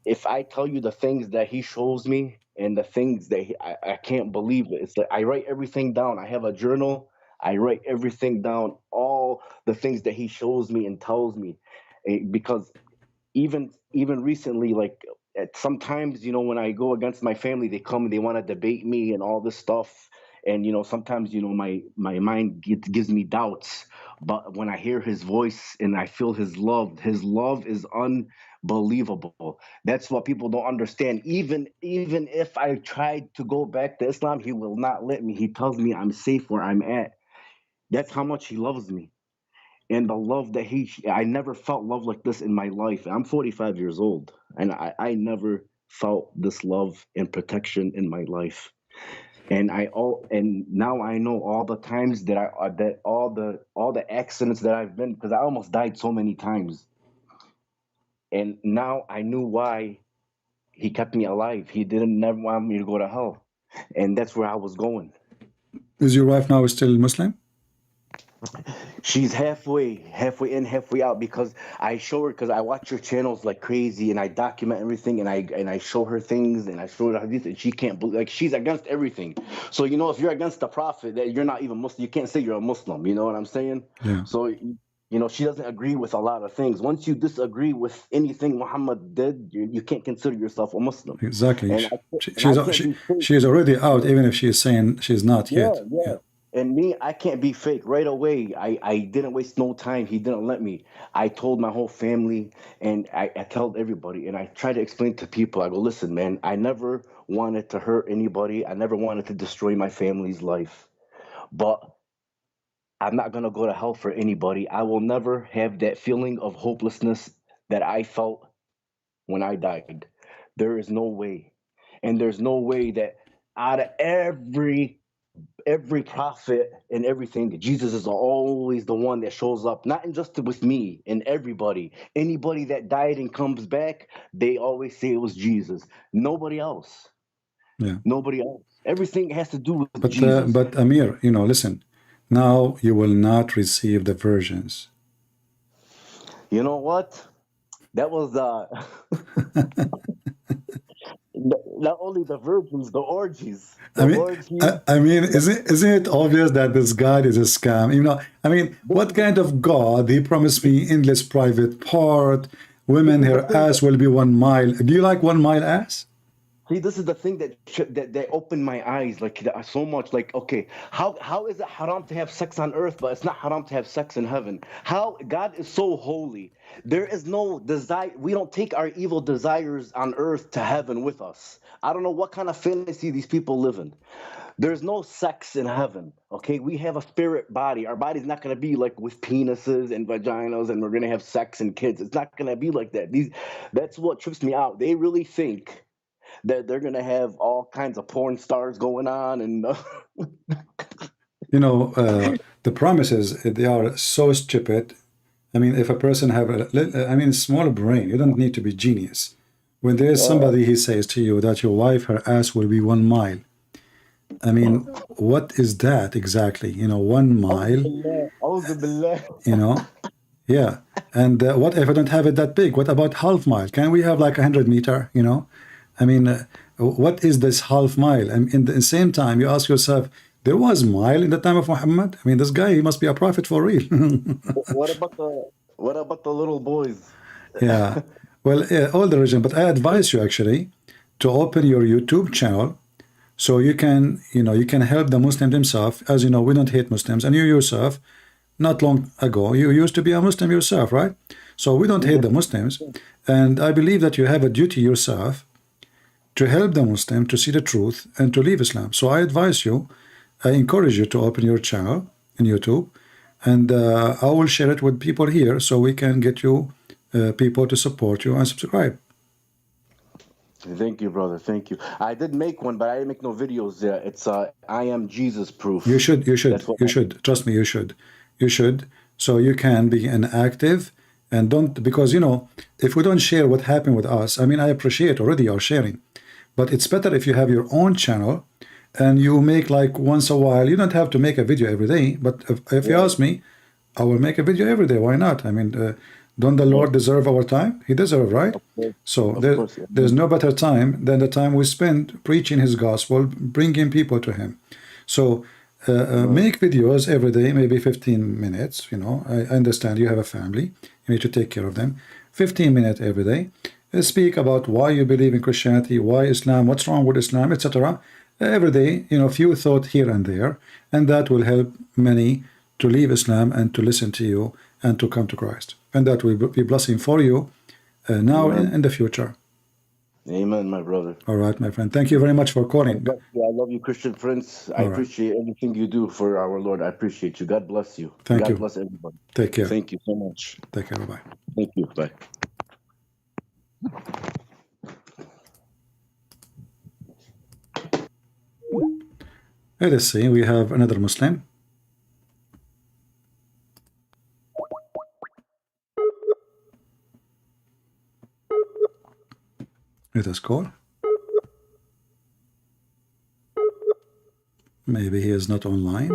if I tell you the things that he shows me and the things that I can't believe it. It's like I write everything down. I have a journal. I write everything down, all the things that he shows me and tells me, because even recently, like sometimes, you know, when I go against my family, they come and they want to debate me and all this stuff. And, you know, sometimes, you know, my mind gives me doubts. But when I hear his voice and I feel his love is unbelievable. That's what people don't understand. Even if I tried to go back to Islam, he will not let me. He tells me I'm safe where I'm at. That's how much he loves me. And the love that I never felt love like this in my life. I'm 45 years old, and I never felt this love and protection in my life. And now I know all the times that all the accidents that I've been, because I almost died so many times. And now I knew why he kept me alive. He didn't never want me to go to hell. And that's where I was going. Is your wife now still Muslim? She's halfway in, halfway out, because I show her, because I watch your channels like crazy and I document everything and I show her things and I show her hadith, and she can't believe, like, she's against everything. So, you know, if you're against the Prophet, that you're not even Muslim, you can't say you're a Muslim, you know what I'm saying? Yeah. So, you know, she doesn't agree with a lot of things. Once you disagree with anything Muhammad did, you can't consider yourself a Muslim. Exactly. And she's already out, even if she's saying she's not yet. Yeah. And me, I can't be fake. Right away, I didn't waste no time. He didn't let me. I told my whole family, and I told everybody, and I try to explain to people. I go, listen, man, I never wanted to hurt anybody. I never wanted to destroy my family's life. But I'm not going to go to hell for anybody. I will never have that feeling of hopelessness that I felt when I died. There is no way. And there's no way that out of every prophet and everything, Jesus is always the one that shows up, not just with me and everybody. Anybody that died and comes back, they always say it was Jesus. Nobody else. Yeah. Nobody else. Everything has to do with Jesus. But Amir, you know, listen. Now you will not receive the virgins. You know what? That was not only the virgins, the orgies. I mean, isn't it obvious that this God is a scam? You know, I mean, what kind of God? He promised me endless private part. Women, her ass will be 1 mile. Do you like 1 mile ass? See, this is the thing that opened my eyes like so much. Like, okay, how is it haram to have sex on earth, but it's not haram to have sex in heaven? How God is so holy. There is no desire. We don't take our evil desires on earth to heaven with us. I don't know what kind of fantasy these people live in. There's no sex in heaven. Okay, we have a spirit body. Our body's not going to be like with penises and vaginas, and we're going to have sex and kids. It's not going to be like that. That's what trips me out. They really think that they're going to have all kinds of porn stars going on, and You know, the promises, they are so stupid. I mean, if a person have a small brain, you don't need to be genius. When there's somebody, he says to you that your wife, her ass will be 1 mile. I mean, what is that exactly? You know, 1 mile, you know? Yeah. And what if I don't have it that big? What about half mile? Can we have like 100 meter, you know? I mean, what is this half mile? And in the same time, you ask yourself, there was mile in the time of Muhammad? I mean, this guy, he must be a prophet for real. what about the little boys? Yeah. Well, all the religion, but I advise you actually to open your YouTube channel so you can, you can help the Muslim themselves. As you know, we don't hate Muslims, and you yourself, not long ago, you used to be a Muslim yourself, right? So we don't hate the Muslims, and I believe that you have a duty yourself to help the Muslim to see the truth and to leave Islam. So I advise you, I encourage you to open your channel in YouTube, and I will share it with people here so we can get you people to support you and subscribe. Thank you, brother. Thank you. I did make one, but I didn't make no videos. It's I am Jesus proof. You should. Trust me, you should. So you can be an active and don't, because if we don't share what happened with us, I mean, I appreciate already your sharing, but it's better if you have your own channel and you make like once a while. You don't have to make a video every day, but if you ask me, I will make a video every day. Why not? I mean, don't the Lord deserve our time? He deserves, right? So there's no better time than the time we spend preaching his gospel, bringing people to him. So make videos every day, maybe 15 minutes. I understand you have a family. You need to take care of them. 15 minutes every day. Speak about why you believe in Christianity, why Islam, what's wrong with Islam, etc. Every day, few thoughts here and there. And that will help many to leave Islam and to listen to you and to come to Christ. And that will be blessing for you now and in the future. Amen, my brother. All right, my friend. Thank you very much for calling. I love you, Christian friends. I appreciate everything you do for our Lord. I appreciate you. God bless you. Thank you. God bless everybody. Take care. Thank you so much. Take care. Bye-bye. Thank you. Bye. Let us see. We have another Muslim. Let us call. Maybe he is not online.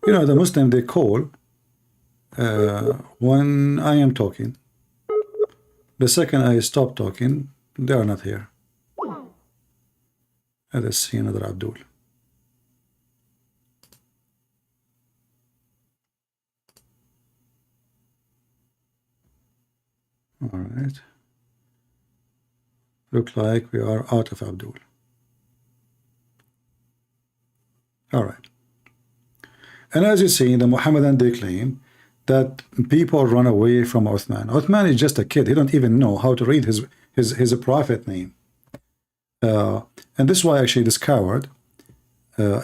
The Muslim, they call when I am talking. The second I stop talking, they are not here. Let us see another Abdul. All right. Look like we are out of Abdul. All right. And as you see, the Muhammadan, they claim that people run away from Uthman. Uthman is just a kid. He don't even know how to read his prophet name. And this is why actually this coward,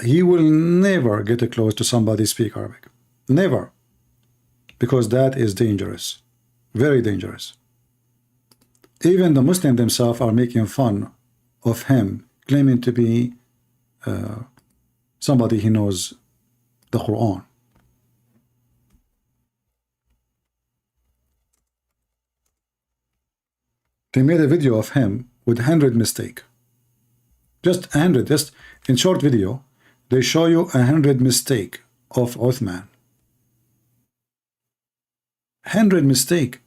he will never get close to somebody speak Arabic. Never. Because that is dangerous. Very dangerous. Even the Muslims themselves are making fun of him, claiming to be somebody who knows the Quran. They made a video of him with 100 mistakes. Just 100, just in short video, they show you 100 mistakes of Uthman. 100 mistakes,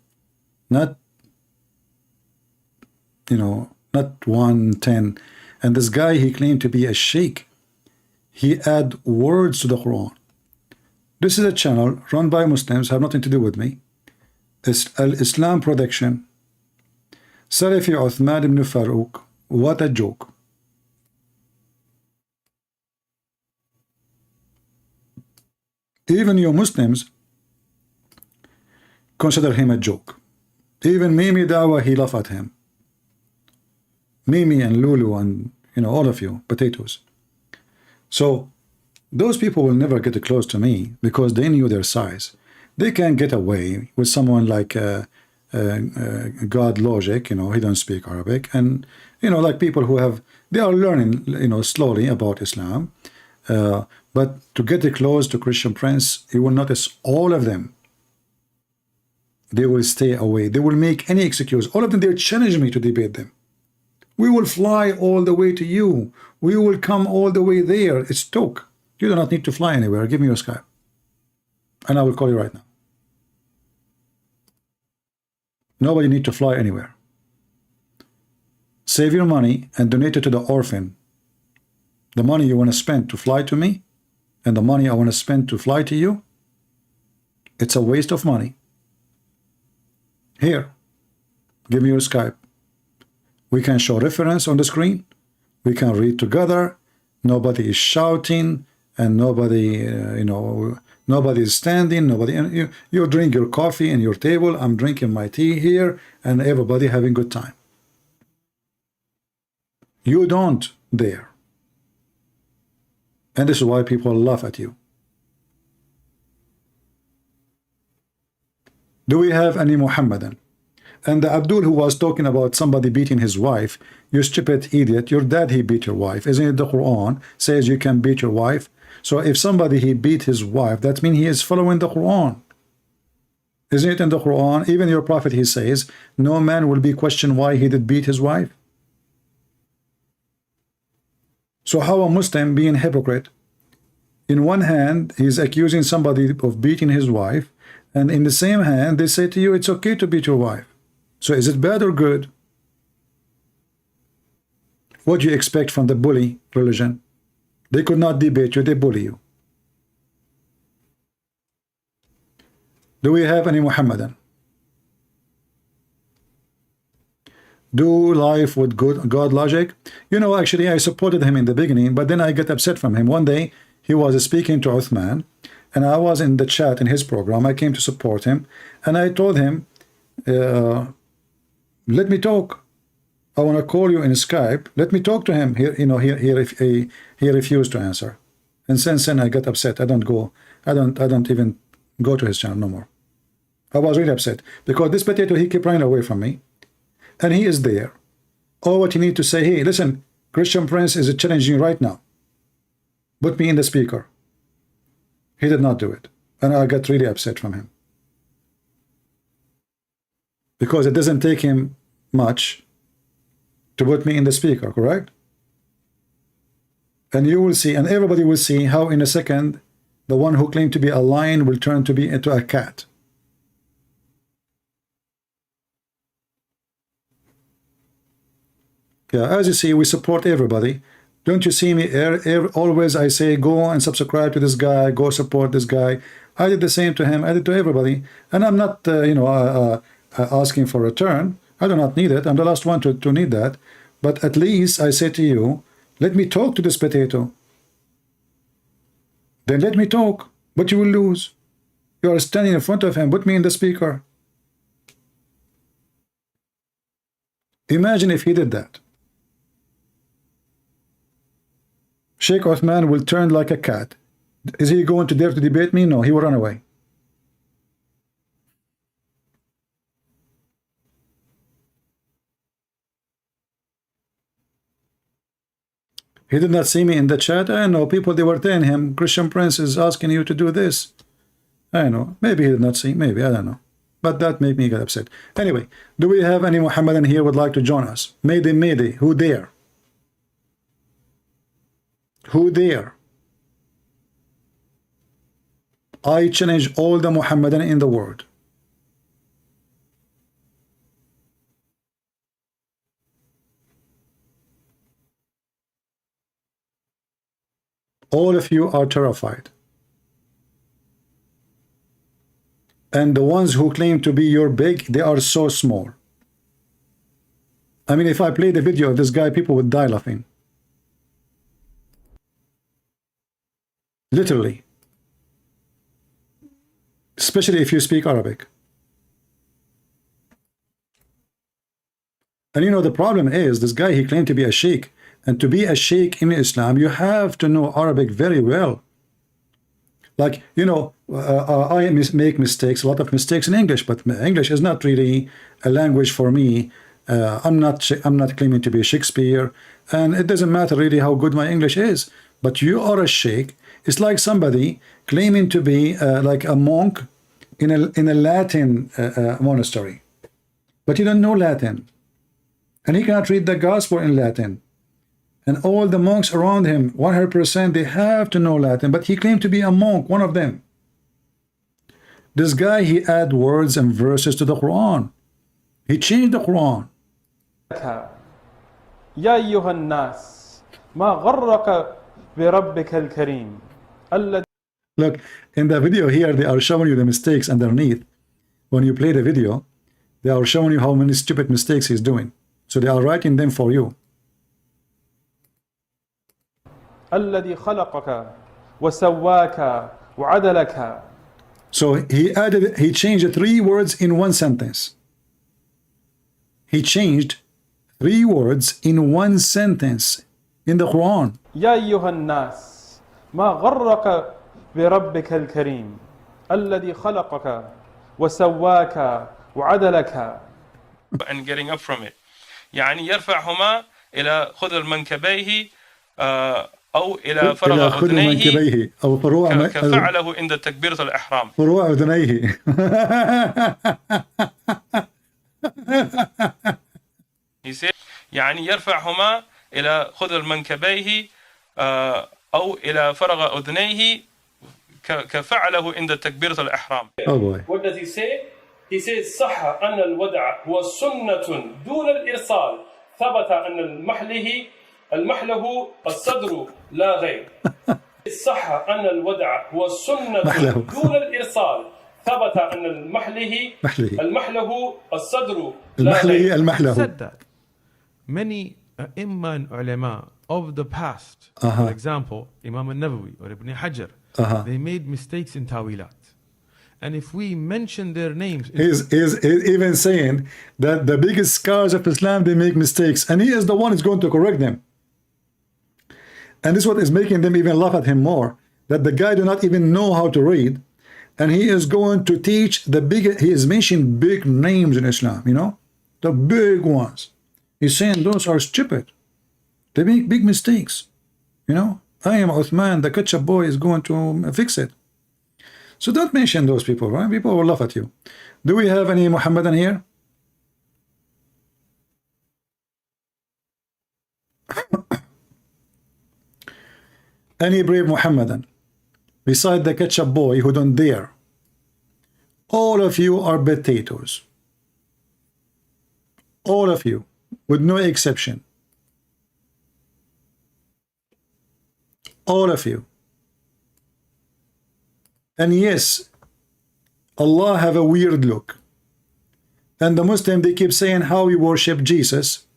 not not 1, 10. And this guy, he claimed to be a sheikh. He add words to the Quran. This is a channel run by Muslims, have nothing to do with me. It's Islam Production. Salafi Uthman ibn Farouq. What a joke. Even you Muslims consider him a joke. Even Mimi Dawah, he laugh at him. Mimi and Lulu and You know, all of you, potatoes. So those people will never get close to me because they knew their size. They can get away with someone like God Logic, you know, he don't speak Arabic, and you know, like people who have, they are learning, you know, slowly about Islam. But to get close to Christian Prince, you will notice all of them, they will stay away. They will make any excuse. All of them, they challenge me to debate them. We will fly all the way to you. We will come all the way there. It's talk. You do not need to fly anywhere. Give me your Skype, and I will call you right now. Nobody need to fly anywhere. Save your money and donate it to the orphan. The money you want to spend to fly to me and the money I want to spend to fly to you, it's a waste of money. Here, give me your Skype. We can show reference on the screen. We can read together. Nobody is shouting and nobody, you know, nobody is standing. Nobody. You drink your coffee in your table. I'm drinking my tea here, and everybody having good time. You don't dare. And this is why people laugh at you. Do we have any Muhammadan? And the Abdul who was talking about somebody beating his wife, you stupid idiot, your dad, he beat your wife. Isn't it the Quran says you can beat your wife? So if somebody he beat his wife, that means he is following the Quran. Isn't it in the Quran? Even your prophet, he says, no man will be questioned why he did beat his wife. So how a Muslim being hypocrite? In one hand, he's accusing somebody of beating his wife, and in the same hand, they say to you, it's okay to beat your wife. So is it bad or good? What do you expect from the bully religion? They could not debate you, they bully you. Do we have any Muhammadan? Do life with good God logic? You know, actually I supported him in the beginning, but then I get upset from him. One day he was speaking to Uthman, and I was in the chat in his program. I came to support him, and I told him, let me talk. I want to call you in Skype. Let me talk to him. He refused to answer, and since then I got upset. I don't even go to his channel no more. I was really upset because this potato, he kept running away from me, and he is there. All what you need to say, hey, listen, Christian Prince is challenging you right now. Put me in the speaker. He did not do it, and I got really upset from him because it doesn't take him much to put me in the speaker, correct? And you will see, and everybody will see how in a second the one who claimed to be a lion will turn to be into a cat. Yeah, as you see, we support everybody. Don't you see me always I say go and subscribe to this guy, go support this guy. I did the same to him, I did to everybody, and I'm not asking for a return. I do not need it. I'm the last one to need that. But at least I say to you, let me talk to this potato. Then let me talk, but you will lose. You are standing in front of him. Put me in the speaker. Imagine if he did that. Sheikh Uthman will turn like a cat. Is he going to dare to debate me? No, he will run away. He did not see me in the chat. I know people, they were telling him, Christian Prince is asking you to do this. I know. Maybe he did not see. Maybe. I don't know. But that made me get upset. Anyway, do we have any Muhammadan here would like to join us? Mayday, mayday. Who dare? Who dare? I challenge all the Muhammadan in the world. All of you are terrified. And the ones who claim to be your big, they are so small. I mean, if I play the video of this guy, people would die laughing. Literally. Especially if you speak Arabic. And you know, the problem is, this guy, he claimed to be a sheikh, And to be a sheikh in Islam, you have to know Arabic very well. Like, you know, I make mistakes, a lot of mistakes in English, but English is not really a language for me. I'm not claiming to be Shakespeare, and it doesn't matter really how good my English is. But you are a sheikh. It's like somebody claiming to be like a monk in a Latin monastery, but you don't know Latin, and he cannot read the gospel in Latin. And all the monks around him, 100%, they have to know Latin, but he claimed to be a monk, one of them. This guy, he add words and verses to the Quran. He changed the Quran. يا أيها الناس ما غرك بربك الكريم الذي. Look, in the video here, they are showing you the mistakes underneath. When you play the video, they are showing you how many stupid mistakes he's doing. So they are writing them for you. الذي خلقك وسواك وعدلك. So he changed 3 words in one sentence. He changed 3 words in one sentence in the Quran. يا أيها الناس ما غرك بربك الكريم الذي خلقك وسواك وعدلك. And getting up from it. يعني يرفعهما إلى خذ المنكبيه أو إلى فرغ أذنيه أو فروع كفعله عند تكبيرة الإحرام. فروع أذنيه. He said يعني يرفعهما إلى خذ المنكبيه أو إلى فرغ أذنيه كفعله عند تكبيرة الإحرام. Oh boy. What does he say? He says صح أن الودع هو سنة دون الإرسال ثبت أن المحله الصدر لا غير. صح أن الودع هو سنة دون الإرسال ثبت أن المحله الصدر لا غير. Said that many Imam and ulama of the past, for example, Imam al-Nawawi or Ibn Hajar, they made mistakes in tawilat. And if we mention their names, he's even saying that the biggest scholars of Islam, they make mistakes, and he is the one who's going to correct them. And this is what is making them even laugh at him more, that the guy do not even know how to read, and he is going to teach the big. He is mentioning big names in Islam, you know, the big ones. He's saying those are stupid. They make big mistakes, you know. I am Uthman, the ketchup boy, is going to fix it. So don't mention those people, right? People will laugh at you. Do we have any Muhammadan here? Any brave Muhammadan beside the ketchup boy who don't dare? All of you are potatoes. All of you, with no exception. All of you. And yes, Allah have a weird look. And the Muslim, they keep saying how we worship Jesus.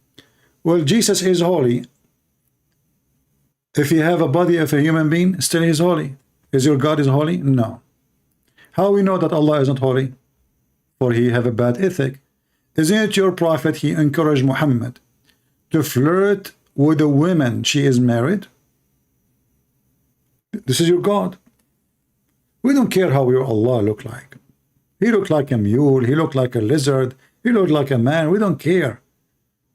Well, Jesus is holy. If you have a body of a human being, still he is holy. Is your God is holy? No. How we know that Allah is not holy? For he have a bad ethic. Isn't it your prophet, he encouraged Muhammad to flirt with a woman she is married? This is your God. We don't care how your Allah look like. He looked like a mule, he looked like a lizard, he looked like a man. We don't care.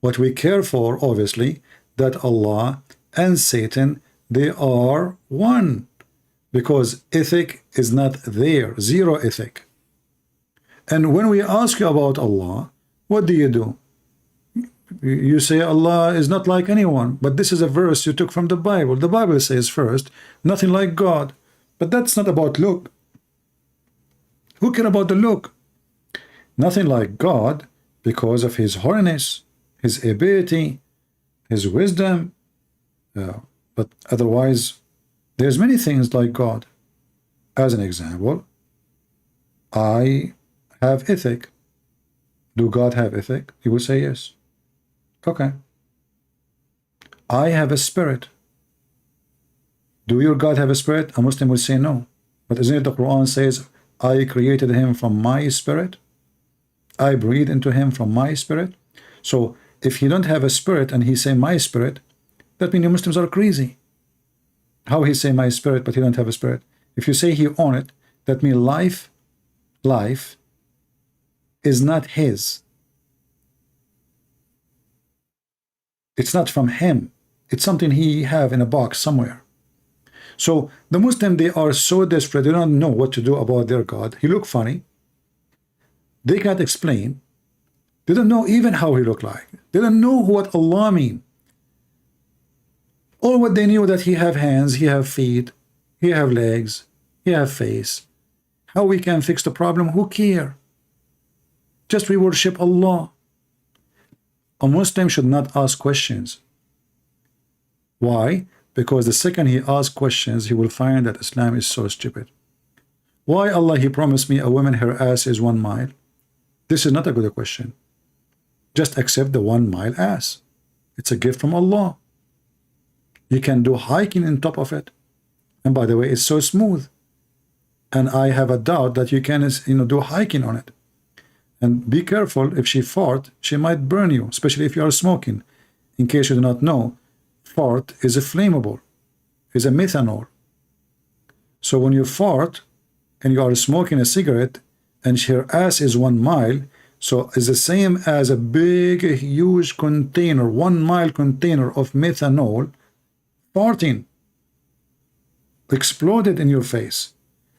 What we care for, obviously, that Allah and Satan, they are one. Because ethic is not there, zero ethic. And when we ask you about Allah, what do? You say Allah is not like anyone, but this is a verse you took from the Bible. The Bible says first, nothing like God. But that's not about look. Who care about the look? Nothing like God because of his holiness, his ability, his wisdom. But otherwise, there's many things like God. As an example, I have ethic. Do God have ethic? He will say yes. Okay. I have a spirit. Do your God have a spirit? A Muslim will say no. But isn't it the Quran says, I created him from my spirit? I breathe into him from my spirit. So if he don't have a spirit and he say my spirit, that means you Muslims are crazy. How he say my spirit, but he don't have a spirit? If you say he own it, that means life is not his. It's not from him. It's something he have in a box somewhere. So the Muslim, they are so desperate, they don't know what to do about their God. He look funny. They can't explain. They don't know even how he look like. They don't know what Allah mean. All what they knew that he have hands, he have feet, he have legs, he have face. How we can fix the problem? Who care? Just we worship Allah. A Muslim should not ask questions. Why? Because the second he asks questions, he will find that Islam is so stupid. Why Allah, he promised me a woman, her ass is 1 mile? This is not a good question. Just accept the 1 mile ass. It's a gift from Allah. You can do hiking on top of it. And by the way, it's so smooth. And I have a doubt that you can, do hiking on it. And be careful, if she fart, she might burn you, especially if you are smoking. In case you do not know, fart is a flammable, is a methanol. So when you fart and you are smoking a cigarette and her ass is 1 mile, so it's the same as a big, huge container, 1 mile container of methanol farting, exploded in your face.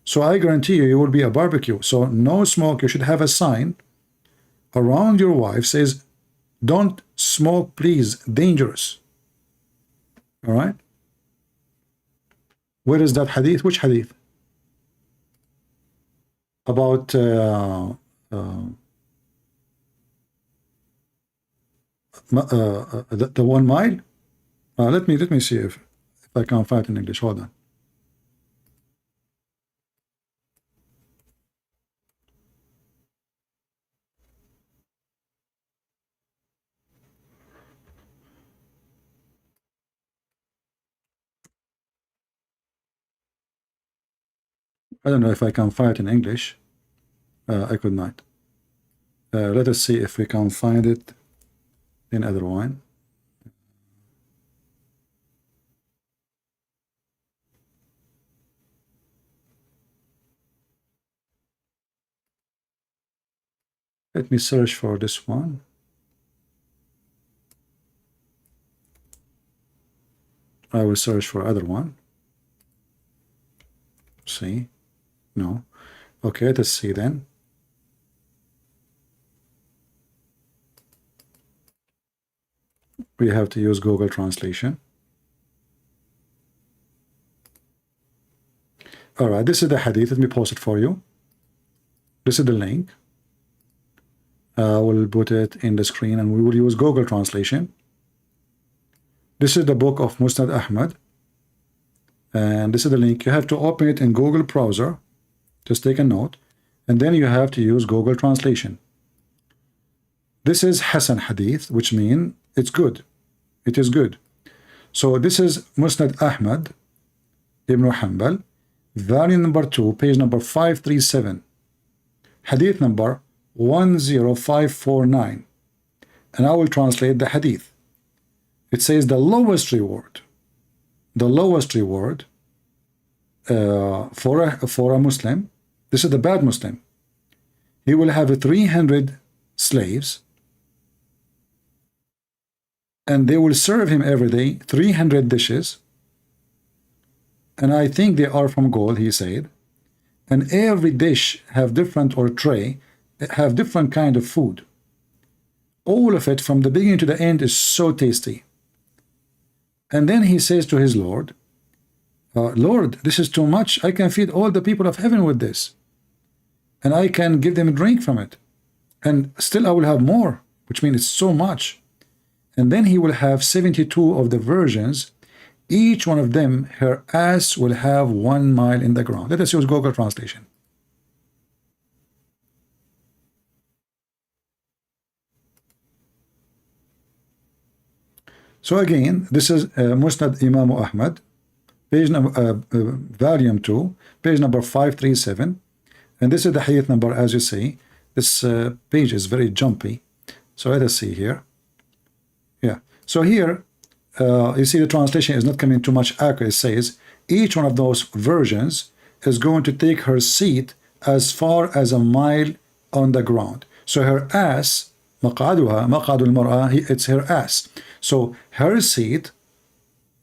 So I guarantee you, you will be a barbecue. So no smoke. You should have a sign around your wife says, don't smoke, please, dangerous. All right. Where is that hadith? Which hadith? About the 1 mile. Let me see if I can find it in English. Hold on. I don't know if I can find it in English. I could not. Let us see if we can find it in other one. Let me search for this one. I will search for other one. See? No. Okay, let's see then. We have to use Google Translation. All right, this is the hadith. Let me post it for you. This is the link. I will put it in the screen and we will use Google Translation. This is the book of Musnad Ahmed. And this is the link. You have to open it in Google browser. Just take a note. And then you have to use Google Translation. This is Hasan Hadith, which means it's good. It is good. So this is Musnad Ahmed Ibn Hanbal, volume number 2, page number 537. Hadith number 10549. And I will translate the hadith. It says the lowest reward for a Muslim, this is the bad Muslim, he will have 300 slaves and they will serve him every day 300 dishes, and I think they are from gold, he said, and every dish have different, or tray have different kind of food. All of it from the beginning to the end is so tasty. And then he says to his Lord, Lord, this is too much. I can feed all the people of heaven with this. And I can give them a drink from it. And still I will have more, which means it's so much. And then he will have 72 of the virgins. Each one of them, her ass will have 1 mile in the ground. Let us use Google Translation. So again, this is Musnad Imam Ahmad, page number, volume 2, page number 537, and this is the hadith number. As you see, this page is very jumpy. So let us see here. Yeah. So here, you see the translation is not coming too much accurate. It says each one of those versions is going to take her seat as far as a mile on the ground. So her ass, مقعدها مقعد المرأة, it's her ass. So her seat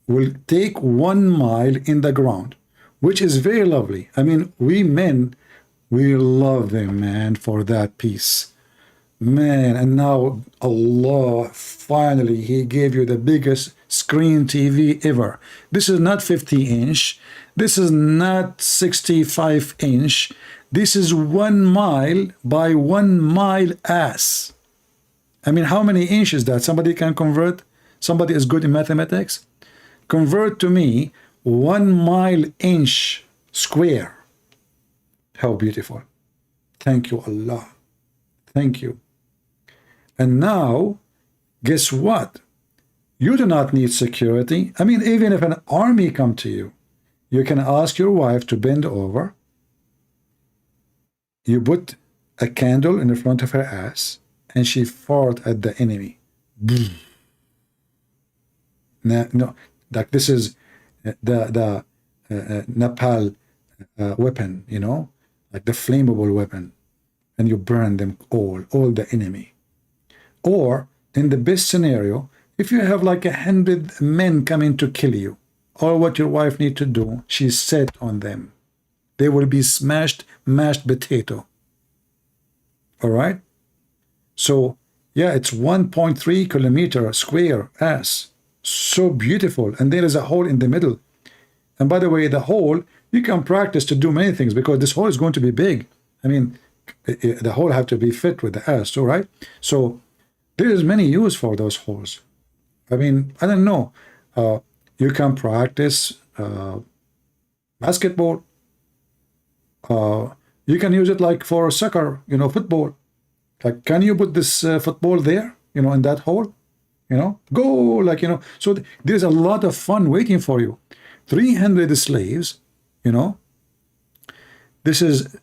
will take 1 mile in the ground, which is very lovely. I mean, we men, we love them, man, for that piece. Man, and now Allah, finally, He gave you the biggest screen TV ever. This is not 50-inch. This is not 65-inch. This is 1 mile by 1 mile ass. I mean, how many inches is that? Somebody can convert? Somebody is good in mathematics? Convert to me 1 mile inch square. How beautiful. Thank you, Allah. Thank you. And now, guess what? You do not need security. I mean, even if an army come to you, you can ask your wife to bend over. You put a candle in the front of her ass, and she fart at the enemy. No, like this is the napalm weapon, you know, like the flammable weapon, and you burn them all the enemy. Or in the best scenario, if you have like 100 men coming to kill you, all what your wife need to do, she set on them. They will be smashed, mashed potato. All right. So yeah, it's 1.3 kilometer square ass. So beautiful. And there is a hole in the middle. And by the way, the hole, you can practice to do many things because this hole is going to be big. I mean, the hole have to be fit with the ass, all right? So there is many use for those holes. I mean, I don't know. You can practice basketball. You can use it like for soccer, you know, football. Like, can you put this football there, you know, in that hole? You know, go, like, you know. So there's a lot of fun waiting for you. 300 slaves, you know. This is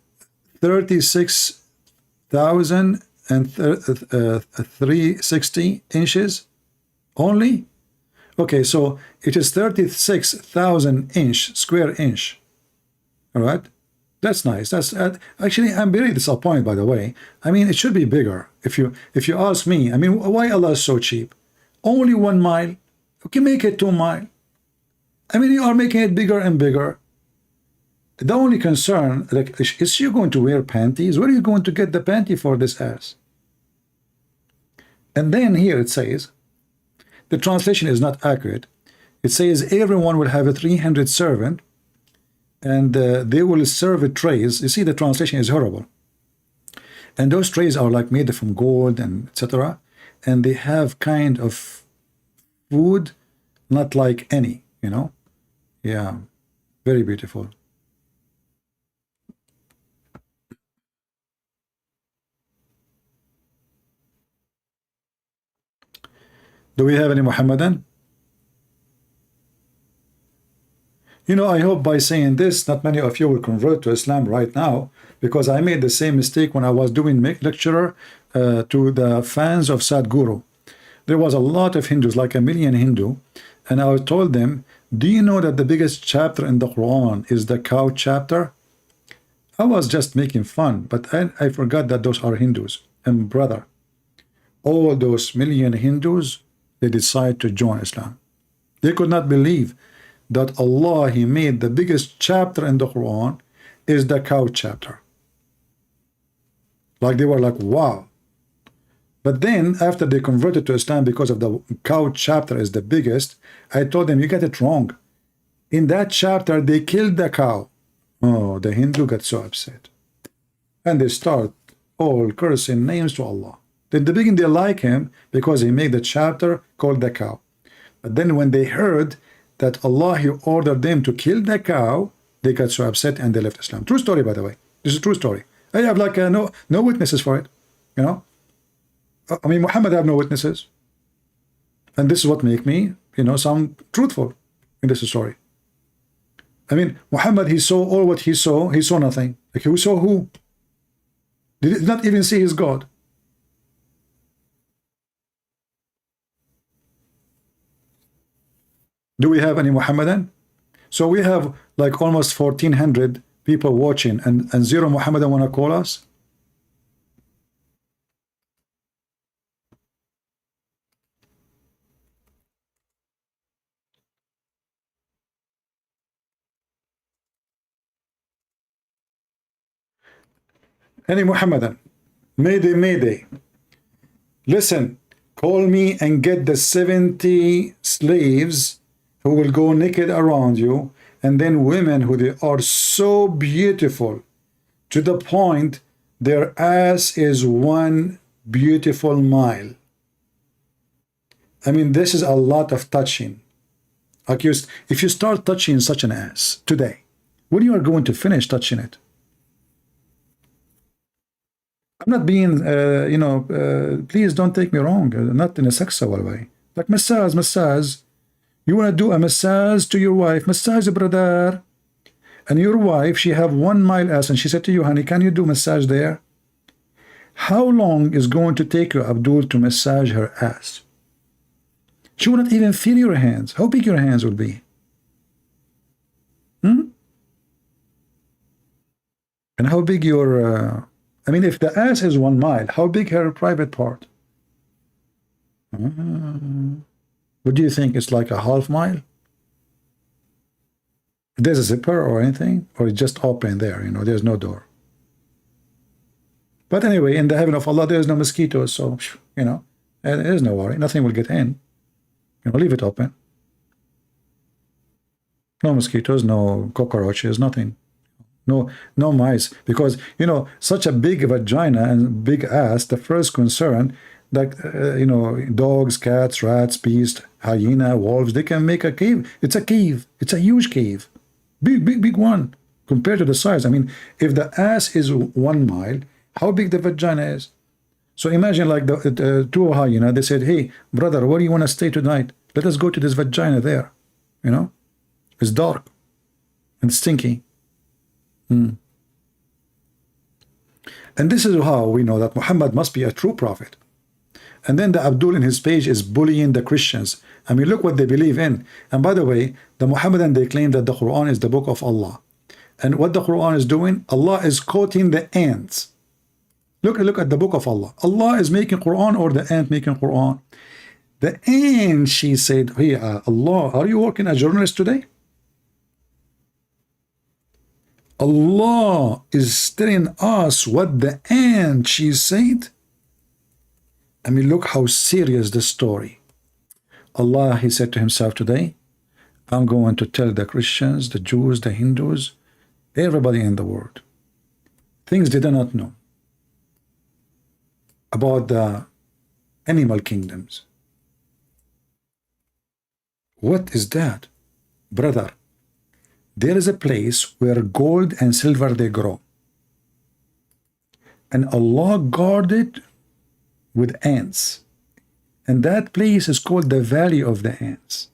36,360 inches only. Okay, so it is 36,000 square inch. All right, that's nice. That's actually, I'm very disappointed, by the way. I mean, it should be bigger. If you ask me, I mean, why Allah is so cheap? Only 1 mile. Okay, make it 2 mile. I mean, you are making it bigger and bigger. The only concern, like, is she going to wear panties? Where are you going to get the panty for this ass? And then here it says, the translation is not accurate. It says everyone will have a 300 servant, and they will serve trays. You see, the translation is horrible. And those trays are like made from gold and etc. And they have kind of food, not like any, you know. Yeah, very beautiful. Do we have any Muhammadan? You know, I hope by saying this, not many of you will convert to Islam right now, because I made the same mistake when I was doing lecturer to the fans of Sadhguru. There was a lot of Hindus, like 1 million Hindu, and I told them, do you know that the biggest chapter in the Quran is the cow chapter? I was just making fun, but I forgot that those are Hindus. And brother, all those 1 million Hindus, they decide to join Islam. They could not believe that Allah, He made the biggest chapter in the Quran is the cow chapter. Like they were like, wow. But then after they converted to Islam because of the cow chapter is the biggest, I told them, you get it wrong. In that chapter, they killed the cow. Oh, the Hindu got so upset. And they start all cursing names to Allah. In the beginning, they like him because he made the chapter called the cow. But then when they heard that Allah, He ordered them to kill the cow, they got so upset and they left Islam. True story, by the way. This is a true story. I have like no witnesses for it, you know. I mean, Muhammad have no witnesses. And this is what make me, you know, sound truthful in this story. I mean, Muhammad, he saw all what he saw nothing. Like, he saw who? Did not even see his God. Do we have any Muhammadan? So we have like almost 1,400 people watching, and zero Muhammadan want to call us? Any Muhammadan? Mayday, mayday. Listen, call me and get the 70 slaves who will go naked around you, and then women who they are so beautiful to the point their ass is one beautiful mile. I mean, this is a lot of touching. Accused, if you start touching such an ass today, when you are going to finish touching it? I'm not being, please don't take me wrong, not in a sexual way. Like massage. You want to do a massage to your wife, massage brother. And your wife, she have 1 mile ass, and she said to you, honey, can you do massage there? How long is going to take you, Abdul, to massage her ass? She will not even feel your hands. How big your hands will be? And how big your... I mean, if the ass is 1 mile, how big her private part? What do you think? It's like a ½ mile? There's a zipper or anything? Or it's just open there, there's no door. But anyway, in the heaven of Allah, there's no mosquitoes, so, there's no worry. Nothing will get in. Leave it open. No mosquitoes, no cockroaches, nothing. No mice, because such a big vagina and big ass, the first concern, like dogs, cats, rats, beasts, hyena, wolves, they can make a cave. It's a cave. It's a huge cave, big one compared to the size. I mean, if the ass is 1 mile, how big the vagina is? So imagine like the two hyena, they said, hey brother, where do you want to stay tonight? Let us go to this vagina there. It's dark and stinky. And this is how we know that Muhammad must be a true prophet. And then the Abdul in his page is bullying the Christians. I mean, look what they believe in. And by the way, the Muhammadan, they claim that the Quran is the book of Allah. And what the Quran is doing, Allah is quoting the ants. Look at the book of Allah. Allah is making Quran, or the ant making Quran? The ant, she said, hey, Allah, are you working as a journalist today? Allah is telling us what the ant, she said. I mean, look how serious the story. Allah, he said to himself today, I'm going to tell the Christians, the Jews, the Hindus, everybody in the world, things they do not know about the animal kingdoms. What is that? Brother, there is a place where gold and silver they grow. And Allah guarded with ants. And that place is called the Valley of the Ants.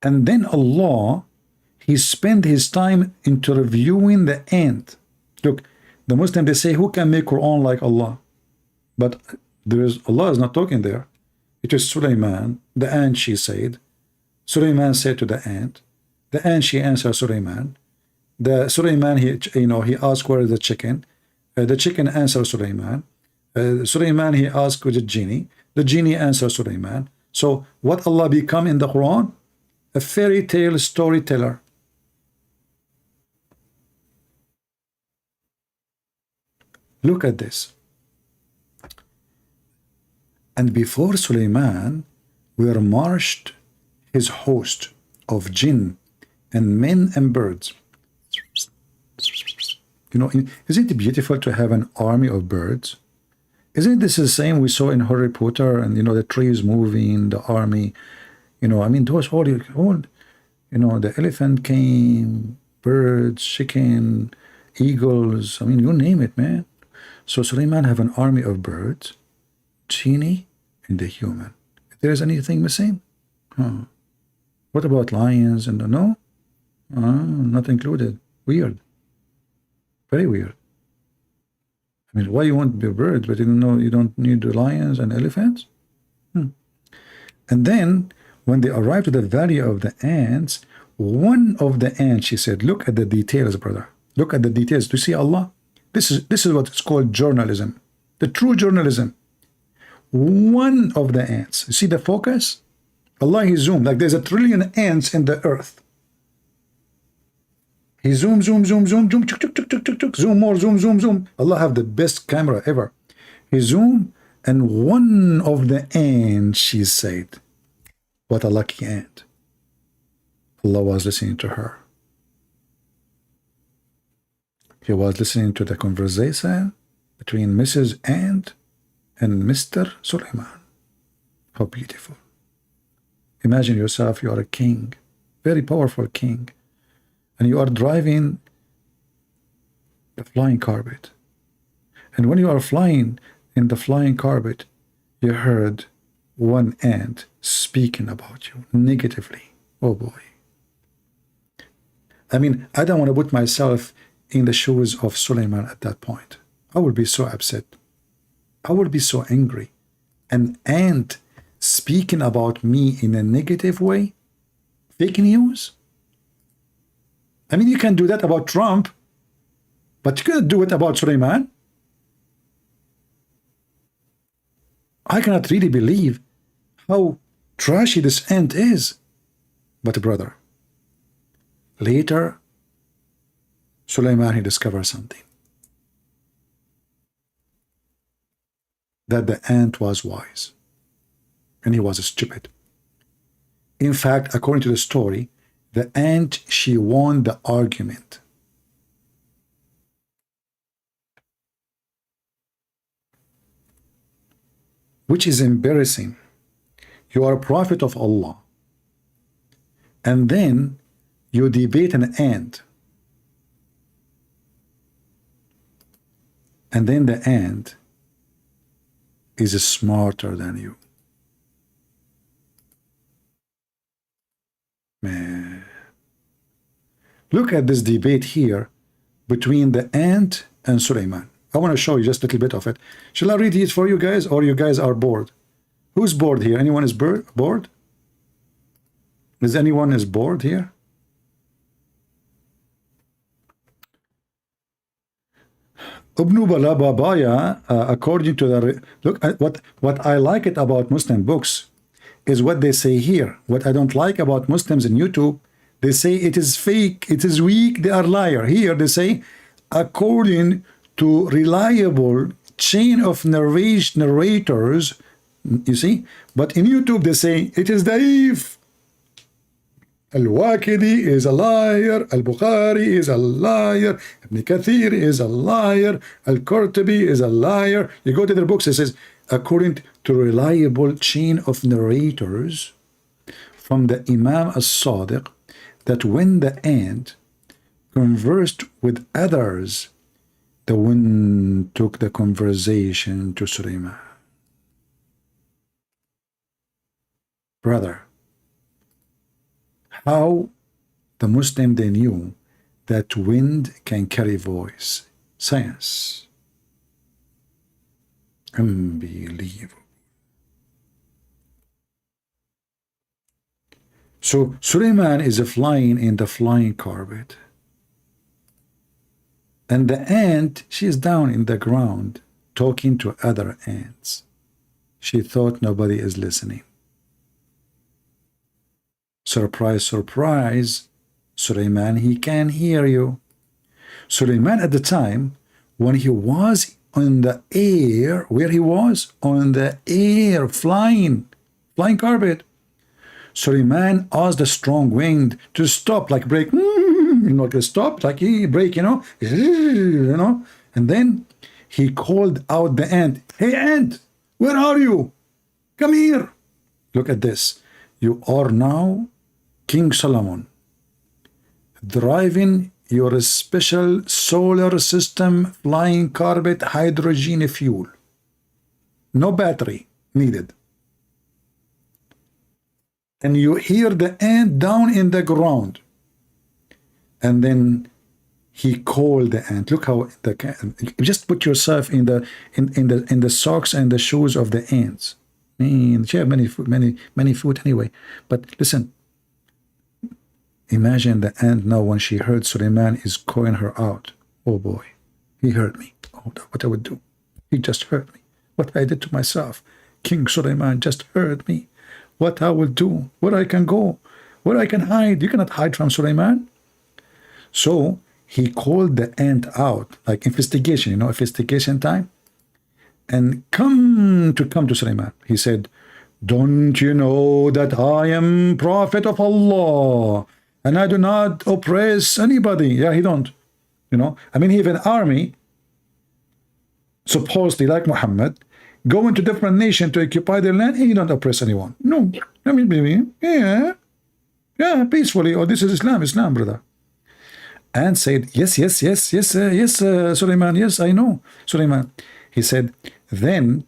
And then Allah, he spent his time into reviewing the ant. Look, the Muslim, they say, who can make Quran like Allah? But Allah is not talking there. It is Sulaiman, the ant, she said. Sulaiman said to the ant, she answered Sulaiman. The Sulaiman, he asked where is the chicken. The chicken answered Sulaiman. Sulaiman, he asked with the genie. The genie answered Sulaiman. So what Allah become in the Quran? A fairy tale storyteller. Look at this. And before Sulaiman were marched his host of jinn and men and birds. Isn't it beautiful to have an army of birds? Isn't this the same we saw in Harry Potter, and the trees moving, the army, I mean, those all, the elephant came, birds, chicken, eagles, I mean, you name it, man. So Sulaiman have an army of birds, genie, and the human. If there's anything missing, what about lions and no? Not included. Weird. Very weird. I mean, why you want the birds, but you don't need the lions and elephants? And then when they arrived to the valley of the ants, one of the ants, she said, look at the details, brother. Look at the details. Do you see Allah? This is what it's called journalism. The true journalism. One of the ants. You see the focus? Allah, he zoomed. Like there's a trillion ants in the earth. He zoom, zoom, zoom, zoom, zoom, chuk, chuk, chuk, chuk, chuk, chuk, zoom more, zoom, zoom, zoom. Allah have the best camera ever. He zoomed, and one of the ants, she said, what a lucky ant. Allah was listening to her. He was listening to the conversation between Mrs. Ant and Mr. Suleiman. How beautiful. Imagine yourself, you are a king, very powerful king, and you are driving the flying carpet. And when you are flying in the flying carpet, you heard one ant speaking about you negatively. Oh boy. I mean, I don't want to put myself in the shoes of Suleiman at that point. I would be so upset. I would be so angry. An ant speaking about me in a negative way? Fake news? I mean, you can do that about Trump, but you cannot do it about Suleiman. I cannot really believe how trashy this ant is. But brother, later, Suleiman, he discovered something. That the ant was wise. And he was stupid. In fact, according to the story, the ant, she won the argument. Which is embarrassing. You are a prophet of Allah. And then you debate an ant. And then the ant is smarter than you. Man. Look at this debate here between the ant and Suleiman. I want to show you just a little bit of it. Shall I read it for you guys, or you guys are bored? Who's bored here? Anyone is bored? Is anyone is bored here? Ibn Balababaya, according to the look, what I like it about Muslim books is what they say here. What I don't like about Muslims in YouTube, they say it is fake, it is weak, they are liar. Here they say, according to reliable chain of narrators, you see, but in YouTube they say it is daif. Al-Waqidi is a liar, Al-Bukhari is a liar, Ibn Kathir is a liar, Al-Qurtubi is a liar. You go to their books, it says, according to reliable chain of narrators from the Imam as-Sadiq, that when the ant conversed with others, the wind took the conversation to Suleiman. Brother, how the Muslim, they knew that wind can carry voice. Science. Unbelievable. So Suleiman is flying in the flying carpet. And the ant, she is down in the ground talking to other ants. She thought nobody is listening. Surprise, surprise, Suleiman, he can hear you. Suleiman at the time, when he was on the air, where he was? On the air, flying carpet. Suleiman asked the strong wind to stop, like break, like stop, like he break, you know, and then he called out the ant, hey ant, where are you? Come here. Look at this. You are now King Solomon, driving your special solar system flying carpet hydrogen fuel. No battery needed. And you hear the ant down in the ground. And then he called the ant. Look how just put yourself in the socks and the shoes of the ants. She have many food anyway. But listen, imagine the ant now when she heard Suleiman is calling her out. Oh boy, he heard me. Oh, what I would do. He just heard me. What I did to myself. King Suleiman just heard me. What I will do. Where I can go. Where I can hide. You cannot hide from Suleiman. So he called the ant out, like investigation, investigation time. And come to Suleiman. He said, don't you know that I am prophet of Allah and I do not oppress anybody? Yeah, he don't. He have an army, supposedly like Muhammad, go into different nation to occupy their land, and he don't oppress anyone. No. Yeah, peacefully. Oh, this is Islam, brother. And said, yes, Suleiman, yes, I know, Suleiman. He said, then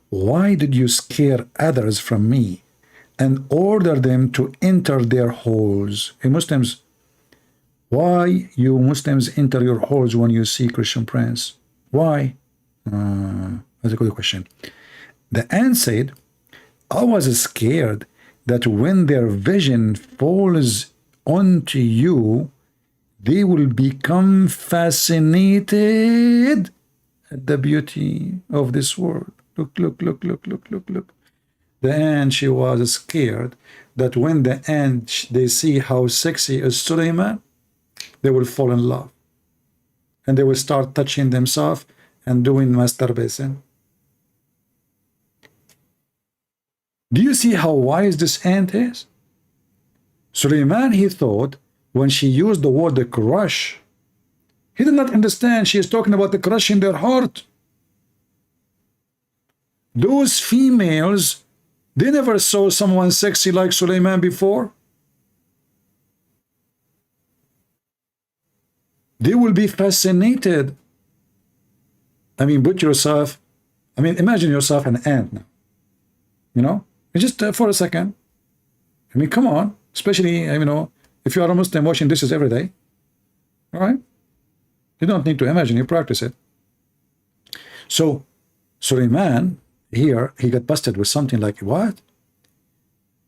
why did you scare others from me and order them to enter their holes? Hey, Muslims, why you Muslims enter your holes when you see Christian prince? Why? That's a good question. The ant said, I was scared that when their vision falls onto you, they will become fascinated at the beauty of this world. Look. The ant, she was scared that when the ant, they see how sexy is Suleiman, they will fall in love. And they will start touching themselves and doing masturbation. Do you see how wise this ant is? Suleiman, he thought, when she used the word the crush, he did not understand she is talking about the crush in their heart. Those females, they never saw someone sexy like Suleiman before. They will be fascinated. Imagine yourself an ant now. Just for a second. Come on. Especially, if you are a Muslim washing dishes every day. All right? You don't need to imagine, you practice it. So, Suleiman, here, he got busted with something like, what?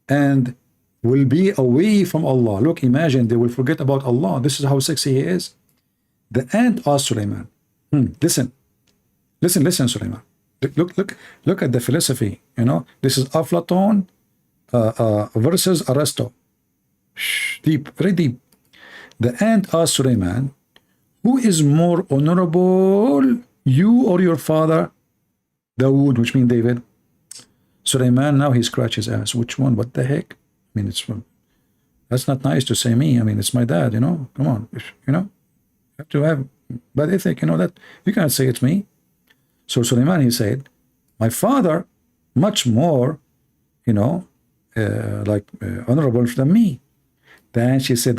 And will be away from Allah. Look, imagine, they will forget about Allah. This is how sexy he is. The ant asked Suleiman, listen, Suleiman. Look at the philosophy, This is Aflaton versus Aristo. Deep, very deep. The ant asked Suleiman, who is more honorable, you or your father? Dawood, which means David. Suleiman, now he scratches his ass. Which one? What the heck? That's not nice to say me. It's my dad, Come on, You have to have bad ethic, that. You can't say it's me. So Suleiman, he said, my father, much more, honorable than me. Then she said,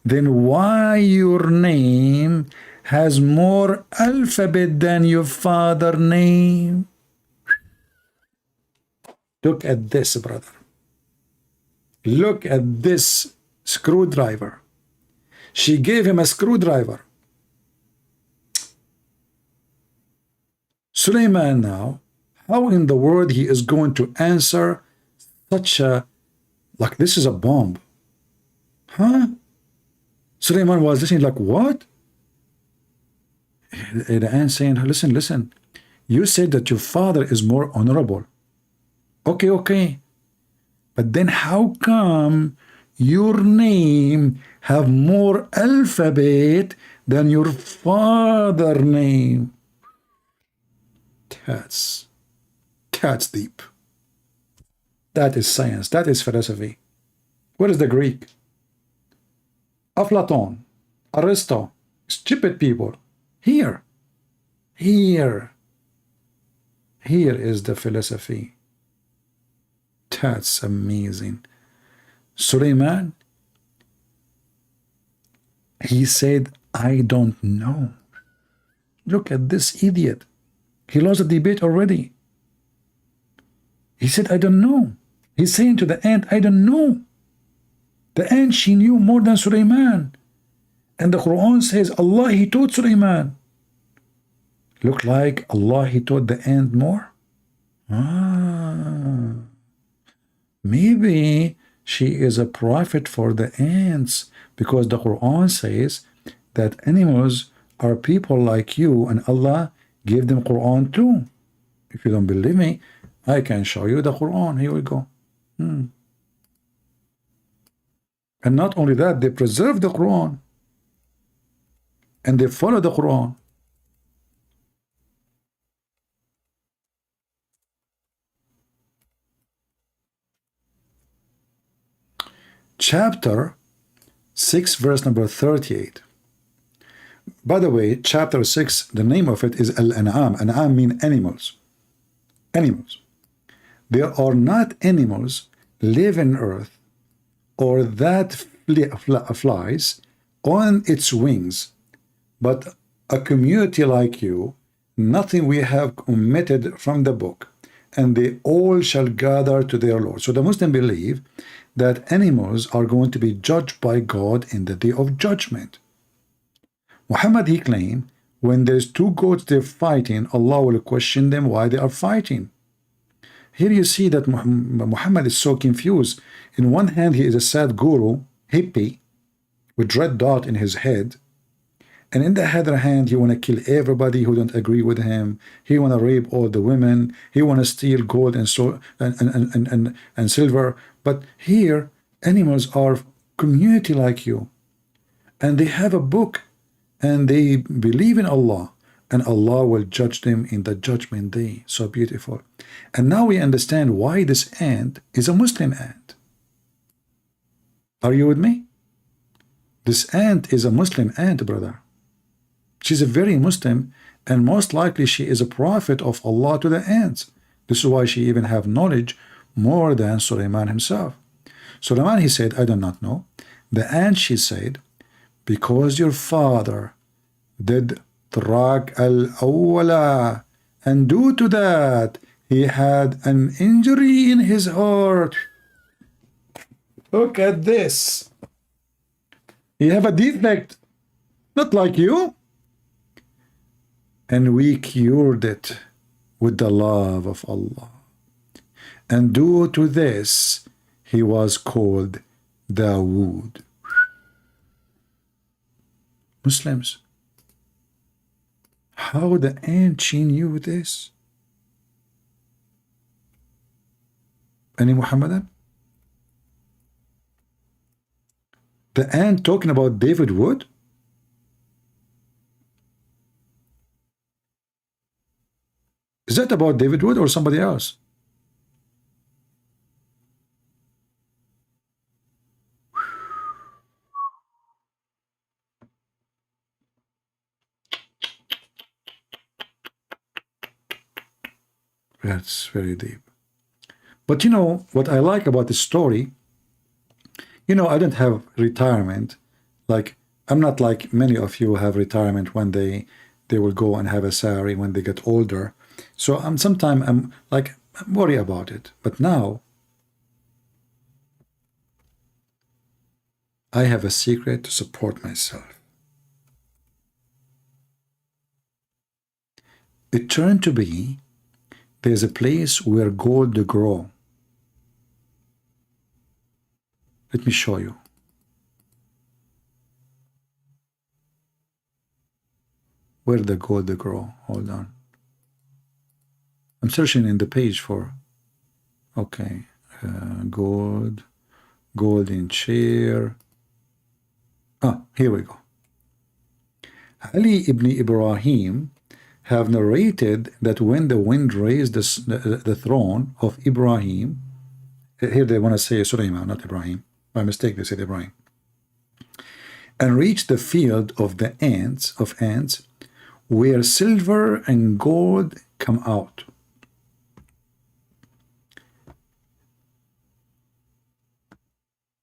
then why your name has more alphabet than your father's name? Look at this, brother. Look at this screwdriver. She gave him a screwdriver. Suleiman now, how in the world he is going to answer such a, like this is a bomb? Suleiman was listening like, what? The ant saying, listen, you said that your father is more honorable. Okay. But then how come your name have more alphabet than your father's name? That's deep. That is science. That is philosophy. What is the Greek? Aflaton, Aristo, stupid people. Here is the philosophy. That's amazing. Suleiman, he said, I don't know. Look at this idiot. He lost the debate already. He said, I don't know. He's saying to the ant, I don't know. The ant, she knew more than Suleiman. And the Quran says, Allah, he taught Suleiman. Look like Allah, he taught the ant more? Ah, maybe she is a prophet for the ants, because the Quran says that animals are people like you, and Allah gave them Quran too. If you don't believe me, I can show you the Quran. Here we go. And not only that, they preserve the Quran and they follow the Quran. Chapter 6, verse number 38. By the way, chapter 6, the name of it is Al-An'am. An'am mean animals. Animals. There are not animals live in earth or that flies on its wings, but a community like you, nothing we have omitted from the book, and they all shall gather to their Lord. So the Muslims believe that animals are going to be judged by God in the day of judgment. Muhammad, he claimed, when there's two goats they're fighting, Allah will question them why they are fighting. Here you see that Muhammad is so confused. In one hand, he is a sad guru, hippie, with red dot in his head. And in the other hand, he want to kill everybody who don't agree with him. He want to rape all the women. He want to steal gold and silver. But here, animals are community like you. And they have a book. And they believe in Allah. And Allah will judge them in the judgment day. So beautiful. And now we understand why this ant is a Muslim ant. Are you with me? This ant is a Muslim ant, brother. She's a very Muslim, and most likely she is a prophet of Allah to the ants. This is why she even have knowledge more than Sulaiman himself. Sulaiman, he said, I do not know. The ant, she said, because your father did Tariq al-awwala, and due to that, he had an injury in his heart. Look at this. He have a defect, not like you. And we cured it with the love of Allah. And due to this, he was called Dawood. Muslims, how the ant she knew this? Any Muhammadan? The ant talking about David Wood? Is that about David Wood or somebody else? That's very deep. But you know, what I like about this story, you know, I don't have retirement. Like, I'm not like many of you have retirement when they will go and have a salary when they get older. So sometimes I'm worried about it. But now, I have a secret to support myself. It turned to be, there's a place where gold grow. Let me show you. Where the gold grow? Hold on. I'm searching in the page for, okay, gold, golden chair. Ah, here we go. Ali ibn Ibrahim have narrated that when the wind raised the throne of Ibrahim, here they want to say Sulaiman, not Ibrahim. By mistake, they said Ibrahim. And reached the field of the ants, where silver and gold come out.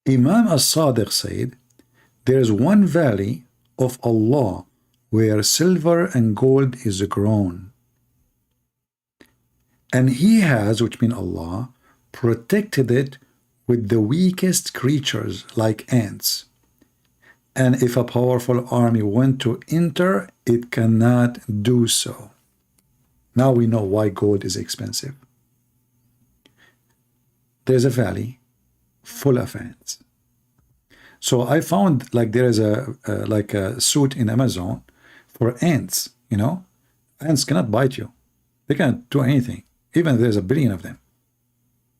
Imam as-Sadiq said, there is one valley of Allah where silver and gold is grown. And he has, which means Allah, protected it with the weakest creatures like ants. And if a powerful army went to enter, it cannot do so. Now we know why gold is expensive. there's a valley full of ants. So I found like there is like a suit in Amazon for ants, you know. Ants cannot bite you. They can't do anything, even if there's a billion of them.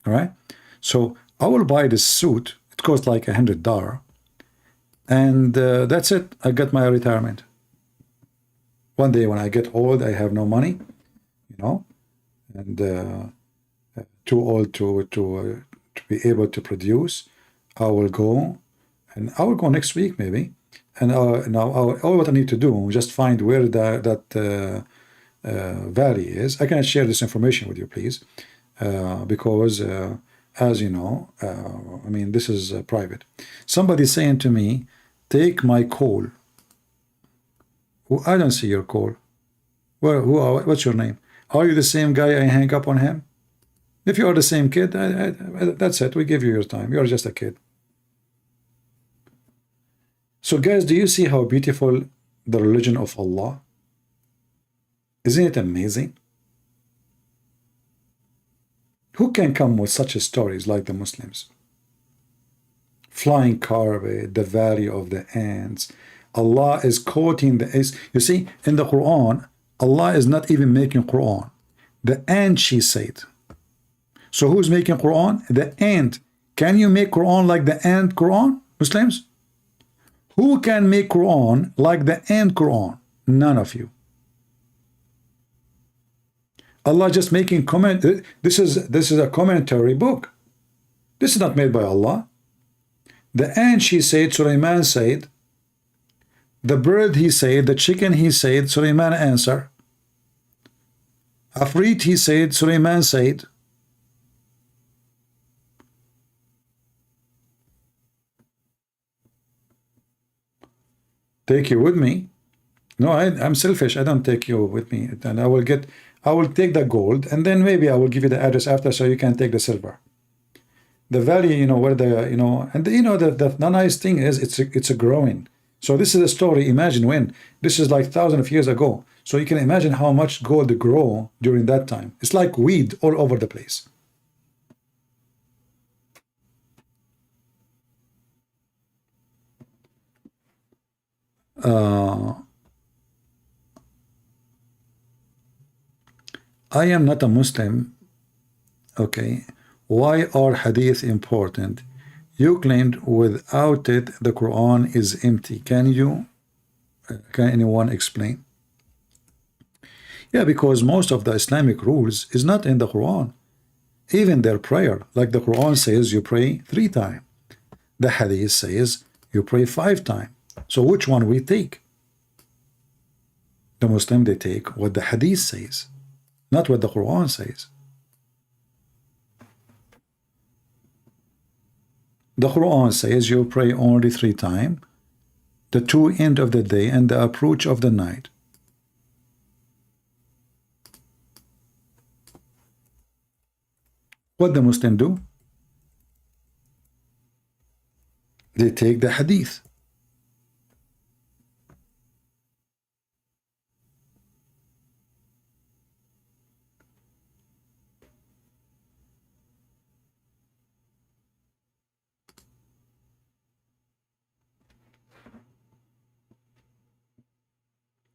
All right. So I will buy this suit. It costs like $100. And that's it. I got my retirement. One day when I get old, I have no money, you know, and too old to be able to produce. I will go, and I will go next week maybe. And now all what I need to do is just find where that valley is. I cannot share this information with you, please, because as you know, I mean, this is private. Somebody saying to me, take my call. Well, I don't see your call. Well, what's your name? Are you the same guy I hang up on him? If you are the same kid, that's it. We give you your time. You're just a kid. So guys, do you see how beautiful the religion of Allah? Isn't it amazing? Who can come with such stories like the Muslims? Flying carpet, the valley of the ants. Allah is quoting you see, in the Quran, Allah is not even making Quran. The ant, she said. So who's making Quran? The ant. Can you make Quran like the ant Quran, Muslims? Who can make Quran like the ant Quran? None of you. Allah just making comment. This is a commentary book. This is not made by Allah. The ant, she said, Sulaiman said. The bird, he said. The chicken, he said. Sulaiman answered. Afrit, he said. Sulaiman said. Take you with me? No, I'm selfish. I don't take you with me. And I will take the gold, and then maybe I will give you the address after, so you can take the silver. The value, you know, where the, you know, and you know, the nice thing is it's a growing. So this is a story. Imagine when this is like thousands of years ago. So you can imagine how much gold grow during that time. It's like weed all over the place. I am not a Muslim. Okay. Why are hadith important? You claimed without it the Quran is empty. Can anyone explain? Yeah, because most of the Islamic rules is not in the Quran. Even their prayer, like the Quran says you pray 3 times. The hadith says you pray 5 times. So which one we take? The Muslim, they take what the hadith says, not what the Quran says. The Quran says you pray only 3 times, the 2 end of the day and the approach of the night. What the Muslim do? They take the hadith.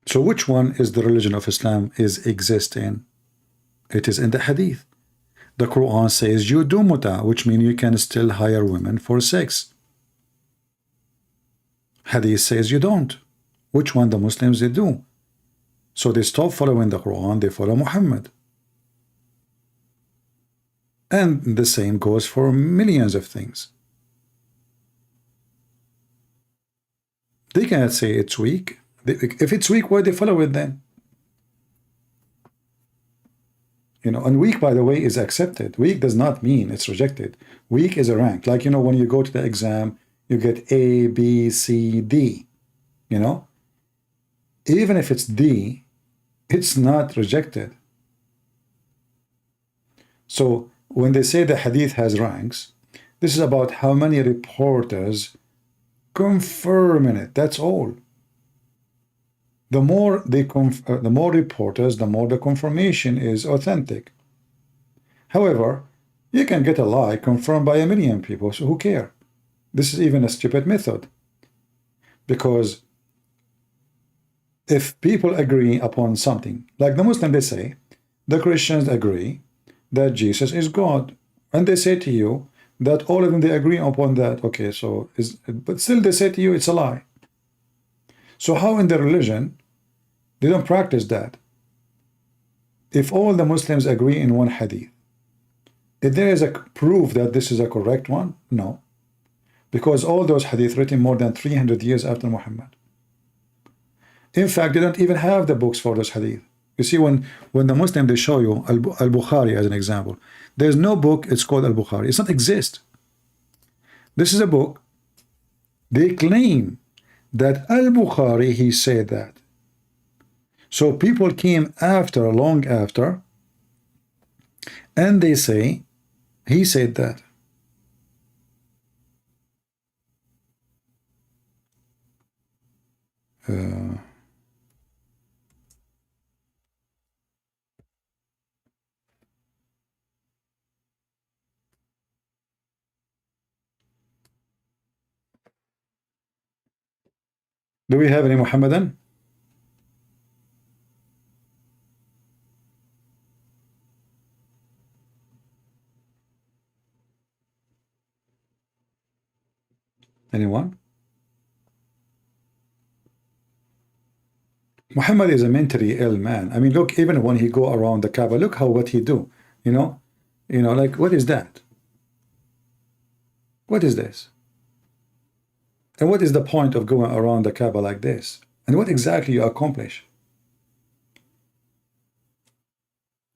So which one is the religion of Islam is exist in? It is in the hadith. The Quran says you do muta, which means you can still hire women for sex. Hadith says you don't. Which one the Muslims they do? So they stop following the Quran, they follow Muhammad. And the same goes for millions of things. They cannot say it's weak. If it's weak, why they follow it then? You know, and weak, by the way, is accepted. Weak does not mean it's rejected. Weak is a rank. Like, you know, when you go to the exam, you get A, B, C, D. You know? Even if it's D, it's not rejected. So when they say the hadith has ranks, this is about how many reporters confirm in it. That's all. The more the more reporters, the more the confirmation is authentic. However, You can get a lie confirmed by a million people, so who care? This is even a stupid method. Because if people agree upon something, like the Muslim, they say, the Christians agree that Jesus is God. And they say to you that all of them, they agree upon that. Okay, so, but still they say to you, it's a lie. So how in their religion, they don't practice that? If all the Muslims agree in one hadith, if there is a proof that this is a correct one, no. Because all those hadith written more than 300 years after Muhammad. In fact, they don't even have the books for those hadith. You see, when the Muslim, they show you Al-Bukhari as an example, there's no book, it's called Al-Bukhari. It doesn't exist. This is a book. They claim that Al-Bukhari, he said that. So people came after, long after, and they say, he said that. Do we have any Muhammadan? Anyone? Muhammad is a mentally ill man. I mean, look, even when he go around the Kaaba, look what he do. You know, like, what is that? What is this? And what is the point of going around the Kaaba like this? And what exactly you accomplish?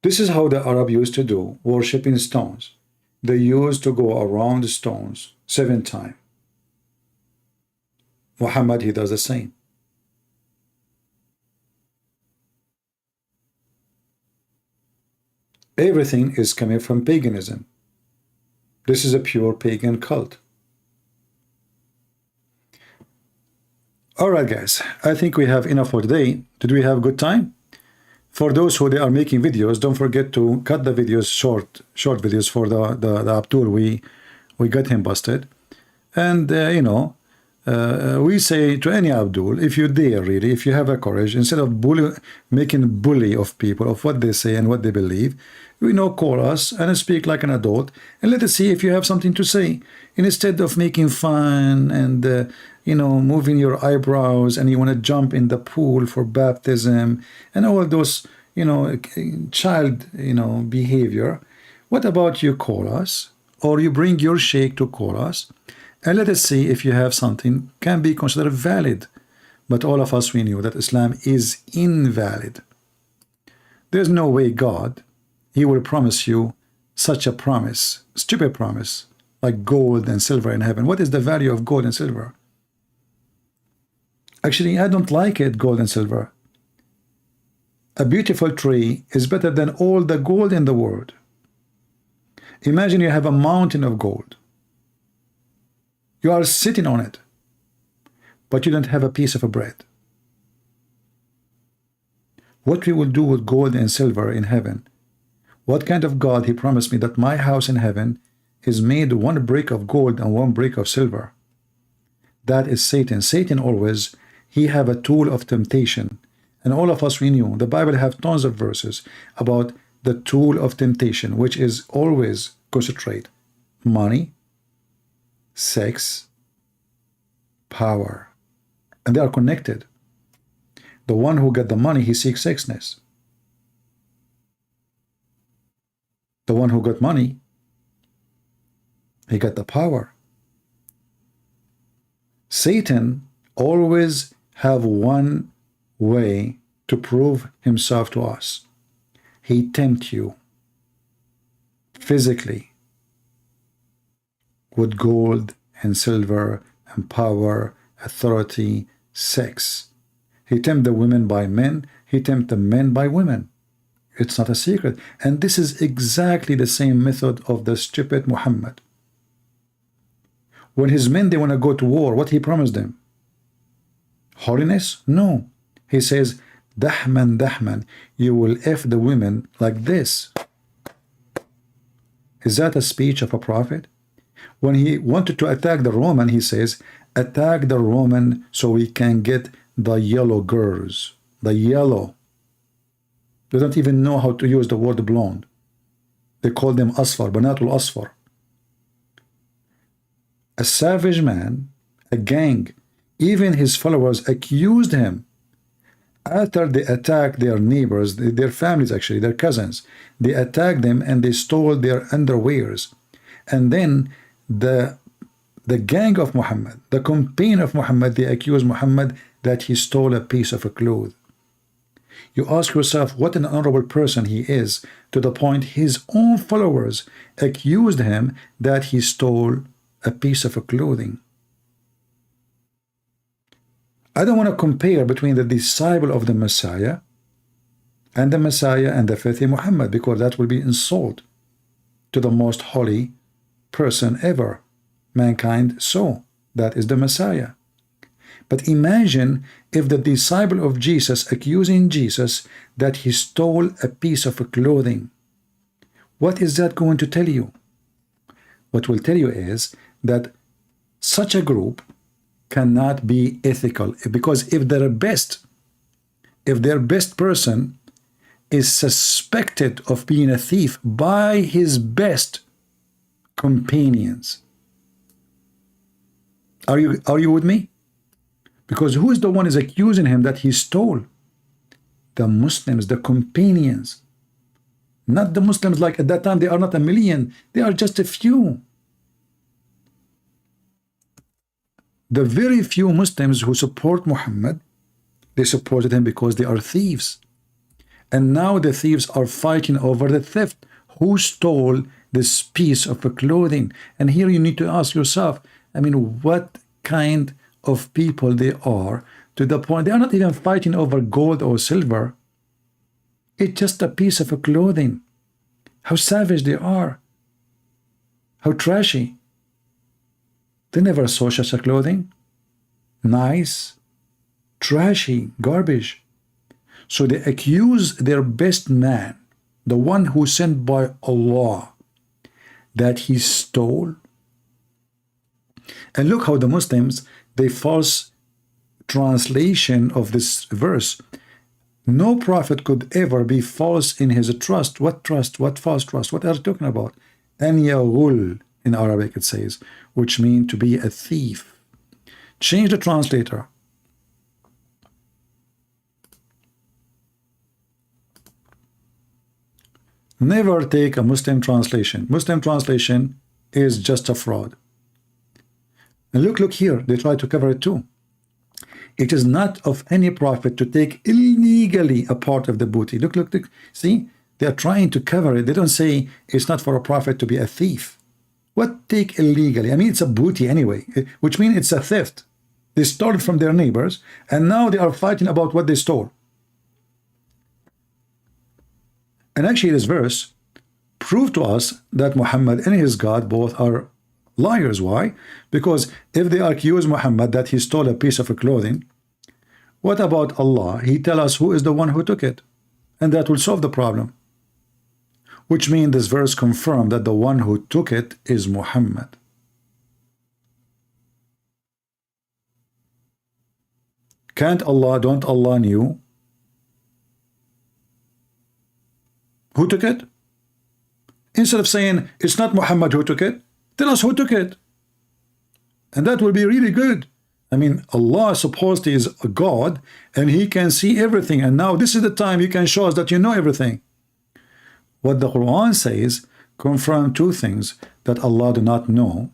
This is how the Arab used to do, worshiping stones. They used to go around the stones 7 times. Muhammad, he does the same. Everything is coming from paganism. This is a pure pagan cult. All right, guys, I think we have enough for today. Did we have a good time? For those who they are making videos, don't forget to cut the videos short videos for the Abdul. We got him busted. And, we say to any Abdul, if you dare really, if you have a courage, instead of making bully of people, of what they say and what they believe, call us and speak like an adult, and let us see if you have something to say. Instead of making fun and, moving your eyebrows, and you want to jump in the pool for baptism and all those, child, behavior. What about you call us, or you bring your sheikh to call us, and let us see if you have something can be considered valid. But all of us, we knew that Islam is invalid. There's no way God, he will promise you such a promise, stupid promise, like gold and silver in heaven. What is the value of gold and silver? Actually, I don't like it, gold and silver. A beautiful tree is better than all the gold in the world. Imagine you have a mountain of gold. You are sitting on it, but you don't have a piece of bread. What we will do with gold and silver in heaven? What kind of God he promised me that my house in heaven is made 1 brick of gold and 1 brick of silver? That is Satan. Satan always, he have a tool of temptation. And all of us, we knew, the Bible have tons of verses about the tool of temptation, which is always concentrate. Money, sex, power. And they are connected. The one who got the money, he seeks sexness. The one who got money, he got the power. Satan always have one way to prove himself to us. He tempt you physically with gold and silver and power, authority, sex. He tempt the women by men. He tempt the men by women. It's not a secret. And this is exactly the same method of the stupid Muhammad. When his men, they want to go to war, what he promised them? Holiness? No. He says, Dahman, Dahman, you will F the women like this. Is that a speech of a prophet? When he wanted to attack the Roman, he says, attack the Roman so we can get the yellow girls. The yellow. They don't even know how to use the word blonde. They call them asfar, banatul asfar. A savage man, a gang, even his followers accused him. After they attacked their neighbors, their families actually, their cousins, they attacked them and they stole their underwears. And then the gang of Muhammad, the companion of Muhammad, they accused Muhammad that he stole a piece of a cloth. You ask yourself what an honorable person he is, to the point his own followers accused him that he stole a piece of a clothing. I don't want to compare between the disciple of the Messiah and the faith in Muhammad, because that will be insult to the most holy person ever mankind saw. That is the Messiah. But imagine if the disciple of Jesus accusing Jesus that he stole a piece of clothing. What is that going to tell you? What will tell you is that such a group cannot be ethical, because if their best person is suspected of being a thief by his best companions, are you with me? Because who is the one is accusing him that he stole? The Muslims, the companions. Not the Muslims, like at that time they are not a million, they are just a few. The very few Muslims who support Muhammad, they supported him because they are thieves. And now the thieves are fighting over the theft. Who stole this piece of clothing? And here you need to ask yourself, I mean, what kind of people they are, to the point they are not even fighting over gold or silver. It's just a piece of clothing. How savage they are. How trashy. They never saw such a clothing. Nice, trashy, garbage. So they accuse their best man, the one who sent by Allah, that he stole. And look how the Muslims, they false translation of this verse. No prophet could ever be false in his trust. What trust? What false trust? What are you talking about? An yaghul in Arabic it says, which means to be a thief. Change the translator. Never take a Muslim translation. Muslim translation is just a fraud. And look here, they try to cover it too. It is not of any prophet to take illegally a part of the booty. Look, see, they are trying to cover it. They don't say it's not for a prophet to be a thief. What take illegally? I mean, it's a booty anyway, which means it's a theft. They stole it from their neighbors, and now they are fighting about what they stole. And actually, this verse proved to us that Muhammad and his God both are liars. Why? Because if they accuse Muhammad that he stole a piece of clothing, what about Allah? He tell us who is the one who took it, and that will solve the problem. Which means this verse confirmed that the one who took it is Muhammad. Don't Allah knew who took it? Instead of saying it's not Muhammad who took it, tell us who took it. And that will be really good. I mean, Allah supposedly is a God, and he can see everything. And now this is the time you can show us that you know everything. What the Quran says confirm two things: that Allah do not know,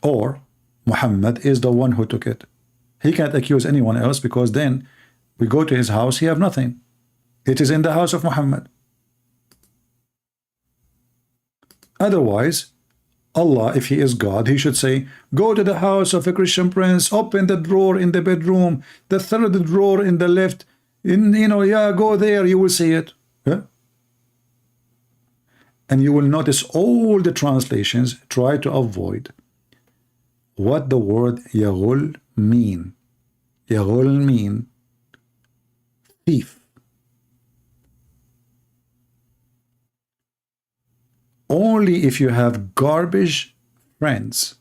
or Muhammad is the one who took it. He can't accuse anyone else, because then we go to his house, he have nothing. It is in the house of Muhammad. Otherwise, Allah, if he is God, he should say, go to the house of a Christian prince, open the drawer in the bedroom, the third drawer in the left, go there, you will see it. Yeah? And you will notice all the translations try to avoid what the word yaghul mean. Yaghul mean thief. Only if you have garbage friends,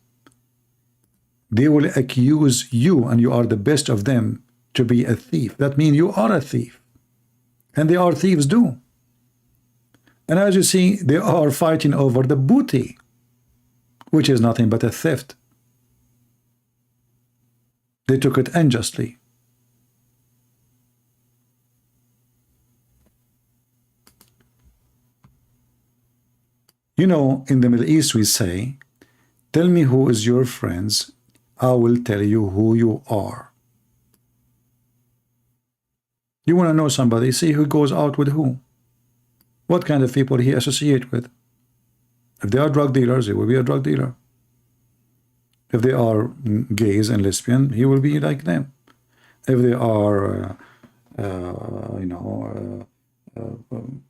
they will accuse you, and you are the best of them, to be a thief. That means you are a thief. And they are thieves too. And as you see, they are fighting over the booty, which is nothing but a theft. They took it unjustly. You know, in the Middle East we say, tell me who is your friends, I will tell you who you are. You want to know somebody, see who goes out with who. What kind of people he associate with. If they are drug dealers, he will be a drug dealer. If they are gays and lesbian, he will be like them. If they are,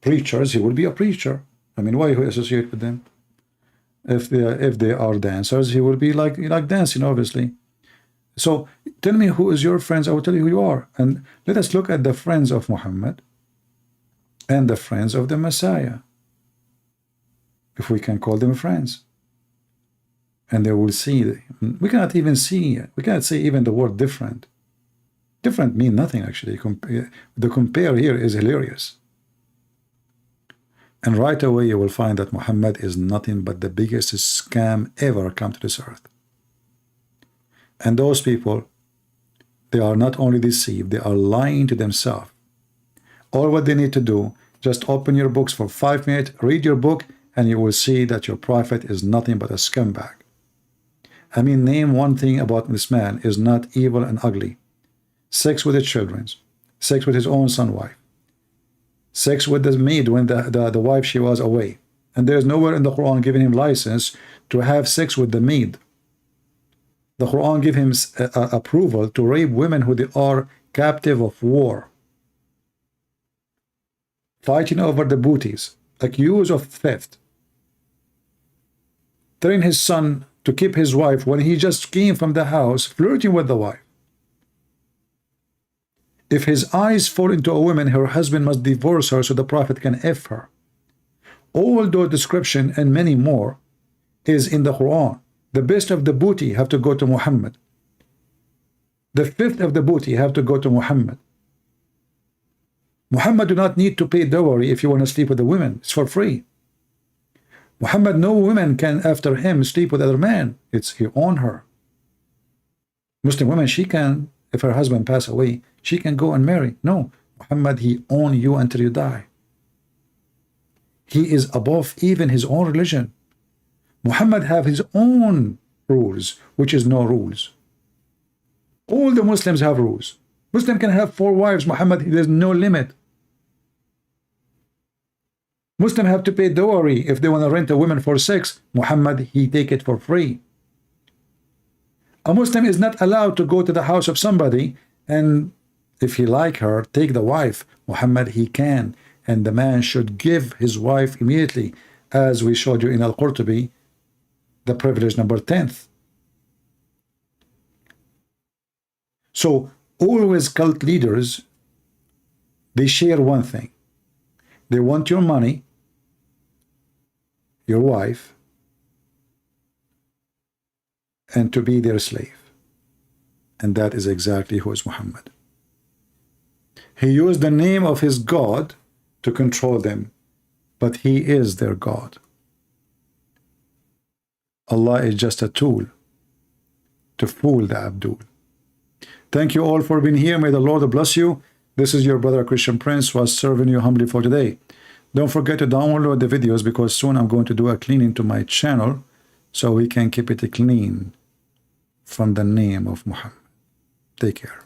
preachers, he will be a preacher. I mean, why he associate with them? If they are dancers, he will be like dancing, obviously. So tell me who is your friends, I will tell you who you are. And let us look at the friends of Muhammad and the friends of the Messiah, if we can call them friends. And they will see, we cannot even see, we cannot say even the word different. Different mean nothing, actually. The compare here is hilarious. And right away you will find that Muhammad is nothing but the biggest scam ever come to this earth. And those people, they are not only deceived, they are lying to themselves. All what they need to do, just open your books for 5 minutes, read your book, and you will see that your prophet is nothing but a scumbag. I mean, name one thing about this man is not evil and ugly. Sex with his children, sex with his own son wife, sex with the maid when the wife she was away. And there is nowhere in the Quran giving him license to have sex with the maid. The Quran gives him approval to rape women who they are captive of war. Fighting over the booties, accused of theft. Telling his son to keep his wife when he just came from the house, flirting with the wife. If his eyes fall into a woman, her husband must divorce her so the prophet can F her. All those description and many more is in the Quran. The best of the booty have to go to Muhammad. The fifth of the booty have to go to Muhammad. Muhammad do not need to pay dowry if you want to sleep with the women. It's for free. Muhammad, no woman can after him sleep with other man. It's he own her. Muslim woman, she can, if her husband pass away, she can go and marry. No, Muhammad, he own you until you die. He is above even his own religion. Muhammad have his own rules, which is no rules. All the Muslims have rules. Muslim can have 4 wives. Muhammad, there's no limit. Muslim have to pay dowry if they want to rent a woman for sex. Muhammad, he take it for free. A Muslim is not allowed to go to the house of somebody and if he like her, take the wife. Muhammad, he can. And the man should give his wife immediately, as we showed you in Al-Qurtubi, the privilege number 10th. So always cult leaders, they share one thing. They want your money, your wife, and to be their slave. And that is exactly who is Muhammad. He used the name of his God to control them, but he is their God. Allah is just a tool to fool the Abdul. Thank you all for being here. May the Lord bless you. This is your brother Christian Prince was serving you humbly for today. Don't forget to download the videos because soon I'm going to do a cleaning to my channel so we can keep it clean from the name of Muhammad. Take care.